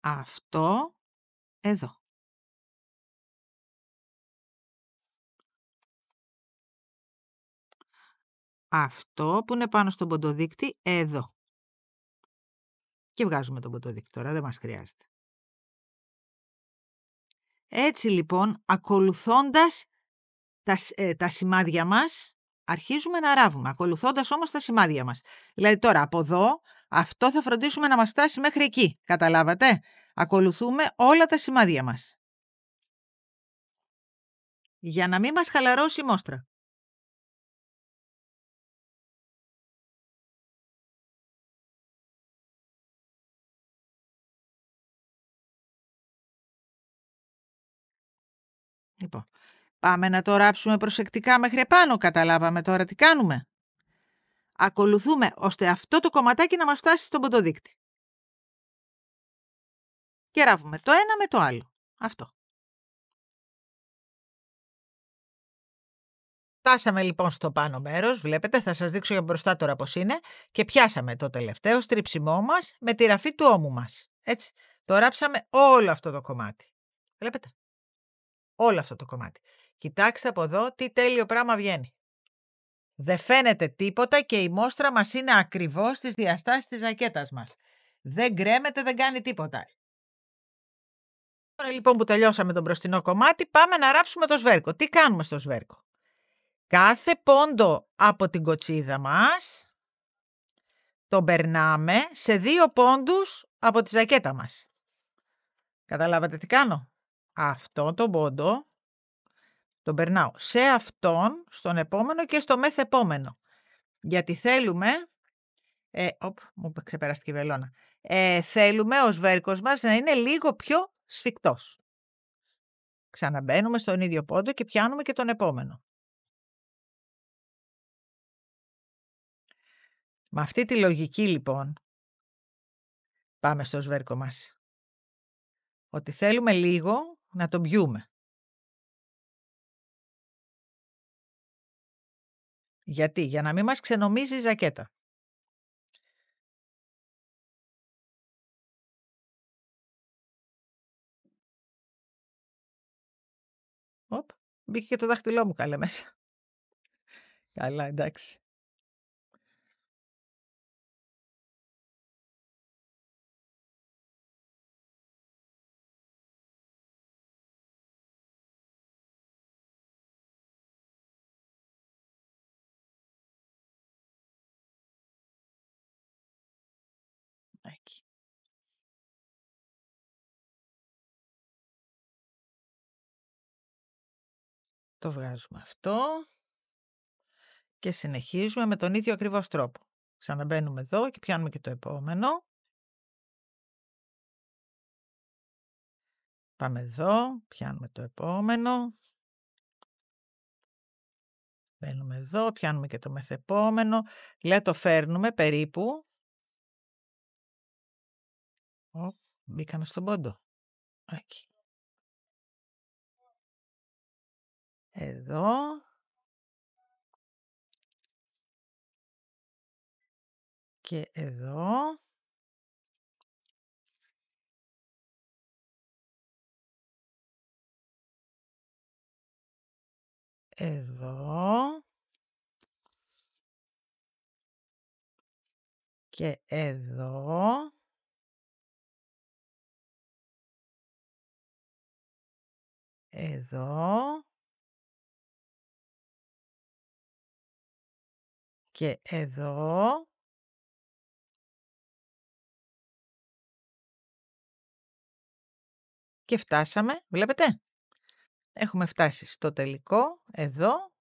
Αυτό, εδώ. Αυτό που είναι πάνω στον ποντοδείκτη, εδώ. Και βγάζουμε τον ποντοδείκτη τώρα, δεν μας χρειάζεται. Έτσι λοιπόν, ακολουθώντας τα σημάδια μας, αρχίζουμε να ράβουμε, ακολουθώντας όμως τα σημάδια μας. Δηλαδή τώρα από εδώ, αυτό θα φροντίσουμε να μας φτάσει μέχρι εκεί. Καταλάβατε? Ακολουθούμε όλα τα σημάδια μας. Για να μην μας χαλαρώσει η μόστρα. Λοιπόν, πάμε να το ράψουμε προσεκτικά μέχρι επάνω. Καταλάβαμε τώρα τι κάνουμε? Ακολουθούμε ώστε αυτό το κομματάκι να μας φτάσει στον ποντοδείκτη. Και ράβουμε το ένα με το άλλο. Αυτό. Φτάσαμε λοιπόν στο πάνω μέρος, βλέπετε, θα σας δείξω για μπροστά τώρα πώς είναι, και πιάσαμε το τελευταίο στρίψιμό μας με τη ραφή του ώμου μας. Έτσι, το ράψαμε όλο αυτό το κομμάτι. Βλέπετε, όλο αυτό το κομμάτι. Κοιτάξτε από εδώ τι τέλειο πράγμα βγαίνει. Δεν φαίνεται τίποτα και η μόστρα μας είναι ακριβώς στις διαστάσεις της ζακέτας μας. Δεν γκρέμεται, δεν κάνει τίποτα. Τώρα λοιπόν που τελειώσαμε το μπροστινό κομμάτι, πάμε να ράψουμε το σβέρκο. Τι κάνουμε στο σβέρκο? Κάθε πόντο από την κοτσίδα μας τον περνάμε σε 2 πόντους από τη ζακέτα μας. Καταλάβατε τι κάνω? Αυτό τον πόντο τον περνάω σε αυτόν, στον επόμενο και στο μεθεπόμενο. Γιατί θέλουμε... μου ξεπεράστηκε η βελόνα. Θέλουμε ο σβέρκος μας να είναι λίγο πιο σφιχτός. Ξαναμπαίνουμε στον ίδιο πόντο και πιάνουμε και τον επόμενο. Με αυτή τη λογική λοιπόν πάμε στο σβέρκο μας. Ότι θέλουμε λίγο να τον πιούμε. Γιατί? Για να μην μας ξενομίζει η ζακέτα. Μπήκε και το δάχτυλό μου καλά μέσα. Καλά, εντάξει. Εκεί. Το βγάζουμε αυτό και συνεχίζουμε με τον ίδιο ακριβώς τρόπο. Ξαναμπαίνουμε εδώ και πιάνουμε και το επόμενο. Πάμε εδώ, πιάνουμε το επόμενο. Μπαίνουμε εδώ, πιάνουμε και το μεθεπόμενο. Δηλαδή το φέρνουμε περίπου. Μπήκαμε στον πόντο. Εκεί. Εδώ. Και εδώ. Εδώ. Και εδώ. Εδώ. Και εδώ. Και φτάσαμε, βλέπετε. Έχουμε φτάσει στο τελικό, εδώ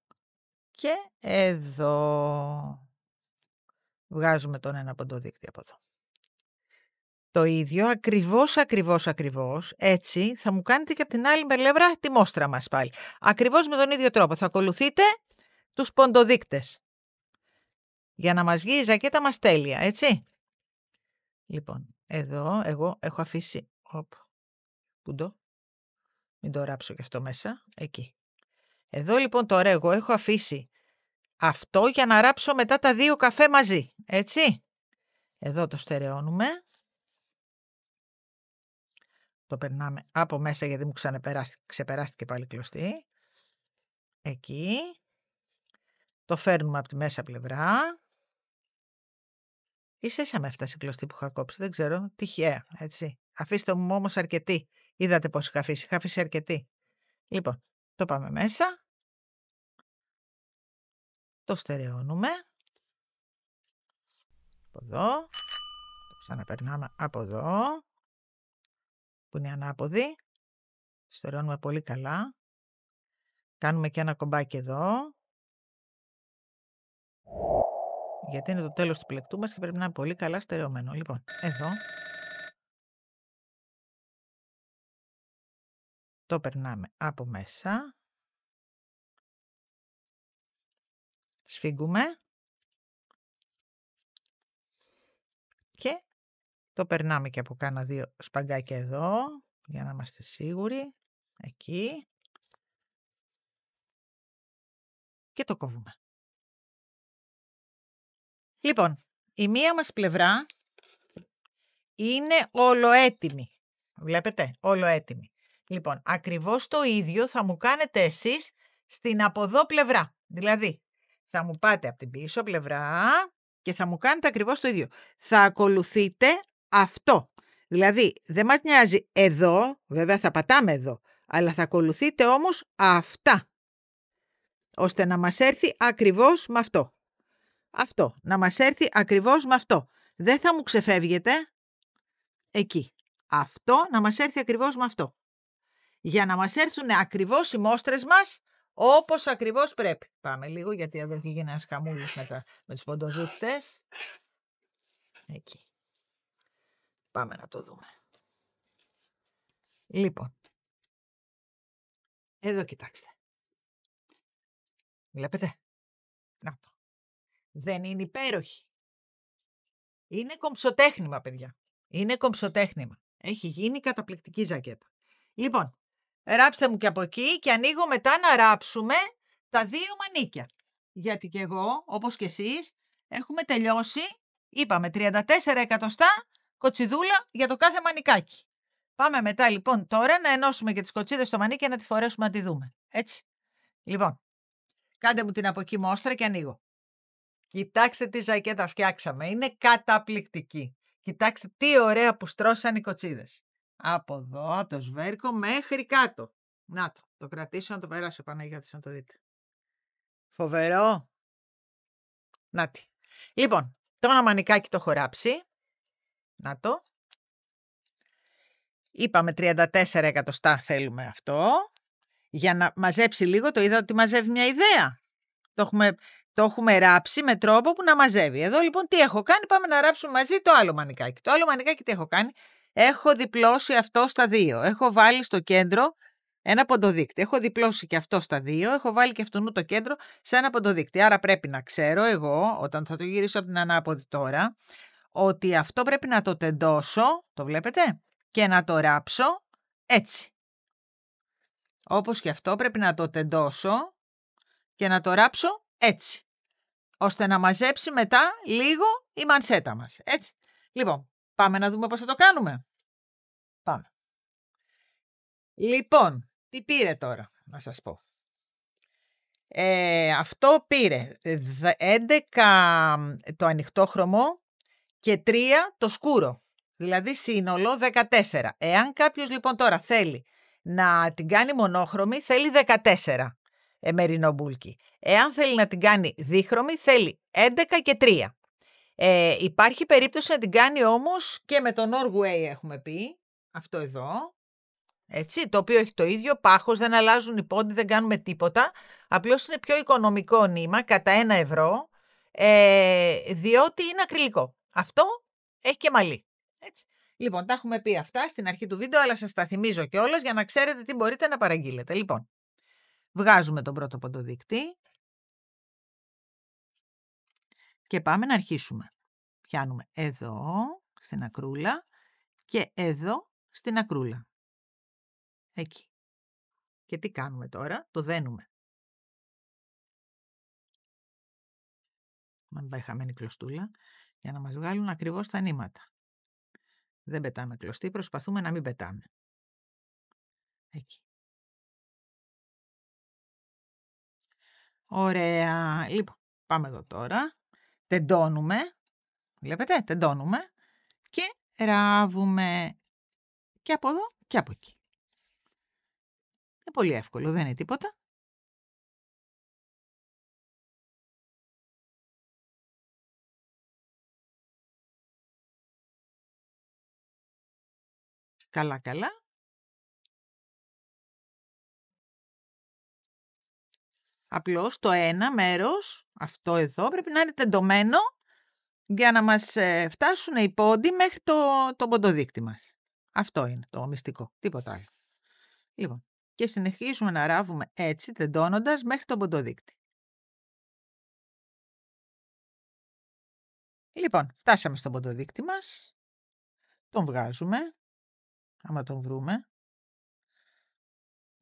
και εδώ. Βγάζουμε τον ένα ποντοδείκτη από εδώ. Το ίδιο, ακριβώς, έτσι θα μου κάνετε και από την άλλη πλευρά τη μόστρα μας πάλι. Ακριβώς με τον ίδιο τρόπο. Θα ακολουθείτε τους ποντοδείκτες. Για να μας βγει η ζακέτα μας τέλεια, έτσι. Λοιπόν, εδώ εγώ έχω αφήσει... Μην το ράψω και αυτό μέσα. Εκεί. Εδώ λοιπόν τώρα εγώ έχω αφήσει αυτό για να ράψω μετά τα 2 καφέ μαζί. Έτσι. Εδώ το στερεώνουμε. Το περνάμε από μέσα γιατί μου ξεπεράστηκε πάλι κλωστή. Εκεί. Το φέρνουμε από τη μέσα πλευρά. Ίσα με έφτασε η κλωστή που είχα κόψει. Δεν ξέρω. Τυχαία. Έτσι. Αφήστε μου όμως αρκετή Είδατε πώς είχα αφήσει αρκετή. Λοιπόν, το πάμε μέσα. Το στερεώνουμε. Από εδώ. Το ξαναπερνάμε από εδώ. Που είναι ανάποδη. Στερεώνουμε πολύ καλά. Κάνουμε και ένα κομπάκι εδώ. Γιατί είναι το τέλος του πλεκτού μας και πρέπει να είναι πολύ καλά στερεωμένο. Λοιπόν, εδώ. Το περνάμε από μέσα. Σφίγγουμε. Και το περνάμε και από κάνα 2 σπαγκάκια εδώ. Για να είμαστε σίγουροι. Εκεί. Και το κόβουμε. Λοιπόν, η μία μας πλευρά είναι ολοέτοιμη. Βλέπετε, ολοέτοιμη. Λοιπόν, ακριβώς το ίδιο θα μου κάνετε εσείς στην από εδώ πλευρά. Δηλαδή, θα μου πάτε από την πίσω πλευρά και θα μου κάνετε ακριβώς το ίδιο. Θα ακολουθείτε αυτό. Δηλαδή, δεν μας νοιάζει εδώ, βέβαια θα πατάμε εδώ, αλλά θα ακολουθείτε όμως αυτά, ώστε να μας έρθει ακριβώς με αυτό. Αυτό, να μας έρθει ακριβώς με αυτό. Δεν θα μου ξεφεύγετε εκεί. Αυτό να μας έρθει ακριβώς με αυτό. Για να μας έρθουν ακριβώς οι μόστρες μας όπως ακριβώς πρέπει. Πάμε λίγο γιατί εδώ έχει γίνει ένας χαμούλης με τους ποντοδείκτες. Εκεί. Πάμε να το δούμε. Λοιπόν. Εδώ κοιτάξτε. Βλέπετε. Να το. Δεν είναι υπέροχη. Είναι κομψοτέχνημα, παιδιά. Είναι κομψοτέχνημα. Έχει γίνει καταπληκτική ζακέτα. Λοιπόν, ράψτε μου και από εκεί και ανοίγω μετά να ράψουμε τα 2 μανίκια. Γιατί και εγώ, όπως και εσείς, έχουμε τελειώσει, είπαμε 34 εκατοστά κοτσιδούλα για το κάθε μανικάκι. Πάμε μετά λοιπόν τώρα να ενώσουμε και τις κοτσίδες στο μανίκι και να τη φορέσουμε να τη δούμε. Έτσι. Λοιπόν, κάντε μου την από εκεί μόστρα και ανοίγω. Κοιτάξτε τι ζακέτα φτιάξαμε. Είναι καταπληκτική. Κοιτάξτε τι ωραία που στρώσαν οι κοτσίδες. Από εδώ, από το σβέρκο μέχρι κάτω. Να το κρατήσω να το περάσω Παναγιώτης να το δείτε. Φοβερό. Να τι. Λοιπόν, το ένα μανικάκι το έχω ράψει. Να το. Είπαμε 34 εκατοστά θέλουμε αυτό. Για να μαζέψει λίγο, το είδα ότι μαζεύει μια ιδέα. Το έχουμε ράψει με τρόπο που να μαζεύει. Εδώ λοιπόν τι έχω κάνει, πάμε να ράψουμε μαζί το άλλο μανικάκι. Το άλλο μανικάκι τι έχω κάνει, έχω διπλώσει αυτό στα 2. Έχω βάλει στο κέντρο ένα ποντοδείκτη. Έχω διπλώσει και αυτό στα 2, έχω βάλει και αυτόν το κέντρο σε ένα ποντοδείκτη. Άρα πρέπει να ξέρω εγώ, όταν θα το γυρίσω από την ανάποδη τώρα, ότι αυτό πρέπει να το τεντώσω, το βλέπετε, και να το ράψω έτσι. Όπως και αυτό πρέπει να το τεντώσω και να το ράψω έτσι. Ώστε να μαζέψει μετά λίγο η μανσέτα μας. Έτσι. Λοιπόν, πάμε να δούμε πώς θα το κάνουμε. Πάμε. Λοιπόν, τι πήρε τώρα, να σας πω. Αυτό πήρε 11 το ανοιχτόχρωμο και 3 το σκούρο. Δηλαδή σύνολο 14. Εάν κάποιος λοιπόν τώρα θέλει να την κάνει μονόχρωμη, θέλει 14 μερινόμπουλκι. Εάν θέλει να την κάνει δίχρωμη, θέλει 11 και 3. Υπάρχει περίπτωση να την κάνει όμως και με το Norway έχουμε πει, αυτό εδώ, έτσι, το οποίο έχει το ίδιο πάχος, δεν αλλάζουν οι πόντοι, δεν κάνουμε τίποτα, απλώς είναι πιο οικονομικό νήμα, κατά 1 ευρώ, διότι είναι ακριλικό. Αυτό έχει και μαλλί. Έτσι. Λοιπόν, τα έχουμε πει αυτά στην αρχή του βίντεο, αλλά σας τα θυμίζω κιόλας για να ξέρετε τι μπορείτε να παραγγείλετε. Λοιπόν, βγάζουμε τον πρώτο ποντοδείκτη και πάμε να αρχίσουμε. Πιάνουμε εδώ, στην ακρούλα και εδώ, στην ακρούλα. Εκεί. Και τι κάνουμε τώρα, το δένουμε. Μην πάει χαμένη κλωστούλα, για να μας βγάλουν ακριβώς τα νήματα. Δεν πετάμε κλωστή, προσπαθούμε να μην πετάμε. Εκεί. Ωραία. Λοιπόν, πάμε εδώ τώρα. Τεντώνουμε. Βλέπετε, τεντώνουμε. Και ράβουμε και από εδώ και από εκεί. Πολύ εύκολο, δεν είναι τίποτα. Καλά. Απλώς το ένα μέρος, αυτό εδώ, πρέπει να είναι τεντωμένο για να μας φτάσουν οι πόντοι μέχρι το ποντοδείκτη μας. Αυτό είναι το μυστικό, τίποτα άλλο. Λοιπόν, και συνεχίζουμε να ράβουμε έτσι, τεντώνοντας μέχρι το ποντοδείκτη. Λοιπόν, φτάσαμε στον ποντοδείκτη μας, τον βγάζουμε, άμα τον βρούμε.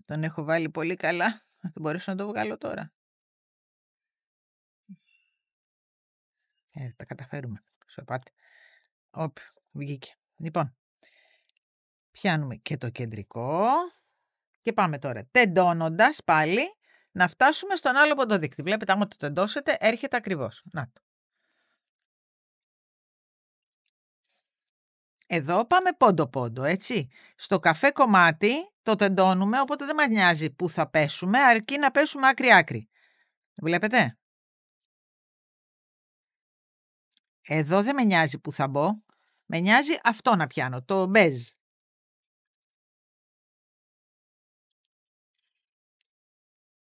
Τον έχω βάλει πολύ καλά, θα μπορέσω να το βγάλω τώρα. Τα καταφέρουμε. Σοπάτε. Όπ, βγήκε. Λοιπόν, πιάνουμε και το κεντρικό και πάμε τώρα τεντώνοντας πάλι να φτάσουμε στον άλλο ποντοδείκτη. Βλέπετε, άμα το τεντώσετε, έρχεται ακριβώς. Να το. Εδώ πάμε πόντο-πόντο, έτσι. Στο καφέ κομμάτι το τεντώνουμε, οπότε δεν μας νοιάζει που θα πέσουμε, αρκεί να πέσουμε άκρη-άκρη. Βλέπετε. Εδώ δεν με νοιάζει που θα μπω. Με νοιάζει αυτό να πιάνω, το μπέζ.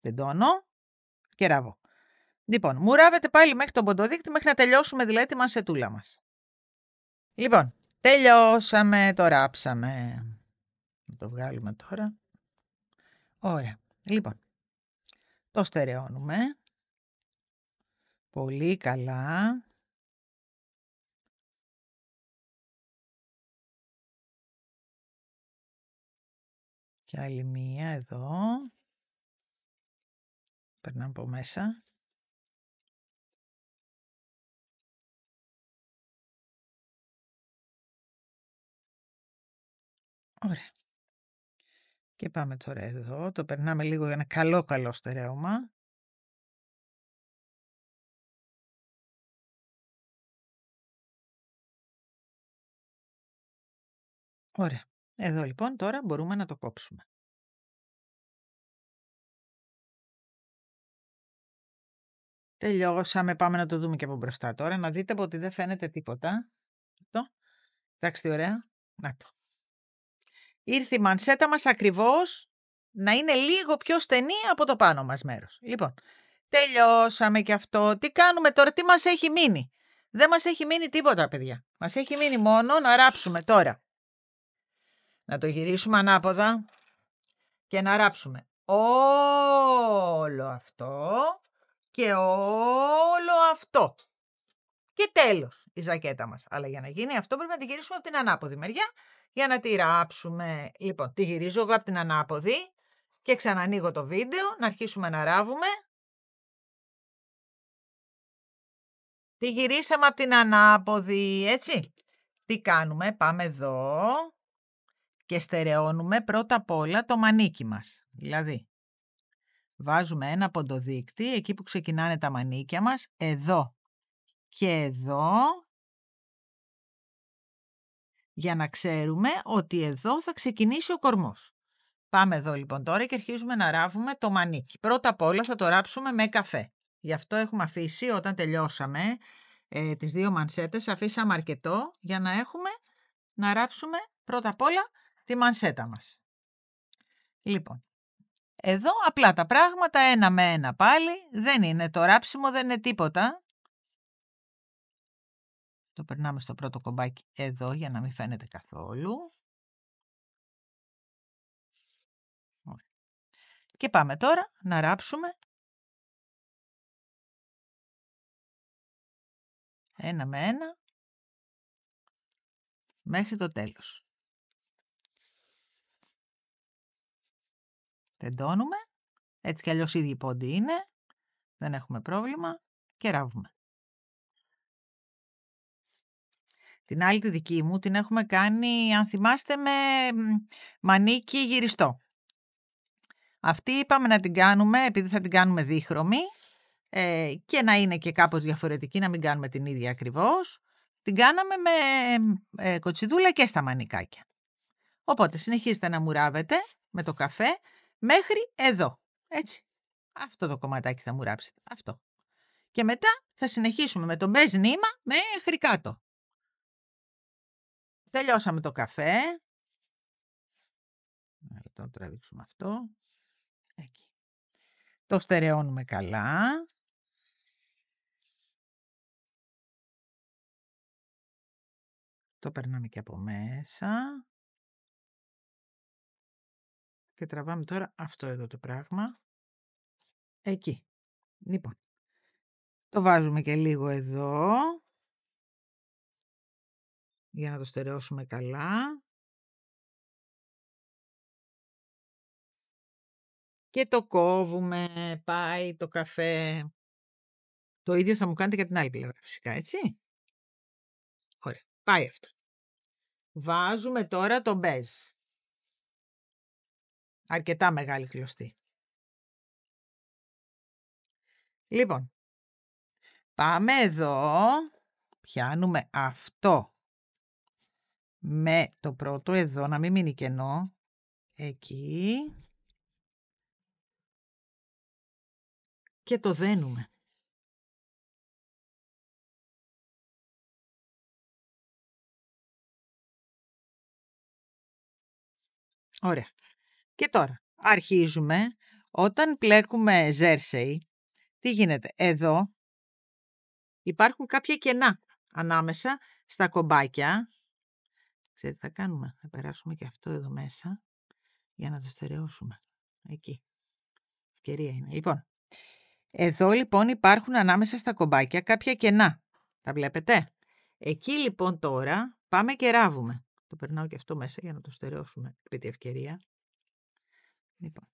Τεντώνω και ράβω. Λοιπόν, μου ράβετε πάλι μέχρι τον ποντοδείκτη, μέχρι να τελειώσουμε δηλαδή τη μανσετούλα μας. Λοιπόν, τελειώσαμε, το ράψαμε. Να το βγάλουμε τώρα. Ωραία. Λοιπόν, το στερεώνουμε. Πολύ καλά. Και άλλη μία εδώ. Περνάμε από μέσα. Ωραία. Και πάμε τώρα εδώ. Το περνάμε λίγο για ένα καλό στερέωμα. Ωραία. Εδώ λοιπόν τώρα μπορούμε να το κόψουμε. Τελειώσαμε. Πάμε να το δούμε και από μπροστά τώρα. Να δείτε ότι δεν φαίνεται τίποτα. Εντάξει τι ωραία. Να το. Ήρθε η μανσέτα μας ακριβώς να είναι λίγο πιο στενή από το πάνω μας μέρος. Λοιπόν, τελειώσαμε και αυτό. Τι κάνουμε τώρα, τι μας έχει μείνει. Δεν μας έχει μείνει τίποτα, παιδιά. Μας έχει μείνει μόνο να ράψουμε τώρα. Να το γυρίσουμε ανάποδα και να ράψουμε όλο αυτό και όλο αυτό. Και τέλος η ζακέτα μας. Αλλά για να γίνει αυτό πρέπει να τη γυρίσουμε από την ανάποδη μεριά για να τη ράψουμε. Λοιπόν, τη γυρίζω εγώ από την ανάποδη και ξανανοίγω το βίντεο να αρχίσουμε να ράβουμε. Τη γυρίσαμε από την ανάποδη, έτσι. Τι κάνουμε, πάμε εδώ και στερεώνουμε πρώτα απ' όλα το μανίκι μας. Δηλαδή, βάζουμε ένα ποντοδείκτη εκεί που ξεκινάνε τα μανίκια μας, εδώ και εδώ, για να ξέρουμε ότι εδώ θα ξεκινήσει ο κορμός. Πάμε εδώ λοιπόν τώρα και αρχίζουμε να ράβουμε το μανίκι. Πρώτα απ' όλα θα το ράψουμε με καφέ. Γι' αυτό έχουμε αφήσει, όταν τελειώσαμε τις δύο μανσέτες, αφήσαμε αρκετό για να έχουμε να ράψουμε πρώτα απ' όλα τη μανσέτα μας. Λοιπόν, εδώ απλά τα πράγματα, ένα με ένα πάλι, δεν είναι το ράψιμο, δεν είναι τίποτα. Το περνάμε στο πρώτο κομπάκι εδώ για να μην φαίνεται καθόλου. Και πάμε τώρα να ράψουμε ένα με ένα μέχρι το τέλος. Τεντώνουμε, έτσι κι αλλιώς ήδη οι πόντοι είναι, δεν έχουμε πρόβλημα και ράβουμε. Την άλλη τη δική μου την έχουμε κάνει, αν θυμάστε, με μανίκι γυριστό. Αυτή είπαμε να την κάνουμε, επειδή θα την κάνουμε δίχρωμη και να είναι και κάπως διαφορετική, να μην κάνουμε την ίδια ακριβώς. Την κάναμε με κοτσιδούλα και στα μανικάκια. Οπότε συνεχίστε να μουράβετε με το καφέ μέχρι εδώ. Έτσι. Αυτό το κομματάκι θα μου ράψετε. Αυτό. Και μετά θα συνεχίσουμε με το μπέζ νήμα μέχρι κάτω. Τελειώσαμε το καφέ. Το τραβήξουμε αυτό. Εκεί. Το στερεώνουμε καλά. Το περνάμε και από μέσα. Και τραβάμε τώρα αυτό εδώ το πράγμα. Εκεί. Λοιπόν. Το βάζουμε και λίγο εδώ. Για να το στερεώσουμε καλά. Και το κόβουμε. Πάει το καφέ. Το ίδιο θα μου κάνετε και την άλλη πλευρά φυσικά, έτσι. Ωραία. Πάει αυτό. Βάζουμε τώρα το μπέζ. Αρκετά μεγάλη κλωστή. Λοιπόν. Πάμε εδώ. Πιάνουμε αυτό. Με το πρώτο εδώ, να μην μείνει κενό. Εκεί. Και το δένουμε. Ωραία. Και τώρα αρχίζουμε. Όταν πλέκουμε ζέρσεϊ, τι γίνεται. Εδώ υπάρχουν κάποια κενά ανάμεσα στα κομπάκια. Ξέρετε τι θα κάνουμε. Θα περάσουμε και αυτό εδώ μέσα για να το στερεώσουμε. Εκεί. Ευκαιρία είναι. Λοιπόν. Εδώ λοιπόν υπάρχουν ανάμεσα στα κομπάκια κάποια κενά. Τα βλέπετε. Εκεί λοιπόν τώρα πάμε και ράβουμε. Το περνάω και αυτό μέσα για να το στερεώσουμε επί τη ευκαιρία. Λοιπόν.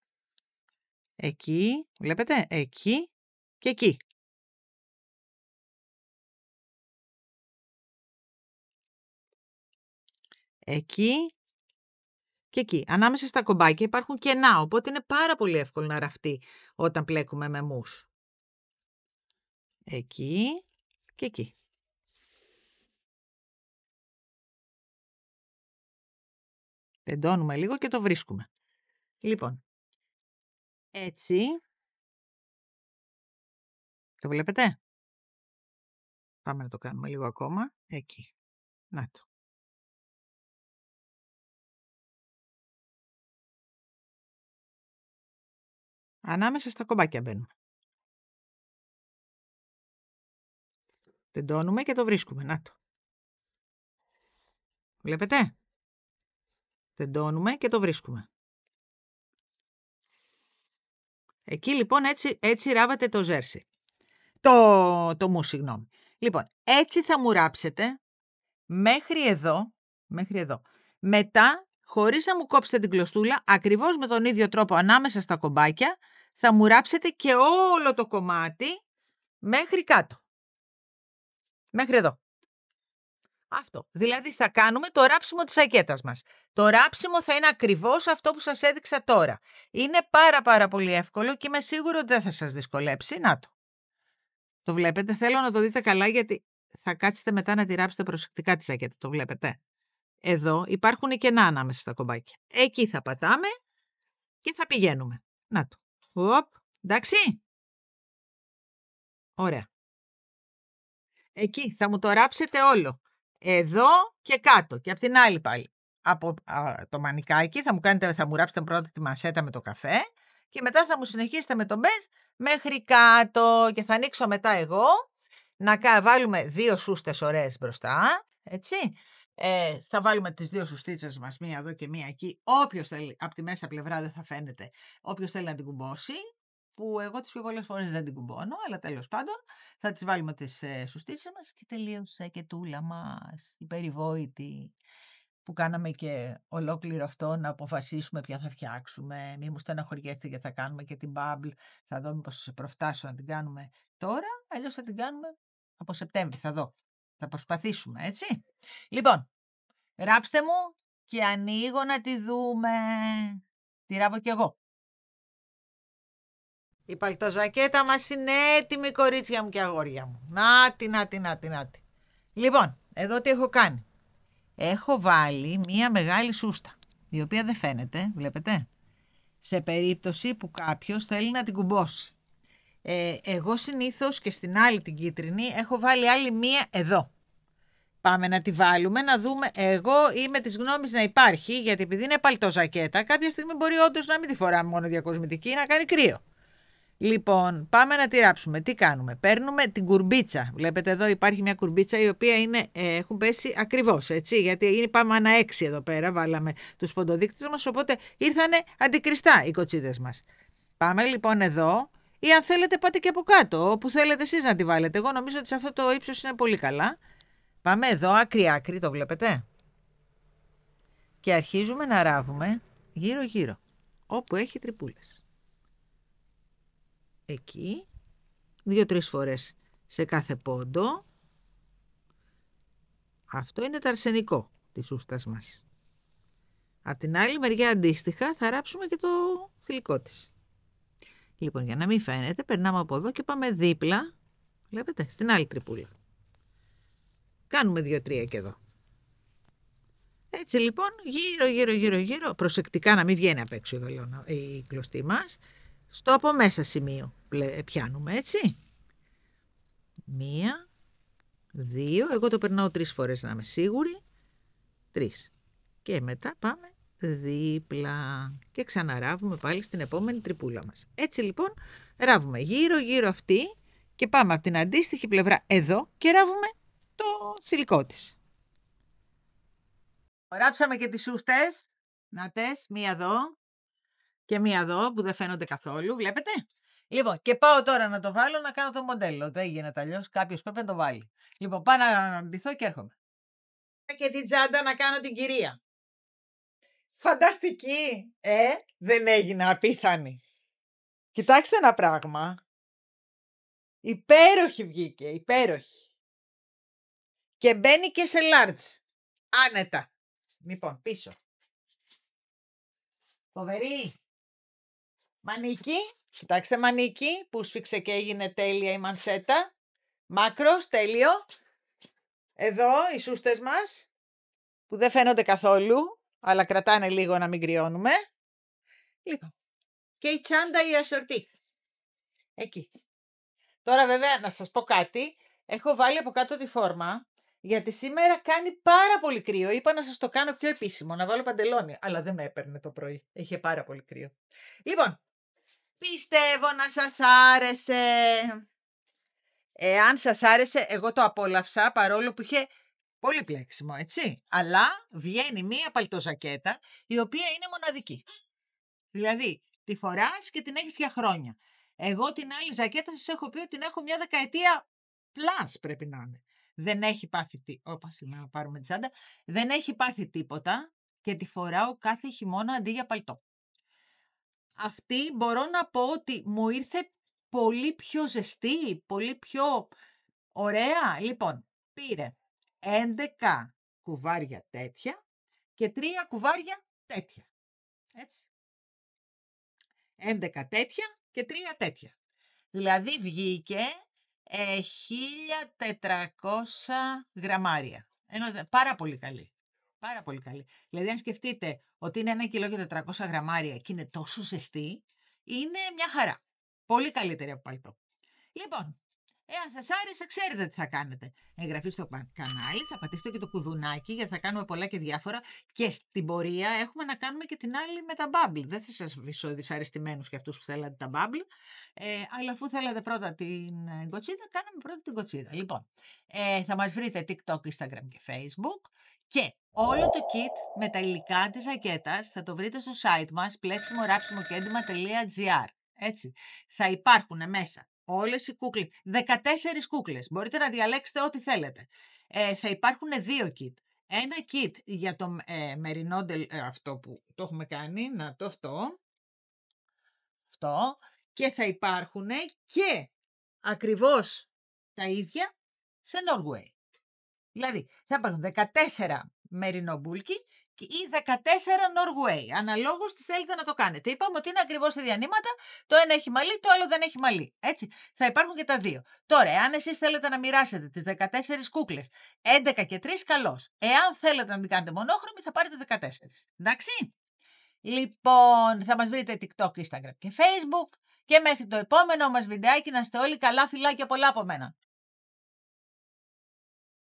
Εκεί, βλέπετε, εκεί και εκεί. Εκεί και εκεί. Ανάμεσα στα κομπάκια υπάρχουν κενά, οπότε είναι πάρα πολύ εύκολο να ραφτεί όταν πλέκουμε με μους. Εκεί και εκεί. Τεντώνουμε λίγο και το βρίσκουμε. Λοιπόν, έτσι. Το βλέπετε. Πάμε να το κάνουμε λίγο ακόμα. Εκεί. Να το. Ανάμεσα στα κομπάκια μπαίνουμε. Τεντώνουμε και το βρίσκουμε. Να το. Βλέπετε. Τεντώνουμε και το βρίσκουμε. Εκεί λοιπόν έτσι ράβατε το ζέρσι. Το μου, συγγνώμη. Λοιπόν, έτσι θα μου ράψετε μέχρι εδώ. Μετά, χωρίς να μου κόψετε την κλωστούλα, ακριβώς με τον ίδιο τρόπο ανάμεσα στα κομπάκια, θα μου ράψετε και όλο το κομμάτι μέχρι κάτω. Μέχρι εδώ. Αυτό. Δηλαδή θα κάνουμε το ράψιμο της σακέτας μας. Το ράψιμο θα είναι ακριβώς αυτό που σας έδειξα τώρα. Είναι πάρα πολύ εύκολο και είμαι σίγουρη ότι δεν θα σας δυσκολέψει. Να το. Το βλέπετε. Θέλω να το δείτε καλά γιατί θα κάτσετε μετά να τη ράψετε προσεκτικά τη σακέτα. Το βλέπετε. Εδώ υπάρχουν κενά ανάμεσα στα κομπάκια. Εκεί θα πατάμε και θα πηγαίνουμε. Να το. Οπ. Εντάξει. Ωραία. Εκεί θα μου το ράψετε όλο. Εδώ και κάτω. Και από την άλλη πάλι. Από το μανικάκι θα μου ράψετε πρώτα τη μασέτα με το καφέ και μετά θα μου συνεχίσετε με το μπέζ μέχρι κάτω. Και θα ανοίξω μετά εγώ να βάλουμε 2 σούστες ωραίες μπροστά. Έτσι. Θα βάλουμε τις 2 σουστίτσες μας, μία εδώ και μία εκεί. Όποιος θέλει, από τη μέσα πλευρά δεν θα φαίνεται, όποιος θέλει να την κουμπώσει. Που εγώ τις πιο πολλές φορές δεν την κουμπώνω, αλλά τέλος πάντων θα τις βάλουμε τις σουστίτσες μας και τελείωσε και τούλα μας, η περιβόητη, που κάναμε και ολόκληρο αυτό να αποφασίσουμε ποια θα φτιάξουμε. Μη μου στεναχωριέστε γιατί θα κάνουμε και την bubble, θα δω μήπως προφτάσω να την κάνουμε τώρα, αλλιώς θα την κάνουμε από Σεπτέμβρη, θα δω. Θα προσπαθήσουμε, έτσι. Λοιπόν, ράψτε μου και ανοίγω να τη δούμε. Τη ράβω κι εγώ. Η παλτοζακέτα μας είναι έτοιμη, κορίτσια μου και αγόρια μου. Νάτι. Λοιπόν, εδώ τι έχω κάνει. Έχω βάλει μία μεγάλη σούστα, η οποία δεν φαίνεται, βλέπετε. σε περίπτωση που κάποιος θέλει να την κουμπώσει. Εγώ συνήθως και στην άλλη την κίτρινη έχω βάλει άλλη μία εδώ. Πάμε να τη βάλουμε, να δούμε. Εγώ είμαι της γνώμης να υπάρχει, γιατί επειδή είναι παλτό ζακέτα, κάποια στιγμή μπορεί όντως να μην τη φοράμε μόνο διακοσμητική, να κάνει κρύο. Λοιπόν, πάμε να τη ράψουμε. Τι κάνουμε? Παίρνουμε την κουρμπίτσα. Βλέπετε εδώ υπάρχει μια κουρμπίτσα η οποία έχουν πέσει ακριβώς, έτσι, γιατί πάμε ανά 6 εδώ πέρα, βάλαμε τους ποντοδείκτες μας, οπότε ήρθανε αντικριστά οι κοτσίδες μας. Πάμε λοιπόν εδώ, ή αν θέλετε πάτε και από κάτω, όπου θέλετε εσείς να τη βάλετε. Εγώ νομίζω ότι σε αυτό το ύψος είναι πολύ καλά. Πάμε εδώ άκρη-άκρη, το βλέπετε. Και αρχίζουμε να ράβουμε γύρω-γύρω, όπου έχει τρυπούλες. Εκεί, 2-3 φορές σε κάθε πόντο. Αυτό είναι το αρσενικό της σούστας μας. Από την άλλη μεριά αντίστοιχα θα ράψουμε και το θηλυκό της. Λοιπόν, για να μην φαίνεται, περνάμε από εδώ και πάμε δίπλα, βλέπετε, στην άλλη τρυπούλα. Κάνουμε 2-3 και εδώ. Έτσι λοιπόν, γύρω, προσεκτικά να μην βγαίνει απ' έξω η κλωστή μας. Στο από μέσα σημείο πιάνουμε, έτσι. 1, 2, εγώ το περνάω 3 φορές να είμαι σίγουρη. 3. Και μετά πάμε δίπλα και ξαναράβουμε πάλι στην επόμενη τρυπούλα μας. Έτσι λοιπόν, ράβουμε γύρω αυτή και πάμε από την αντίστοιχη πλευρά εδώ και ράβουμε το θηλυκό της. Ράψαμε και τις σούστες, νατές, μία εδώ και μία εδώ που δεν φαίνονται καθόλου, βλέπετε. Λοιπόν, και πάω τώρα να το βάλω να κάνω το μοντέλο. Δεν γίνεται αλλιώς, κάποιος πρέπει να το βάλει. Λοιπόν, πάω να ντυθώ και έρχομαι. Και την τσάντα να κάνω την κυρία. Φανταστική, δεν έγινα απίθανη. Κοιτάξτε ένα πράγμα. Υπέροχη βγήκε, υπέροχη. Και μπαίνει και σε large. Άνετα. Λοιπόν, πίσω. Φοβερή. Μανίκι. Κοιτάξτε μανίκι που σφίξε και έγινε τέλεια η μανσέτα. Μάκρος, τέλειο. Εδώ οι σούστες μας που δεν φαίνονται καθόλου, αλλά κρατάνε λίγο να μην κρυώνουμε. Λοιπόν. Και η τσάντα η ασορτή. Εκεί. Τώρα βέβαια να σας πω κάτι. Έχω βάλει από κάτω τη φόρμα, γιατί σήμερα κάνει πάρα πολύ κρύο. Είπα να σας το κάνω πιο επίσημο, να βάλω παντελόνι. Αλλά δεν με έπαιρνε το πρωί. Είχε πάρα πολύ κρύο. Λοιπόν, πιστεύω να σας άρεσε. Εάν σας άρεσε, εγώ το απόλαυσα, παρόλο που είχε πολύ πλέξιμο, έτσι. Αλλά βγαίνει μία παλτοζακέτα, η οποία είναι μοναδική. Δηλαδή, τη φοράς και την έχεις για χρόνια. Εγώ την άλλη ζακέτα σας έχω πει ότι την έχω μια δεκαετία πλάς πρέπει να είναι. Δεν έχει πάθει να πάρουμε τη τσάντα. Δεν έχει πάθει τίποτα και τη φοράω κάθε χειμώνα αντί για παλτό. Αυτή μπορώ να πω ότι μου ήρθε πολύ πιο ζεστή, πολύ πιο ωραία. Λοιπόν, πήρε 11 κουβάρια τέτοια και 3 κουβάρια τέτοια. Έτσι. 11 τέτοια και 3 τέτοια. Δηλαδή βγήκε 1400 γραμμάρια. Πάρα πολύ καλή. Πάρα πολύ καλή. Δηλαδή αν σκεφτείτε ότι είναι 1 κιλό και 400 γραμμάρια και είναι τόσο ζεστή, είναι μια χαρά. Πολύ καλύτερη από παλτό. Λοιπόν, εάν σας άρεσε, ξέρετε τι θα κάνετε. Εγγραφή στο κανάλι, θα πατήσετε και το κουδουνάκι, γιατί θα κάνουμε πολλά και διάφορα. Και στην πορεία έχουμε να κάνουμε και την άλλη με τα bubble. Δεν θα σας αφήσω δυσαρεστημένους και αυτούς που θέλατε τα bubble. Αλλά αφού θέλατε πρώτα την κοτσίδα, κάναμε πρώτα την κοτσίδα. Λοιπόν, θα μας βρείτε TikTok, Instagram και Facebook. Και όλο το kit με τα υλικά της ζακέτας θα το βρείτε στο site μας pleximo-και-έντυμα.gr. Έτσι, θα υπάρχουν μέσα όλες οι κούκλες, 14 κούκλες. Μπορείτε να διαλέξετε ό,τι θέλετε. Θα υπάρχουν 2 kit. Ένα kit για το μερινό, αυτό που το έχουμε κάνει, να το αυτό. Και θα υπάρχουν και ακριβώς τα ίδια σε Norway. Δηλαδή, θα υπάρχουν 14 μερινό μπουλκι ή 14 Norway. Αναλόγως τι θέλετε να το κάνετε. Είπαμε ότι είναι ακριβώς ίδια νήματα. Το ένα έχει μαλλί, το άλλο δεν έχει μαλλί. Έτσι. Θα υπάρχουν και τα δύο. Τώρα, εάν εσείς θέλετε να μοιράσετε τις 14 κούκλες, 11 και 3, καλώς. Εάν θέλετε να την κάνετε μονόχρωμη, θα πάρετε 14. Εντάξει. Λοιπόν, θα μας βρείτε TikTok, Instagram και Facebook. Και μέχρι το επόμενο μας βιντεάκι να είστε όλοι καλά, φιλάκια πολλά από μένα.